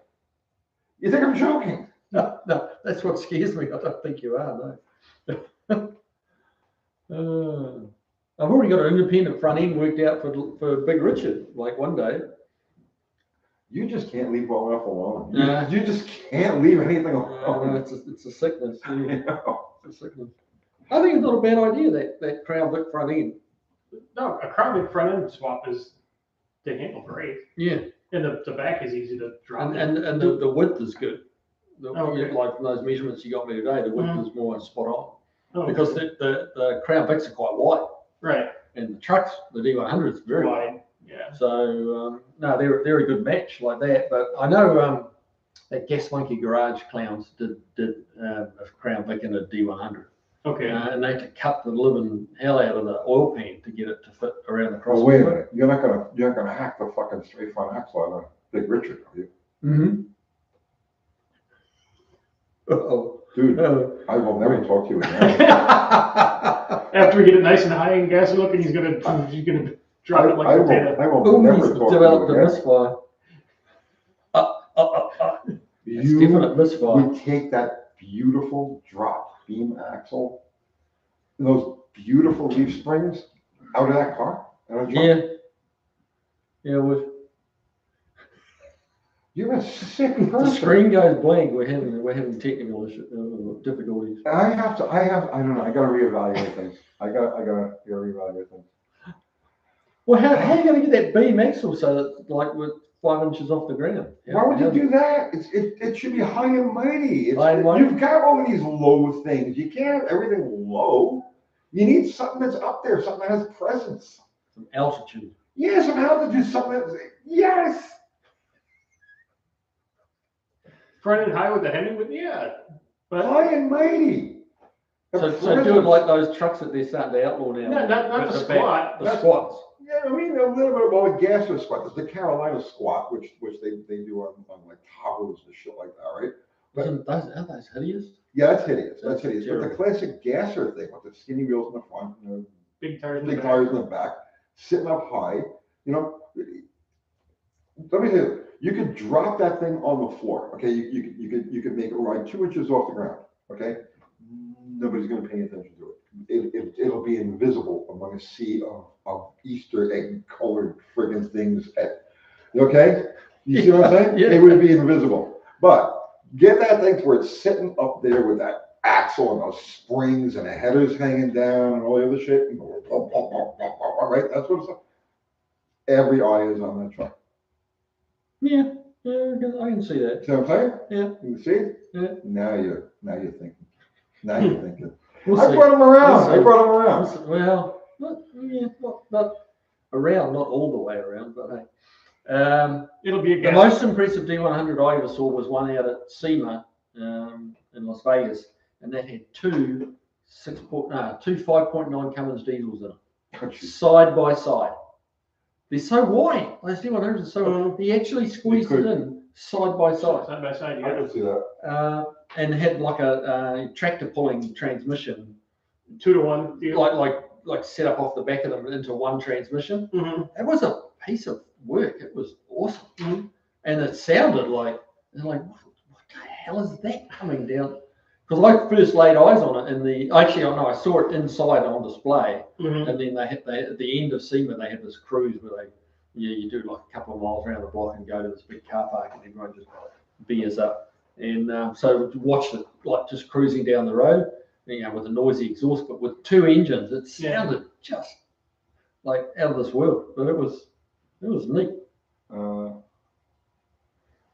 You think I'm joking? No, that's what scares me. I don't think you are. No. I've already got an independent front end worked out for Big Richard. Like one day. you just can't leave well enough alone. Yeah. You just can't leave anything alone. It's a sickness. You know? It's a sickness. I think it's not a bad idea, that Crown Vic front end. No, a Crown Vic front end swap is, they handle great. Yeah. And the back is easy to drop. And the width is good. Okay. Like those measurements you got me today, the width is more spot on. Oh, Because the Crown Vics are quite wide. right. And the trucks, the D100 is very wide. Wide. Yeah. So, no, they're a good match like that. But I know that Gas Monkey Garage Clowns did a Crown Vic in a D100. Okay. And they had to cut the living hell out of the oil pan to get it to fit around the cross. Oh, wait a minute. You're not gonna hack the fucking straight front axle on a Big Richard, are you? Mm-hmm. Uh-oh. Dude, Oh. I will never talk to you again. After we get it nice and high in gas looking, he's gonna drop it like I a potato. will never He's talk developed to a you again. misfire. It's You definite misfire. would take that beautiful drop beam axle, and those beautiful leaf springs out of that car? And a truck? Yeah. Yeah, with You're a sick the person. screen goes blank, we're having technical difficulties. I don't know, I gotta reevaluate things. I gotta reevaluate things. Well, how are you going to get that beam axle so that like with 5 inches off the ground? Why would you do that? It should be high and mighty. High and mighty? You've got all of these low things. You can't have everything low. You need something that's up there, something that has presence. Some altitude. Yeah, somehow to do something that's, yes. Front end high with the Hemi with, yeah. But High and mighty. So do it like those trucks that they're starting to outlaw now. not the squat. The squats. Yeah, I mean a little bit about a gasser squat. There's the Carolina squat, which they do on like Tahoes and shit like that, right? Aren't those hideous? Yeah, that's hideous. That's hideous. But terrible. the classic gasser thing with the skinny wheels in the front, and the Big tires in the big back. tires in the back, sitting up high, you know. Let me tell you, you could drop that thing on the floor. Okay, you could make it ride 2 inches off the ground. Okay, nobody's going to pay attention to it. It'll be invisible among a sea of Easter egg colored friggin' things. Okay, you see what I'm saying? Yeah. It would be invisible. But get that thing to where it's sitting up there with that axle and those springs and the headers hanging down and all the other shit. And right, that's what it's like. Every eye is on that truck. Yeah, I can see that. See what I'm saying? Yeah. You see it? Yeah. Now you're thinking. Now you're thinking. We'll I see. brought him around. We'll see. I brought him around. Well, not around, not all the way around, but hey. It'll be a The gas. most impressive D100 I ever saw was one out at SEMA in Las Vegas, and that had two 5.9 Cummins diesels in it, side by side. They're so wide. Those D100s are so wide. He actually squeezed it in side by side. Side by side, I yeah. can see that. And had like a tractor pulling transmission, 2-to-1 deal. like set up off the back of them into one transmission. Mm-hmm. It was a piece of work. It was awesome. And it sounded like, what the hell is that coming down? Because I first laid eyes on it I saw it inside on display. Mm-hmm. And then at the end of SEMA, they had this cruise where you do like a couple of miles around the block and go to this big car park and everyone just beers up. And so watched it like just cruising down the road, with a noisy exhaust, but with two engines, it sounded just like out of this world. But it was neat.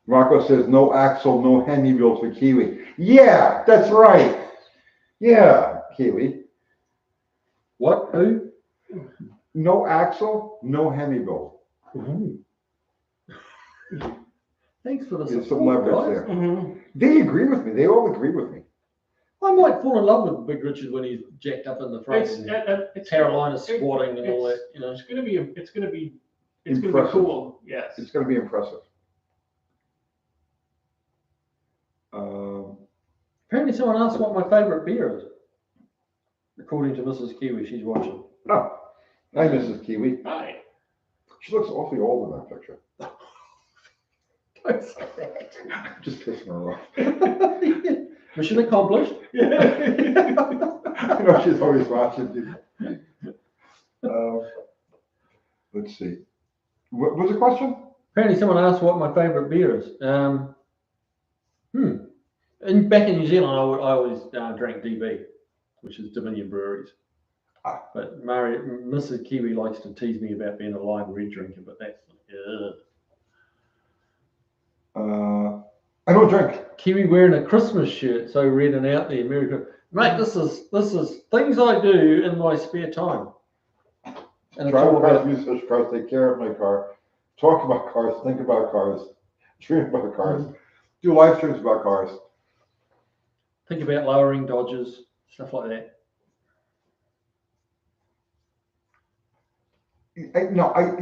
Rocco says no axle, no Hemi built for Kiwi. Yeah, that's right. Yeah, Kiwi. What? Who? No axle, no Hemi built. Thanks for the There's some support, leverage guys. there. Mm-hmm. They agree with me. They all agree with me. I might fall in love with Big Richard when he's jacked up in the front. It's Carolina squatting and all that, It's gonna be Impressive. cool. Yes. It's going to be impressive. Apparently someone asked what my favourite beer is. According to Mrs. Kiwi, she's watching. Oh, hi, Mrs. Kiwi. Hi. She looks awfully old in that picture. Don't say that. I'm just pissing her off. Mission accomplished. I know she's always watching. Let's see. What was the question? Apparently, someone asked what my favourite beer is. And back in New Zealand, I always drank DB, which is Dominion Breweries. But Mrs. Kiwi likes to tease me about being a light red drinker, but that's I don't drink. Kiwi wearing a Christmas shirt, so red and out there, Merry Christmas. Mate, this is things I do in my spare time. And Drive cars, use such cars, take care of my car, talk about cars, think about cars, dream about cars, do live streams about cars. Think about lowering Dodges, stuff like that.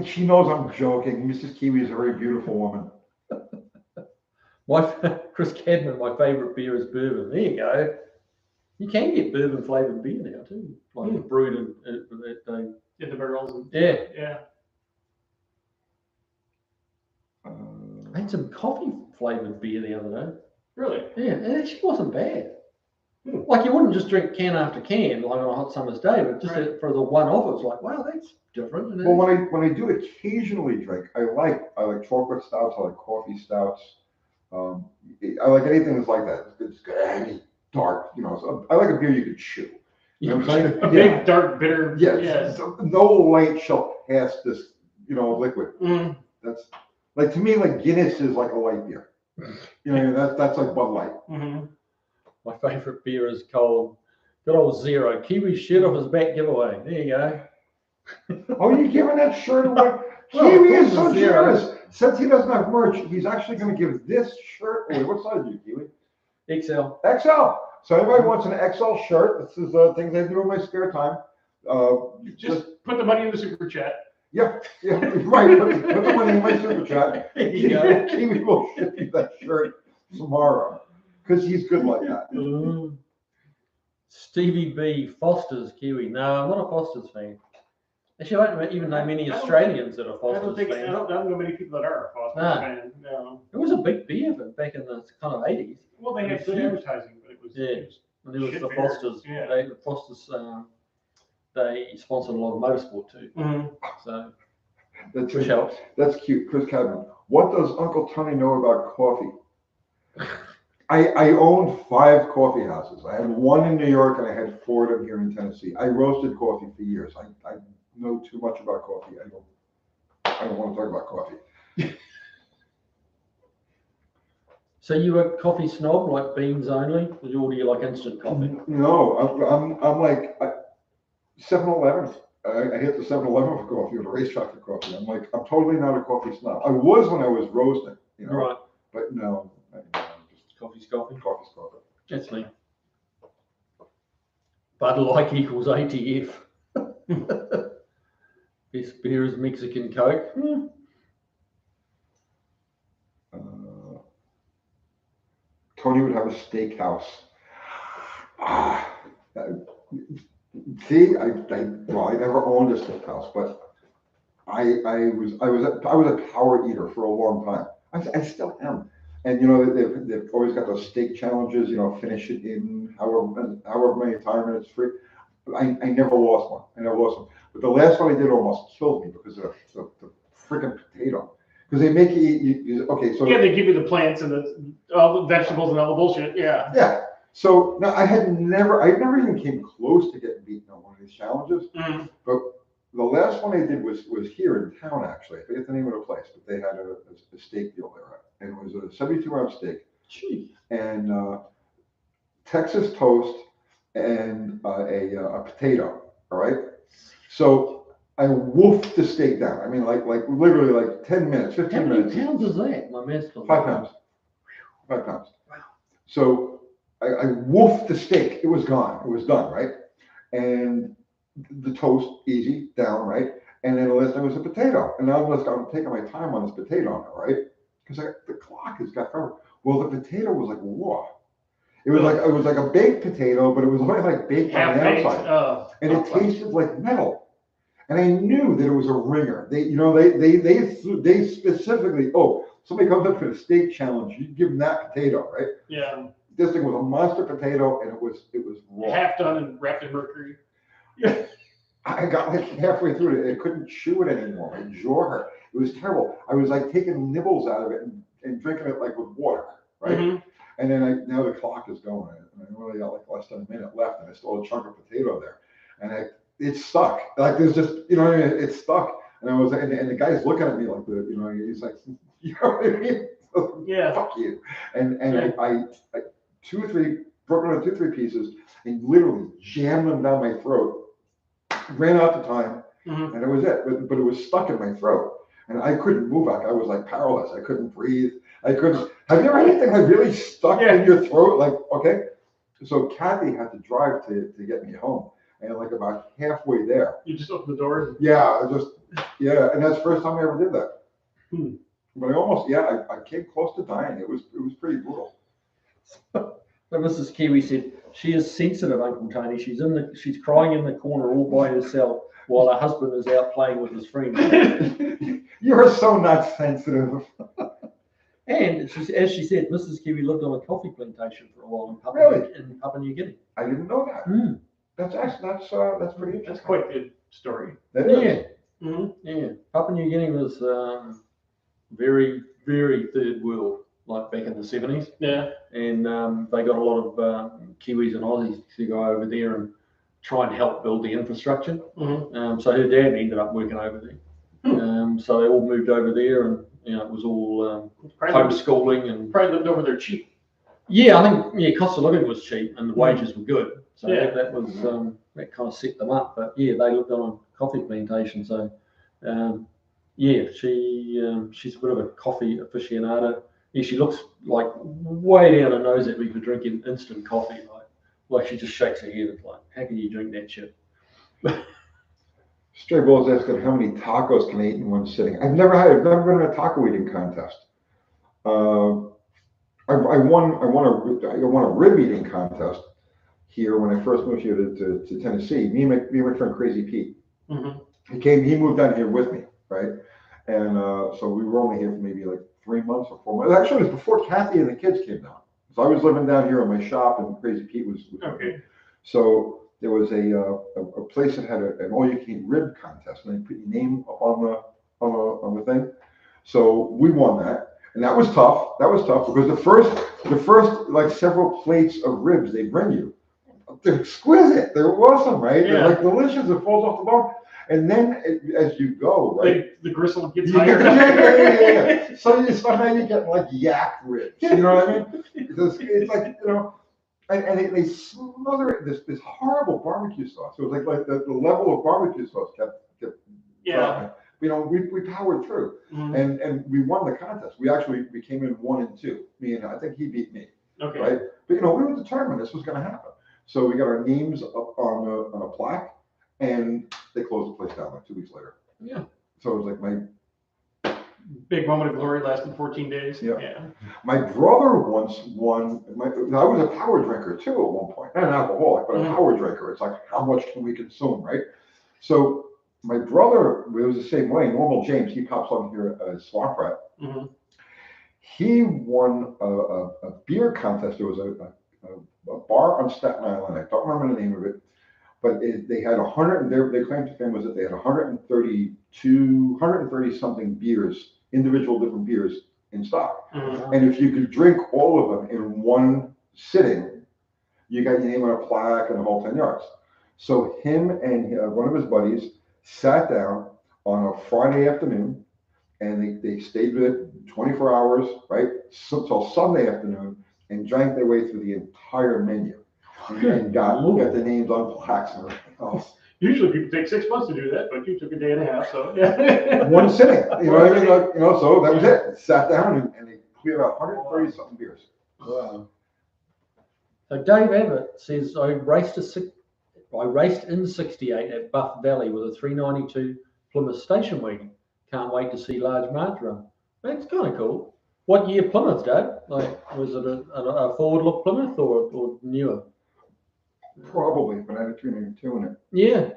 She knows I'm joking. Mrs. Kiwi is a very beautiful woman. Chris Cadman, my favourite beer is bourbon. There you go. You can get bourbon flavoured beer now too, like brewed in the barrels. Yeah. I had some coffee flavoured beer the other day. Really? Yeah, it actually wasn't bad. Like you wouldn't just drink can after can like on a hot summer's day, but just for the one-off, it was like, wow, that's different. Well, when I do occasionally drink, I like chocolate stouts, I like coffee stouts. I like anything that's like that. It's good, dark, So I like a beer you could chew. You know what I'm saying? A big, dark, bitter. Yes. So no light shall pass this, liquid. That's like, to me, like Guinness is like a light beer. That's like Bud Light. My favourite beer is cold. Good old Zero. Kiwi shirt off his back giveaway. There you go. Oh, you're giving that shirt away? Kiwi is so generous. Since he doesn't have merch, he's actually going to give this shirt away. What size are you, Kiwi? XL. XL. So anybody wants an XL shirt, this is things I do in my spare time. Just put the money in the super chat. Yeah, right. Put the money in my super chat. Kiwi will ship you that shirt tomorrow because he's good like that. Stevie B, Foster's Kiwi. No, I'm not a Foster's fan. Actually, I don't even know many Australians that are Foster's fans. I don't know many people that are Foster's fans. No. It was a big beer back in the kind of 80s. Well, they had good advertising, but it was. And there was the Fosters. The Fosters. They sponsored a lot of motorsport too. So which helps. That's cute, Chris Cadman. What does Uncle Tony know about coffee? I owned 5 coffee houses. I had 1 in New York and I had 4 of them here in Tennessee. I roasted coffee for years. I know too much about coffee. I don't want to talk about coffee. So you were a coffee snob, like beans only? Or do you like instant coffee? No, I'm like 7-Eleven. I hit the 7-Eleven for coffee or the racetrack for coffee. I'm totally not a coffee snob. I was when I was roasting, Right. But no. Coffee's coffee. Coffee's coffee. That's me. Bud Light equals ATF. Best beer is Mexican Coke. Tony would have a steakhouse. See, I never owned a steakhouse, but I was a power eater for a long time. I still am. And they've always got those steak challenges. Finish it in however many time and it's free. I never lost one. But the last one I did almost killed me because of the freaking potato. Because they make you eat. Okay, so they give you the plants and all the vegetables and all the bullshit. Yeah. Yeah. So now I never even came close to getting beaten on one of these challenges. But the last one I did was here in town, actually. I forget the name of the place, but they had a steak deal there. And it was a 72-ounce steak. Gee. And Texas toast and a potato. All right. So I wolfed the steak down. I mean, like literally like 10 minutes, 15 minutes. How many pounds is that? My math's 5 pounds. 5 pounds. Wow. So I wolfed the steak. It was gone. It was done, right? And the toast, easy, down, right? And then the last thing was a potato. And now I'm taking my time on this potato now, right? Because the clock has got covered. Well, the potato was like raw. It was like a baked potato, but it was only like baked on the outside. And it tasted like metal. And I knew that it was a ringer. They specifically, somebody comes up for the steak challenge, you give them that potato, right? Yeah. This thing was a monster potato, and it was raw. Half done and wrapped in mercury. I got like halfway through it. I couldn't chew it anymore. My jaw hurt. It was terrible. I was like taking nibbles out of it and drinking it like with water, right? Mhm. And then now the clock is going, and I only got like less than a minute left, and I still had a chunk of potato there, and it's stuck. Like there's just, you know what I mean? It's stuck. And I was, and the guy's looking at me like you know, he's like, you know what I mean? Yeah. Fuck you. And Yeah. I two or three broken into 2 or 3 pieces and literally jammed them down my throat. Ran out the time, Mhm. and it was it. But it was stuck in my throat, and I couldn't move. I was like paralyzed. I couldn't breathe. I couldn't. Have you ever had anything like really stuck in your throat? Like, okay. So Kathy had to drive to get me home, and like about halfway there, You just open the door. yeah, and that's the first time I ever did that. Hmm. But I almost, yeah, I came close to dying. It was pretty brutal. But Mrs. Kiwi said she is sensitive, Uncle Tony. She's crying in the corner all by herself while her husband is out playing with his friends. You're so not sensitive. And as she said, Mrs. Kiwi lived on a coffee plantation for a while in Papua New Guinea. I didn't know that. Mm. That's pretty interesting. That's quite the story. That is. Mhm. Yeah. Papua New Guinea was very, very third world, like back in the 70s. Yeah. And they got a lot of Kiwis and Aussies to go over there and try and help build the infrastructure. Mhm. So her dad ended up working over there. So they all moved over there, and it was all homeschooling and probably lived over there cheap. Yeah, I think cost of living was cheap and the wages were good, so that was that kind of set them up. But yeah, they lived on a coffee plantation, so she's a bit of a coffee aficionado. Yeah, she looks like way down her nose at me for drinking instant coffee. Like she just shakes her head. It's like, how can you drink that shit? Stray Bull's asking how many tacos can I eat in one sitting. I've never been in a taco eating contest. I won a rib eating contest here when I first moved here to Tennessee. Me and my friend Crazy Pete. Mm-hmm. He moved down here with me, right? And so we were only here for maybe like 3 months or 4 months. Actually, it was before Kathy and the kids came down. So I was living down here in my shop, and Crazy Pete was okay. So there was a place that had an all-you-can-eat rib contest, and they put your name up on the thing. So we won that, and that was tough. That was tough because the first like several plates of ribs they bring you, they're exquisite. They're awesome, right? Yeah. They're like delicious. It falls off the bone. And then as you go, right? The gristle gets Yeah, higher. yeah. So now you get like yak ribs. You know what I mean? It's like, and they smother it in this horrible barbecue sauce. It was like the level of barbecue sauce kept dropping. We powered through, and we won the contest. We came in 1 and 2. Me and I think he beat me. Okay. Right? But we were determined this was going to happen. So we got our names up on a plaque, and they closed the place down like 2 weeks later. Yeah. So it was like my big moment of glory lasted 14 days. Yeah. My brother once won. I was a power drinker too at one point. Not an alcoholic, but a power drinker. It's like, how much can we consume, right? So my brother, it was the same way. Normal James, he pops on here at Swamp Rat. Mm-hmm. He won a beer contest. There was a bar on Staten Island. I don't remember the name of it, but they had 100. Their claim to fame was that they had 130 something beers, individual different beers in stock. Mm-hmm. And if you could drink all of them in one sitting, you got your name on a plaque and the whole 10 yards. So him and one of his buddies sat down on a Friday afternoon, and they stayed with it 24 hours, right, till Sunday afternoon, and drank their way through the entire menu, and got the names on plaques and everything else. Usually people take 6 months to do that, but you took a day and a half, so yeah. One sitting, you know what I mean? So that was it. Sat down and they cleared out 130 something beers. Wow. So Dave Abbott says, I raced in '68 at Buff Valley with a 392 Plymouth station wagon. Can't wait to see large March run. That's kind of cool. What year Plymouth, Dave? Like, was it a forward look Plymouth or newer? Probably, but I had a 392 in it. Yeah.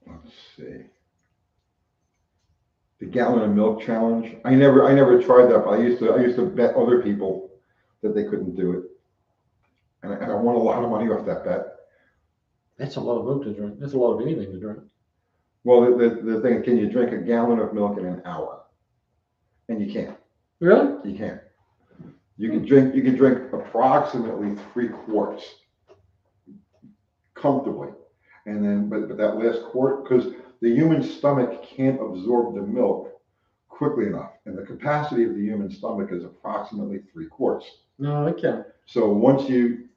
Let's see. The gallon of milk challenge. I never tried that, but I used to bet other people that they couldn't do it. And I won a lot of money off that bet. That's a lot of milk to drink. That's a lot of anything to drink. Well, the thing, can you drink a gallon of milk in an hour? And you can't. Really? You can't. You can drink approximately 3 quarts comfortably. And then, but that last quart, because the human stomach can't absorb the milk quickly enough. And the capacity of the human stomach is approximately 3 quarts. No, okay. So once you,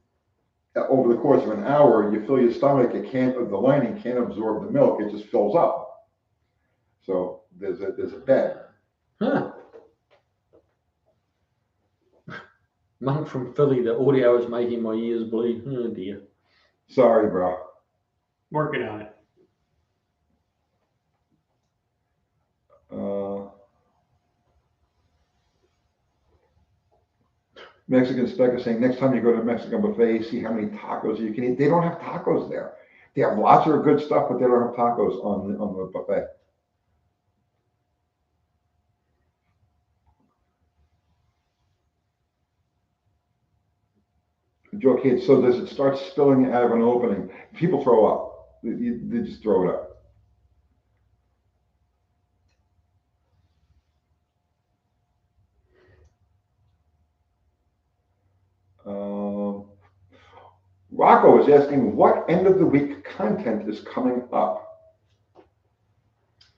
over the course of an hour, you fill your stomach, the lining can't absorb the milk, it just fills up. So there's a bet. Huh. Monk from Philly, the audio is making my ears bleed. Oh dear. Sorry, bro. Working on it. Mexican Spec is saying, next time you go to a Mexican buffet, see how many tacos you can eat. They don't have tacos there. They have lots of good stuff, but they don't have tacos on the buffet. Joe Kate, so does it start spilling out of an opening? People throw up. They just throw it up. Rocco is asking, what end of the week content is coming up?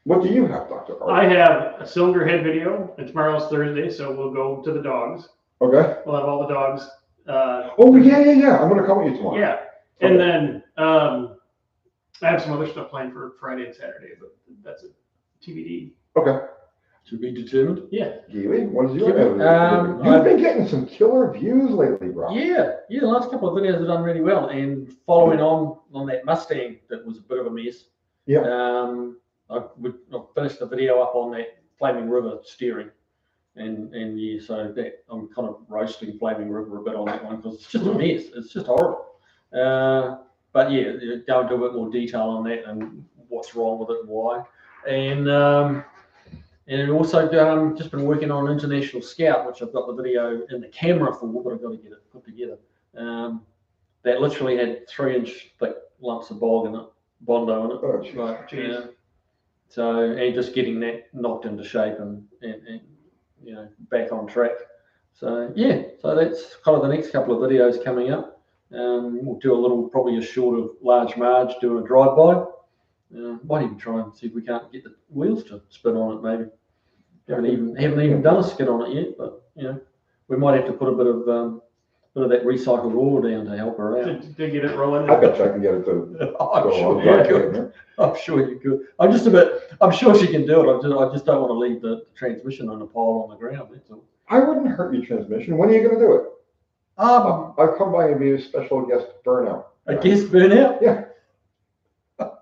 What do you have, Dr. Art? I have a cylinder head video, and tomorrow's Thursday, so we'll go to the dogs. Okay. We'll have all the dogs. Oh, yeah. I'm going to come with you tomorrow. Yeah. Okay. And then I have some other stuff planned for Friday and Saturday, but that's a TBD. Okay. To be determined. Yeah. Keely, what is your You've been getting some killer views lately, bro. Yeah. The last couple of videos have done really well, and following on that Mustang that was a bit of a mess. Yeah. I finished the video up on that Flaming River steering, and yeah, so that I'm kind of roasting Flaming River a bit on that one because it's just a mess. It's just horrible. But yeah, go into a bit more detail on that and what's wrong with it and why. And also just been working on International Scout, which I've got the video in the camera for, but I've got to get it put together. That literally had 3-inch thick lumps of Bondo in it. Oh, Jeez. So, and just getting that knocked into shape and back on track. So yeah, so that's kind of the next couple of videos coming up. We'll do probably a short of Large Marge doing a drive-by. Might even try and see if we can't get the wheels to spin on it. Maybe haven't even done a skid on it yet, but we might have to put a bit of that recycled oil down to help her out. To get it rolling. I bet you I can get it to I'm sure you could. I'm sure she can do it. I just don't want to leave the transmission on a pile on the ground. That's all. I wouldn't hurt your transmission. When are you going to do it? I'll come by and be a special guest burnout. A guest burnout? Yeah.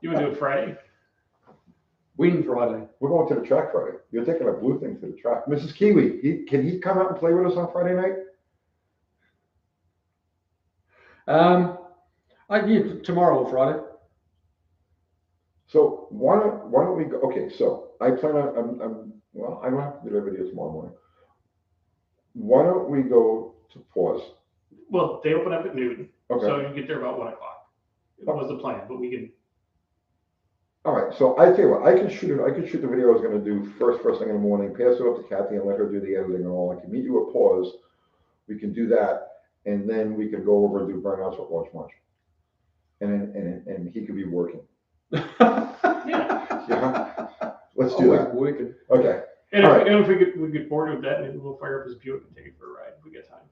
You want to do it Friday? When Friday? We're going to the track Friday. You're taking a blue thing to the track. Mrs. Kiwi, can he come out and play with us on Friday night? Tomorrow or Friday. So why don't we go? Okay, so I plan on. Well, I don't have to do the video tomorrow morning. Why don't we go to pause? Well, they open up at noon, Okay. so you get there about 1 o'clock. That was the plan, but we can. All right, so I tell you what, I could shoot the video I was going to do first thing in the morning, pass it up to Kathy and let her do the editing and all. I can meet you at pause. We can do that, and then we can go over and do burnouts with Large Marge. And he could be working. Yeah. Let's do that. Working. Okay. And All right. if we get bored with that, maybe we'll fire up his Buick and take it for a ride if we got time.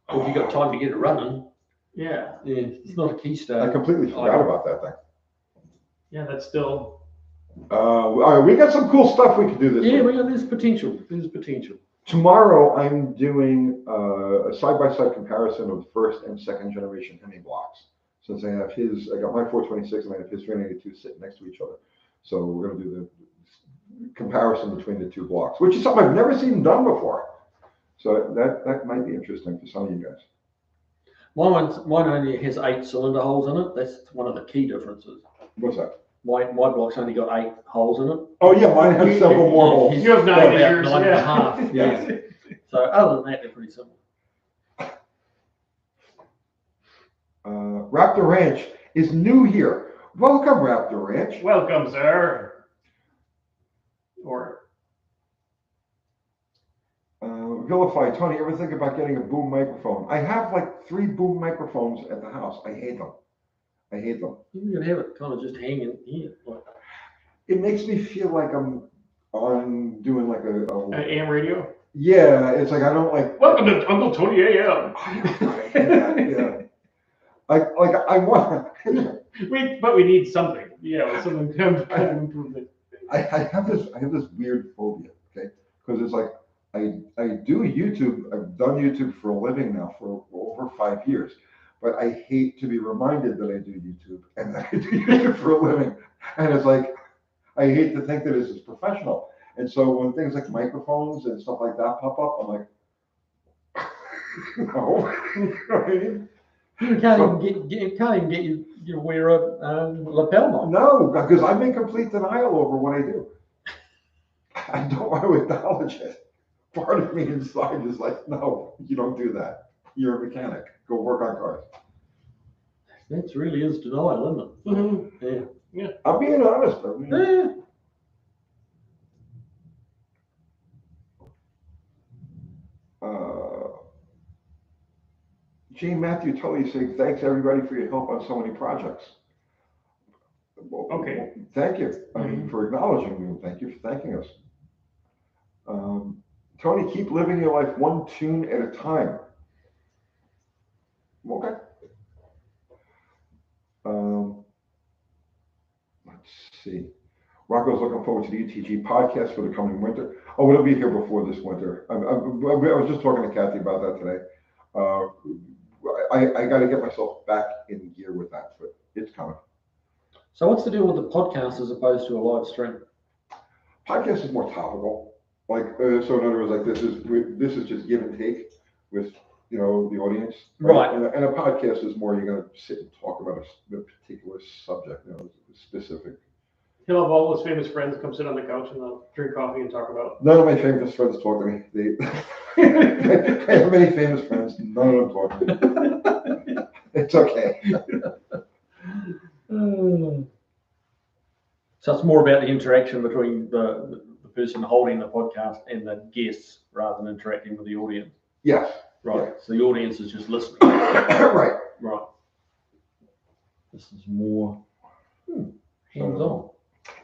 Or if you got time to get it running. Yeah. Yeah, it's not a key I start. completely forgot about that thing. Yeah, that's still. All right, we got some cool stuff we can do this week. There's potential. There's potential. Tomorrow, I'm doing a side-by-side comparison of first and second generation Hemi blocks. Since I got my 426 and I have his 382 sitting next to each other. So we're going to do the comparison between the two blocks, which is something I've never seen done before. So that might be interesting for some of you guys. Mine only has 8 cylinder holes in it. That's one of the key differences. What's that? My block's only got 8 holes in it. Oh yeah, mine has several more holes. You have 9 years. 9 and a half. Yeah. So other than that, they're pretty simple. Raptor Ranch is new here. Welcome, Raptor Ranch. Welcome, sir. Or Vilify, Tony, ever think about getting a boom microphone? I have like 3 boom microphones at the house. I hate them. You can have it kind of just hanging here. Like, It makes me feel like I'm on doing like an AM radio. yeah, it's like I don't like. Welcome to Uncle Tony AM. I hate that, yeah. I want. But we need something. Something kind of improvement. I have this weird phobia, okay? Because it's like I do YouTube. I've done YouTube for a living now for over 5 years, but I hate to be reminded that I do YouTube and that I do YouTube for a living. And it's like I hate to think that this is professional. And so when things like microphones and stuff like that pop up, I'm like, no. You know what I mean? you can't even get you wear a lapel mic. No, because I'm in complete denial over what I do. I don't want to acknowledge it. Part of me inside is like, no, you don't do that. You're a mechanic. Go work on cars. That really is denial, isn't it? Mm-hmm. Yeah. I'm being honest. I mean, Gene Matthew Tully saying, thanks everybody for your help on so many projects. Well, Okay. Thank you. I mean, for acknowledging me. Thank you for thanking us. Tony, keep living your life one tune at a time. Okay. Let's see. Rocco's looking forward to the UTG podcast for the coming winter. Oh, it'll be here before this winter. I was just talking to Kathy about that today. I got to get myself back in gear with that, but it's coming. So what's the deal with the podcast as opposed to a live stream? Podcast is more topical. Like, so in other words, like this is just give and take with, the audience. Right. And a podcast is more, you're going to sit and talk about a particular subject, specific. He'll have all his famous friends come sit on the couch and they'll drink coffee and talk about. None of my famous friends talk to me. I have many famous friends. None of them talk to me. It's okay. So it's more about the interaction between the person holding the podcast and the guests rather than interacting with the audience. Yes. Right. Yeah. So the audience is just listening. Right. Right. This is more hands-on.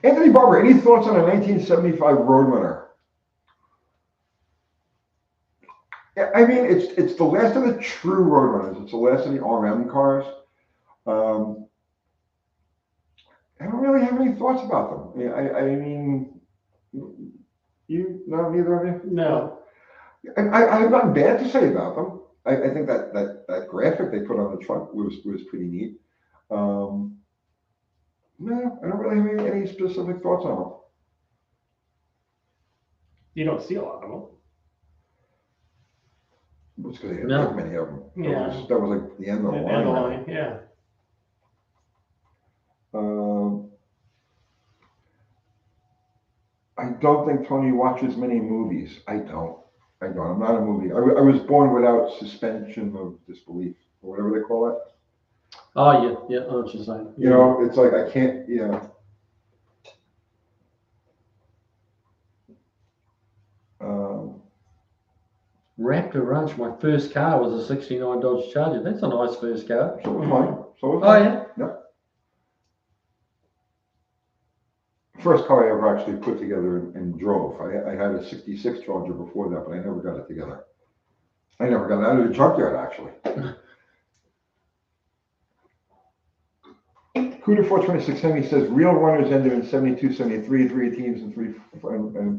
Anthony Barber, any thoughts on a 1975 Roadrunner? Yeah, I mean, it's the last of the true Roadrunners. It's the last of the RM cars. I don't really have any thoughts about them. I mean, neither of you? No. I have nothing bad to say about them. I think that graphic they put on the trunk was pretty neat. No, I don't really have any specific thoughts on them. You don't see a lot of them. It's because they didn't make many of them. Yeah. That was like the end of the line. Yeah. I don't think Tony watches many movies. I don't. I'm not a movie. I was born without suspension of disbelief, or whatever they call it. Oh, yeah. I know what you're saying. It's like I can't, Raptor Ranch, my first car was a 69 Dodge Charger. That's a nice first car. So was mine. Oh, yeah? Yep. First car I ever actually put together and drove. I had a 66 Charger before that, but I never got it together. I never got it out of the junkyard, actually. Cooter 426 Hemi says real runners ended in 72, 73, 318s and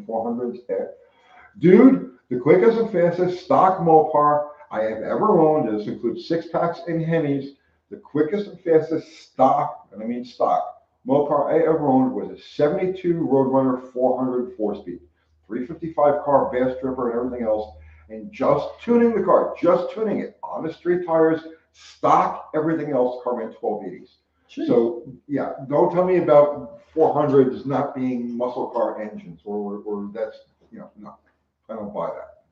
400s. Dude, the quickest and fastest stock Mopar I have ever owned, this includes 6-packs and Hemis, the quickest and fastest stock, and I mean stock, Mopar I ever owned was a 72 Roadrunner 400 4-speed, 355 car, bass stripper and everything else, and just tuning the car, just tuning it on the street tires, stock, everything else, car ran 1280s. Jeez. So yeah, don't tell me about 400s not being muscle car engines or that's, no, I don't buy that.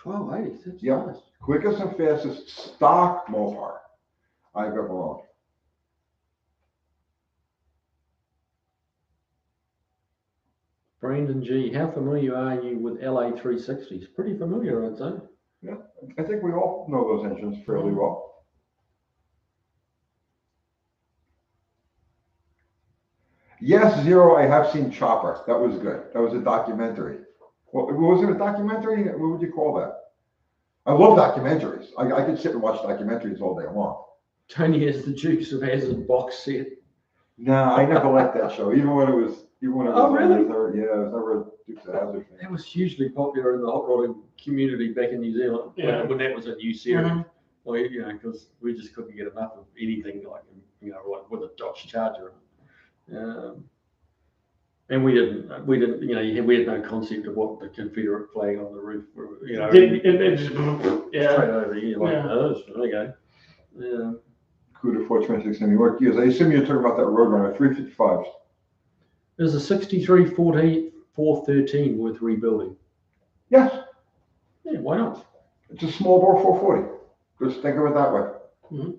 1280s, that's Yeah. nice. Quickest and fastest stock Mopar. I've ever owned. Brandon G, how familiar are you with LA 360s? Pretty familiar, I'd say. Yeah, I think we all know those engines fairly well. Yes, Zero, I have seen Chopper. That was good. That was a documentary. Well, was it a documentary? What would you call that? I love documentaries. I could sit and watch documentaries all day long. Tony has the Dukes of Hazzard box set. No, I never liked that show, even when it was Oh, really? Yeah, it was never a Dukes of Hazzard fan. That was hugely popular in the hot rodding community back in New Zealand when that was a new series. Mhm. Well, you know, because we just couldn't get enough of anything like, you know, like with a Dodge Charger. And we didn't, you know, we had no concept of what the Confederate flag on the roof, you know, It just, yeah. straight over here, like, Yeah. oh, okay. Yeah. Cuda 426 in New York. Yes, I assume you're talking about that Roadrunner 355s. Is a 63 413 worth rebuilding? Yes, Yeah, why not? it's a small bore 440. Just think of it that way. Mhm.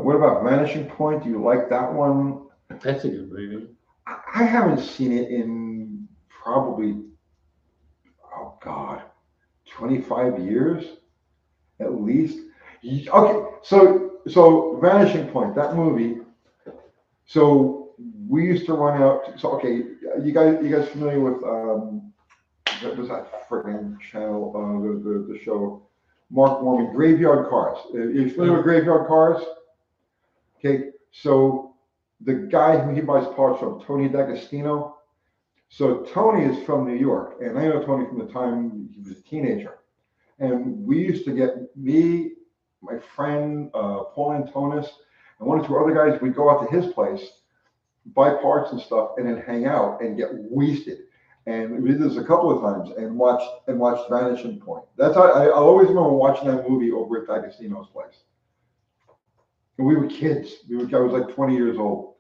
What about Vanishing Point? Do you like that one? That's a good movie. I haven't seen it in probably, oh God, 25 years at least. Okay, so Vanishing Point, that movie. So we used to run out. So okay, you guys familiar with what was that freaking channel? The show Mark Mormon, Graveyard Cars. You familiar with Graveyard Cars? Okay, so the guy who he buys parts from, Tony D'Agostino. So Tony is from New York, and I know Tony from the time he was a teenager. And we used to get, me, my friend Paul Antonis, and one or two other guys, we'd go out to his place, buy parts and stuff, and then hang out and get wasted. And we did this a couple of times and watched Vanishing Point. That's how I always remember watching that movie over at D'Agostino's place. And we were kids. I was like 20 years old.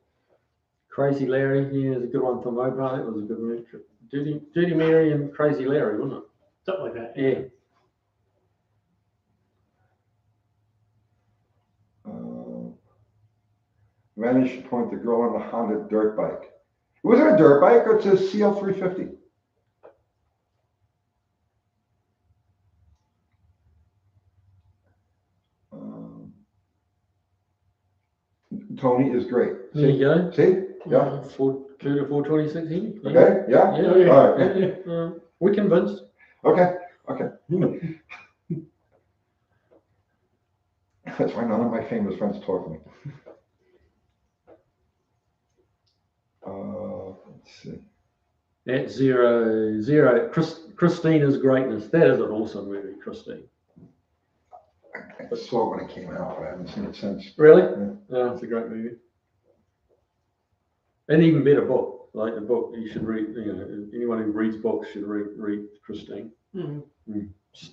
Crazy Larry, yeah, is a good one for Mopar. That was a good movie. Dirty Mary and Crazy Larry, wasn't it? Something like that. Yeah. Vanishing Point, the girl on the Honda dirt bike. Was it a dirt bike or it's a CL350? Tony is great. There you go. See? Yeah. Ford Cuda 426 here. Yeah. Okay. Yeah. Yeah. All right. We're convinced. Okay. That's why none of my famous friends talk to me. Let's see. At zero. Christina's Greatness. That is an awesome movie, Christine. I saw it when it came out, but I haven't seen it since. Really? Yeah. Oh, it's a great movie. An even better book. Like the book you should read. You know, anyone who reads books should read Christine. Mhm.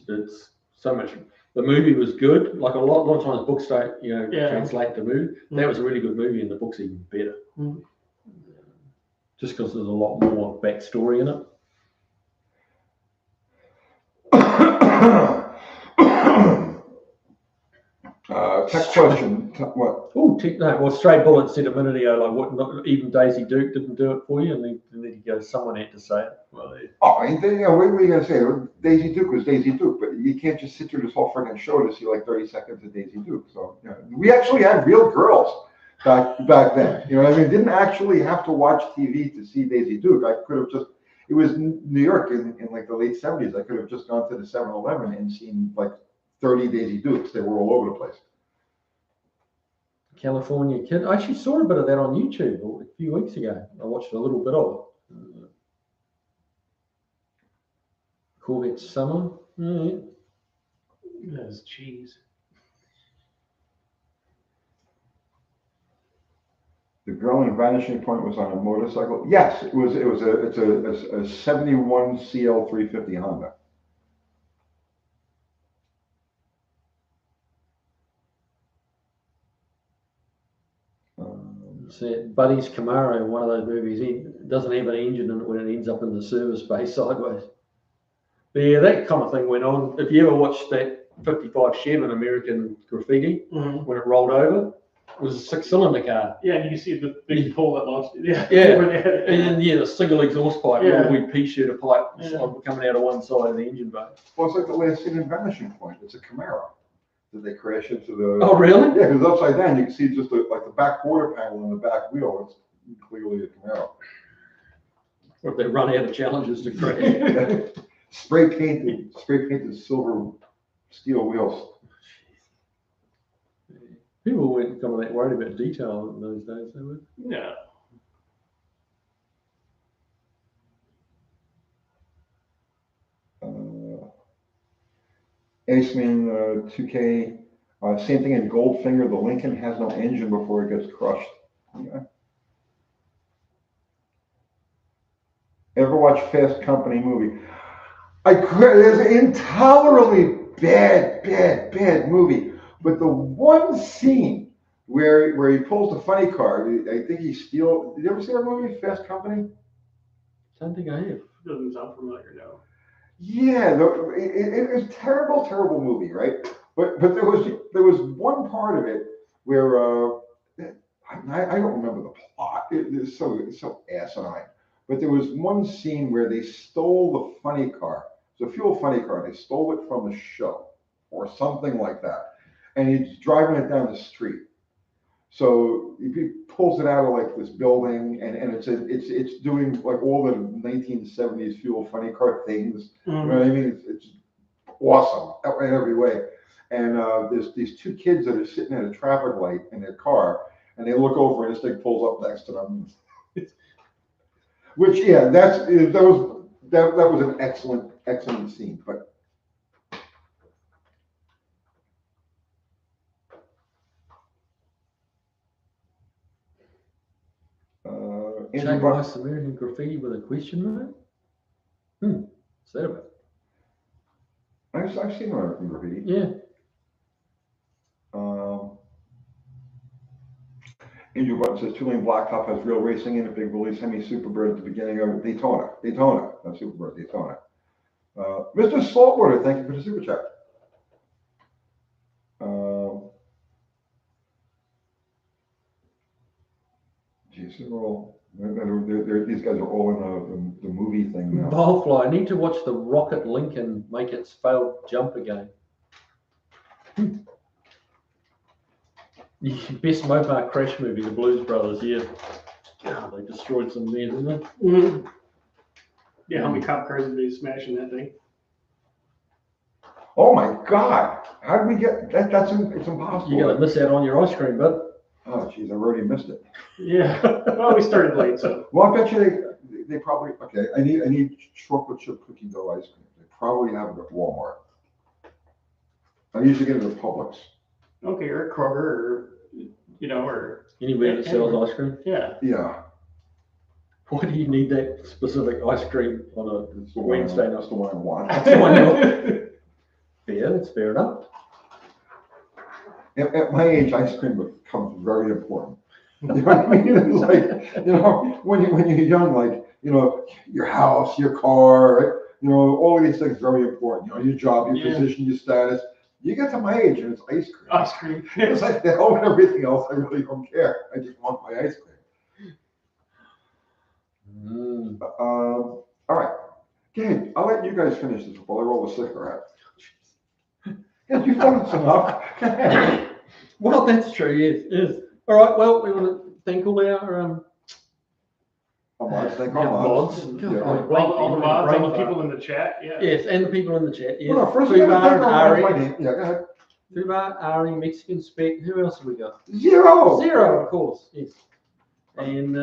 It's so much. The movie was good. Like a lot of times books don't, translate the movie. That was a really good movie, and the book's even better. Just because there's a lot more backstory in it. Text question. What? Oh, well, Stray Bullet said a minute ago, like, what? Not even Daisy Duke didn't do it for you, and then he goes, someone had to say it. Well, Oh, and then, what were you gonna say? Daisy Duke was Daisy Duke, but you can't just sit through this whole freaking show to see like 30 seconds of Daisy Duke. So we actually had real girls back then. You know what I mean? Didn't actually have to watch TV to see Daisy Duke. I could have just. It was New York in like the late 70s. I could have just gone to the 7-Eleven and seen like 30 Daisy Dukes. They were all over the place. California Kid. I actually saw a bit of that on YouTube a few weeks ago. I watched a little bit of it. Corvette Summer. Yeah. That's cheese. The girl in Vanishing Point was on a motorcycle. Yes, it's a 71 CL350 Honda. See, Buddy's Camaro, one of those movies, he doesn't have an engine in it when it ends up in the service bay sideways. But yeah, that kind of thing went on. If you ever watched that 55 Chevy American Graffiti, Mhm. when it rolled over, it was a 6-cylinder car. Yeah, and you can see the big pole that launched it. Yeah. Yeah. Where they had it. And then, the single exhaust pipe, Yeah. little wee pea-shooter pipe Yeah. coming out of one side of the engine bay. Well, it's like the last scene in Vanishing Point. It's a Camaro. Did they crash into the? Oh, really? Yeah, because upside down, you can see just like the back quarter panel and the back wheel. It's clearly a Camaro. Or if they run out of challenges to crash. Spray painted silver steel wheels. People weren't kind of that worried about detail in those days, they were. Yeah. Aceman 2K, same thing in Goldfinger. The Lincoln has no engine before it gets crushed. Okay. Ever watch Fast Company movie? There's an intolerably bad movie. But the one scene where he pulls the funny car, I think he steals. Did you ever see that movie, Fast Company? I don't think I have. Doesn't sound familiar, no. Yeah, it was terrible movie, right? But there was one part of it where I don't remember the plot. It's so asinine. But there was one scene where they stole the funny car. It's a fuel funny car. They stole it from a show or something like that, and he's driving it down the street. So he pulls it out of like this building, and it's doing like all the 1970s fuel funny car things. You know what I mean? It's awesome in every way. And there's these two kids that are sitting at a traffic light in their car, and they look over, and this thing pulls up next to them. Which, yeah, that was an excellent scene. But Jake Rice, American Graffiti with a question mark? What's that about? I've seen American Graffiti. Yeah. Andrew Button says two-lane blacktop has real racing in it. Big Willie Hemi Superbird at the beginning of Daytona. Not Superbird, Daytona. Mr. Saltwater, thank you for the super chat. Geez, these guys are all in the movie thing now. Bowlfly, I need to watch the Rocket Lincoln make its failed jump again. Best Mopar crash movie, the Blues Brothers. Yeah. God, they destroyed some there, didn't they? Mm-hmm. Yeah, how many cop cars did they smash in that thing? Oh my God! How did we get that? It's impossible. You're gonna miss out on your ice cream, bud. Oh, geez, I already missed it. Yeah. Well, we started late, so. Well, I bet you they probably, okay, I need chocolate chip cookie dough ice cream. They probably have it at Walmart. I usually get it at Publix. Okay, or at Kroger, or, or. Anywhere that sells ice cream. Yeah. Yeah. Why do you need that specific ice cream on a Wednesday night? That's the one I want. That's the one you want. Fair, that's fair enough. At my age, ice cream becomes very important. You know what I mean? It's like, when you're young, like, your house, your car, right? All of these things are very important. Your job, your position, your status. You get to my age and it's ice cream. Ice cream. It's like the hell with everything else. I really don't care. I just want my ice cream. All right. Good. I'll let you guys finish this before I roll the cigarette. Yeah, you've done this enough. Well, that's true. Yes. All right. Well, we want to thank all our Thank mods. All the mods, all the people in the chat. Yeah. Yes, and the people in the chat. Yes. Well, first we gotta thank my name. Yeah, go ahead. Fubar, Ari, Mexican Spec. Who else have we got? Zero, of course. Yes. And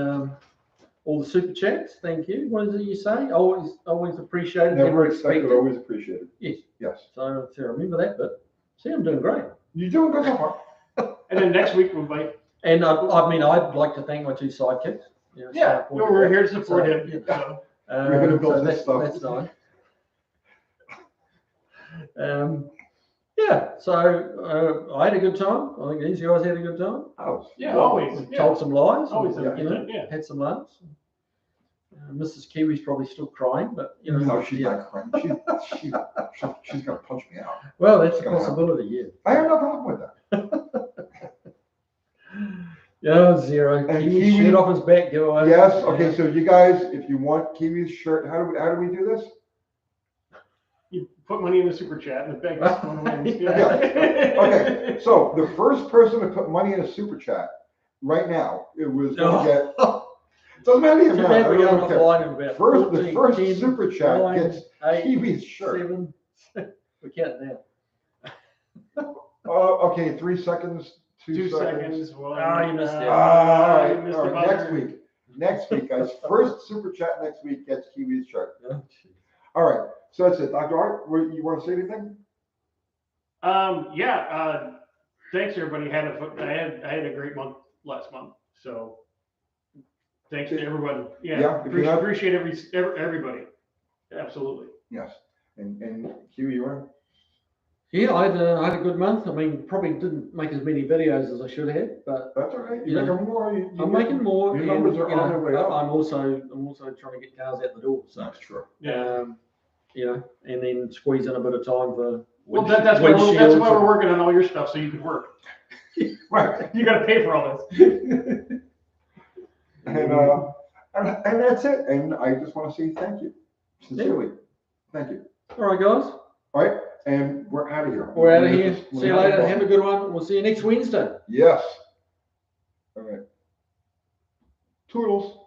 all the super chats. Thank you. What is it you say? Always appreciated. Never expected, always appreciated. Yes. Yes. So remember that bit. See, I'm doing great. You're doing good so far. And then next week we'll invite. And I'd like to thank my two sidekicks. Yeah, we're here to support him. Yeah. So. We're gonna build this stuff. That's nice. Yeah, so I had a good time. I think these guys had a good time. Oh, yeah, always. Told some lies. Always, had some laughs. Mrs. Kiwi's probably still crying, but you know. No, she's yeah. not crying. She's gonna punch me out. Well, that's a gonna possibility, yeah. I have no problem with that. Yeah, zero. And Kiwi Kiwi- shirt off his back, giveaway. Yes, okay, so you guys, if you want Kiwi's shirt, how do we do this? You put money in the super chat and the bag is one wins. Yeah. Okay, so the first person to put money in a super chat right now, it was gonna get, doesn't matter the Too amount. bad I we're don't going even off care. the line in about The 14, first 10, super chat 9, gets 8, Kiwi's shirt. 7. We're counting down. Okay, 3 seconds, 2 2 seconds. seconds. Well, Ah, you missed it. All right, you missed all the right, buzzer. next week, guys, first super chat next week gets Kiwi's shirt. Oh, All right, so that's it. Dr. Art, you want to say anything? Yeah. Thanks everybody. I had a great month last month. So thanks to everyone. Yeah. Yeah, if you have- Appreciate everybody. Absolutely. Yes. And Kiwi, you want? Yeah, I had a good month. I mean, probably didn't make as many videos as I should have, but That's all right. Yeah. You're making more. I'm making more. Your and, numbers are you on know, their way up. I'm also trying to get cars out the door. So, That's true. Yeah. you know, and then squeeze in a bit of time for. Well, that's why windshields we're and- working on all your stuff so you can work. Right. You got to pay for all this. And that's it. And I just want to say thank you. Sincerely. Thank you. All right, guys. All right. And we're out of here. We're out of here. See you later. Have a good one. We'll see you next Wednesday. Yes. All right. Toodles.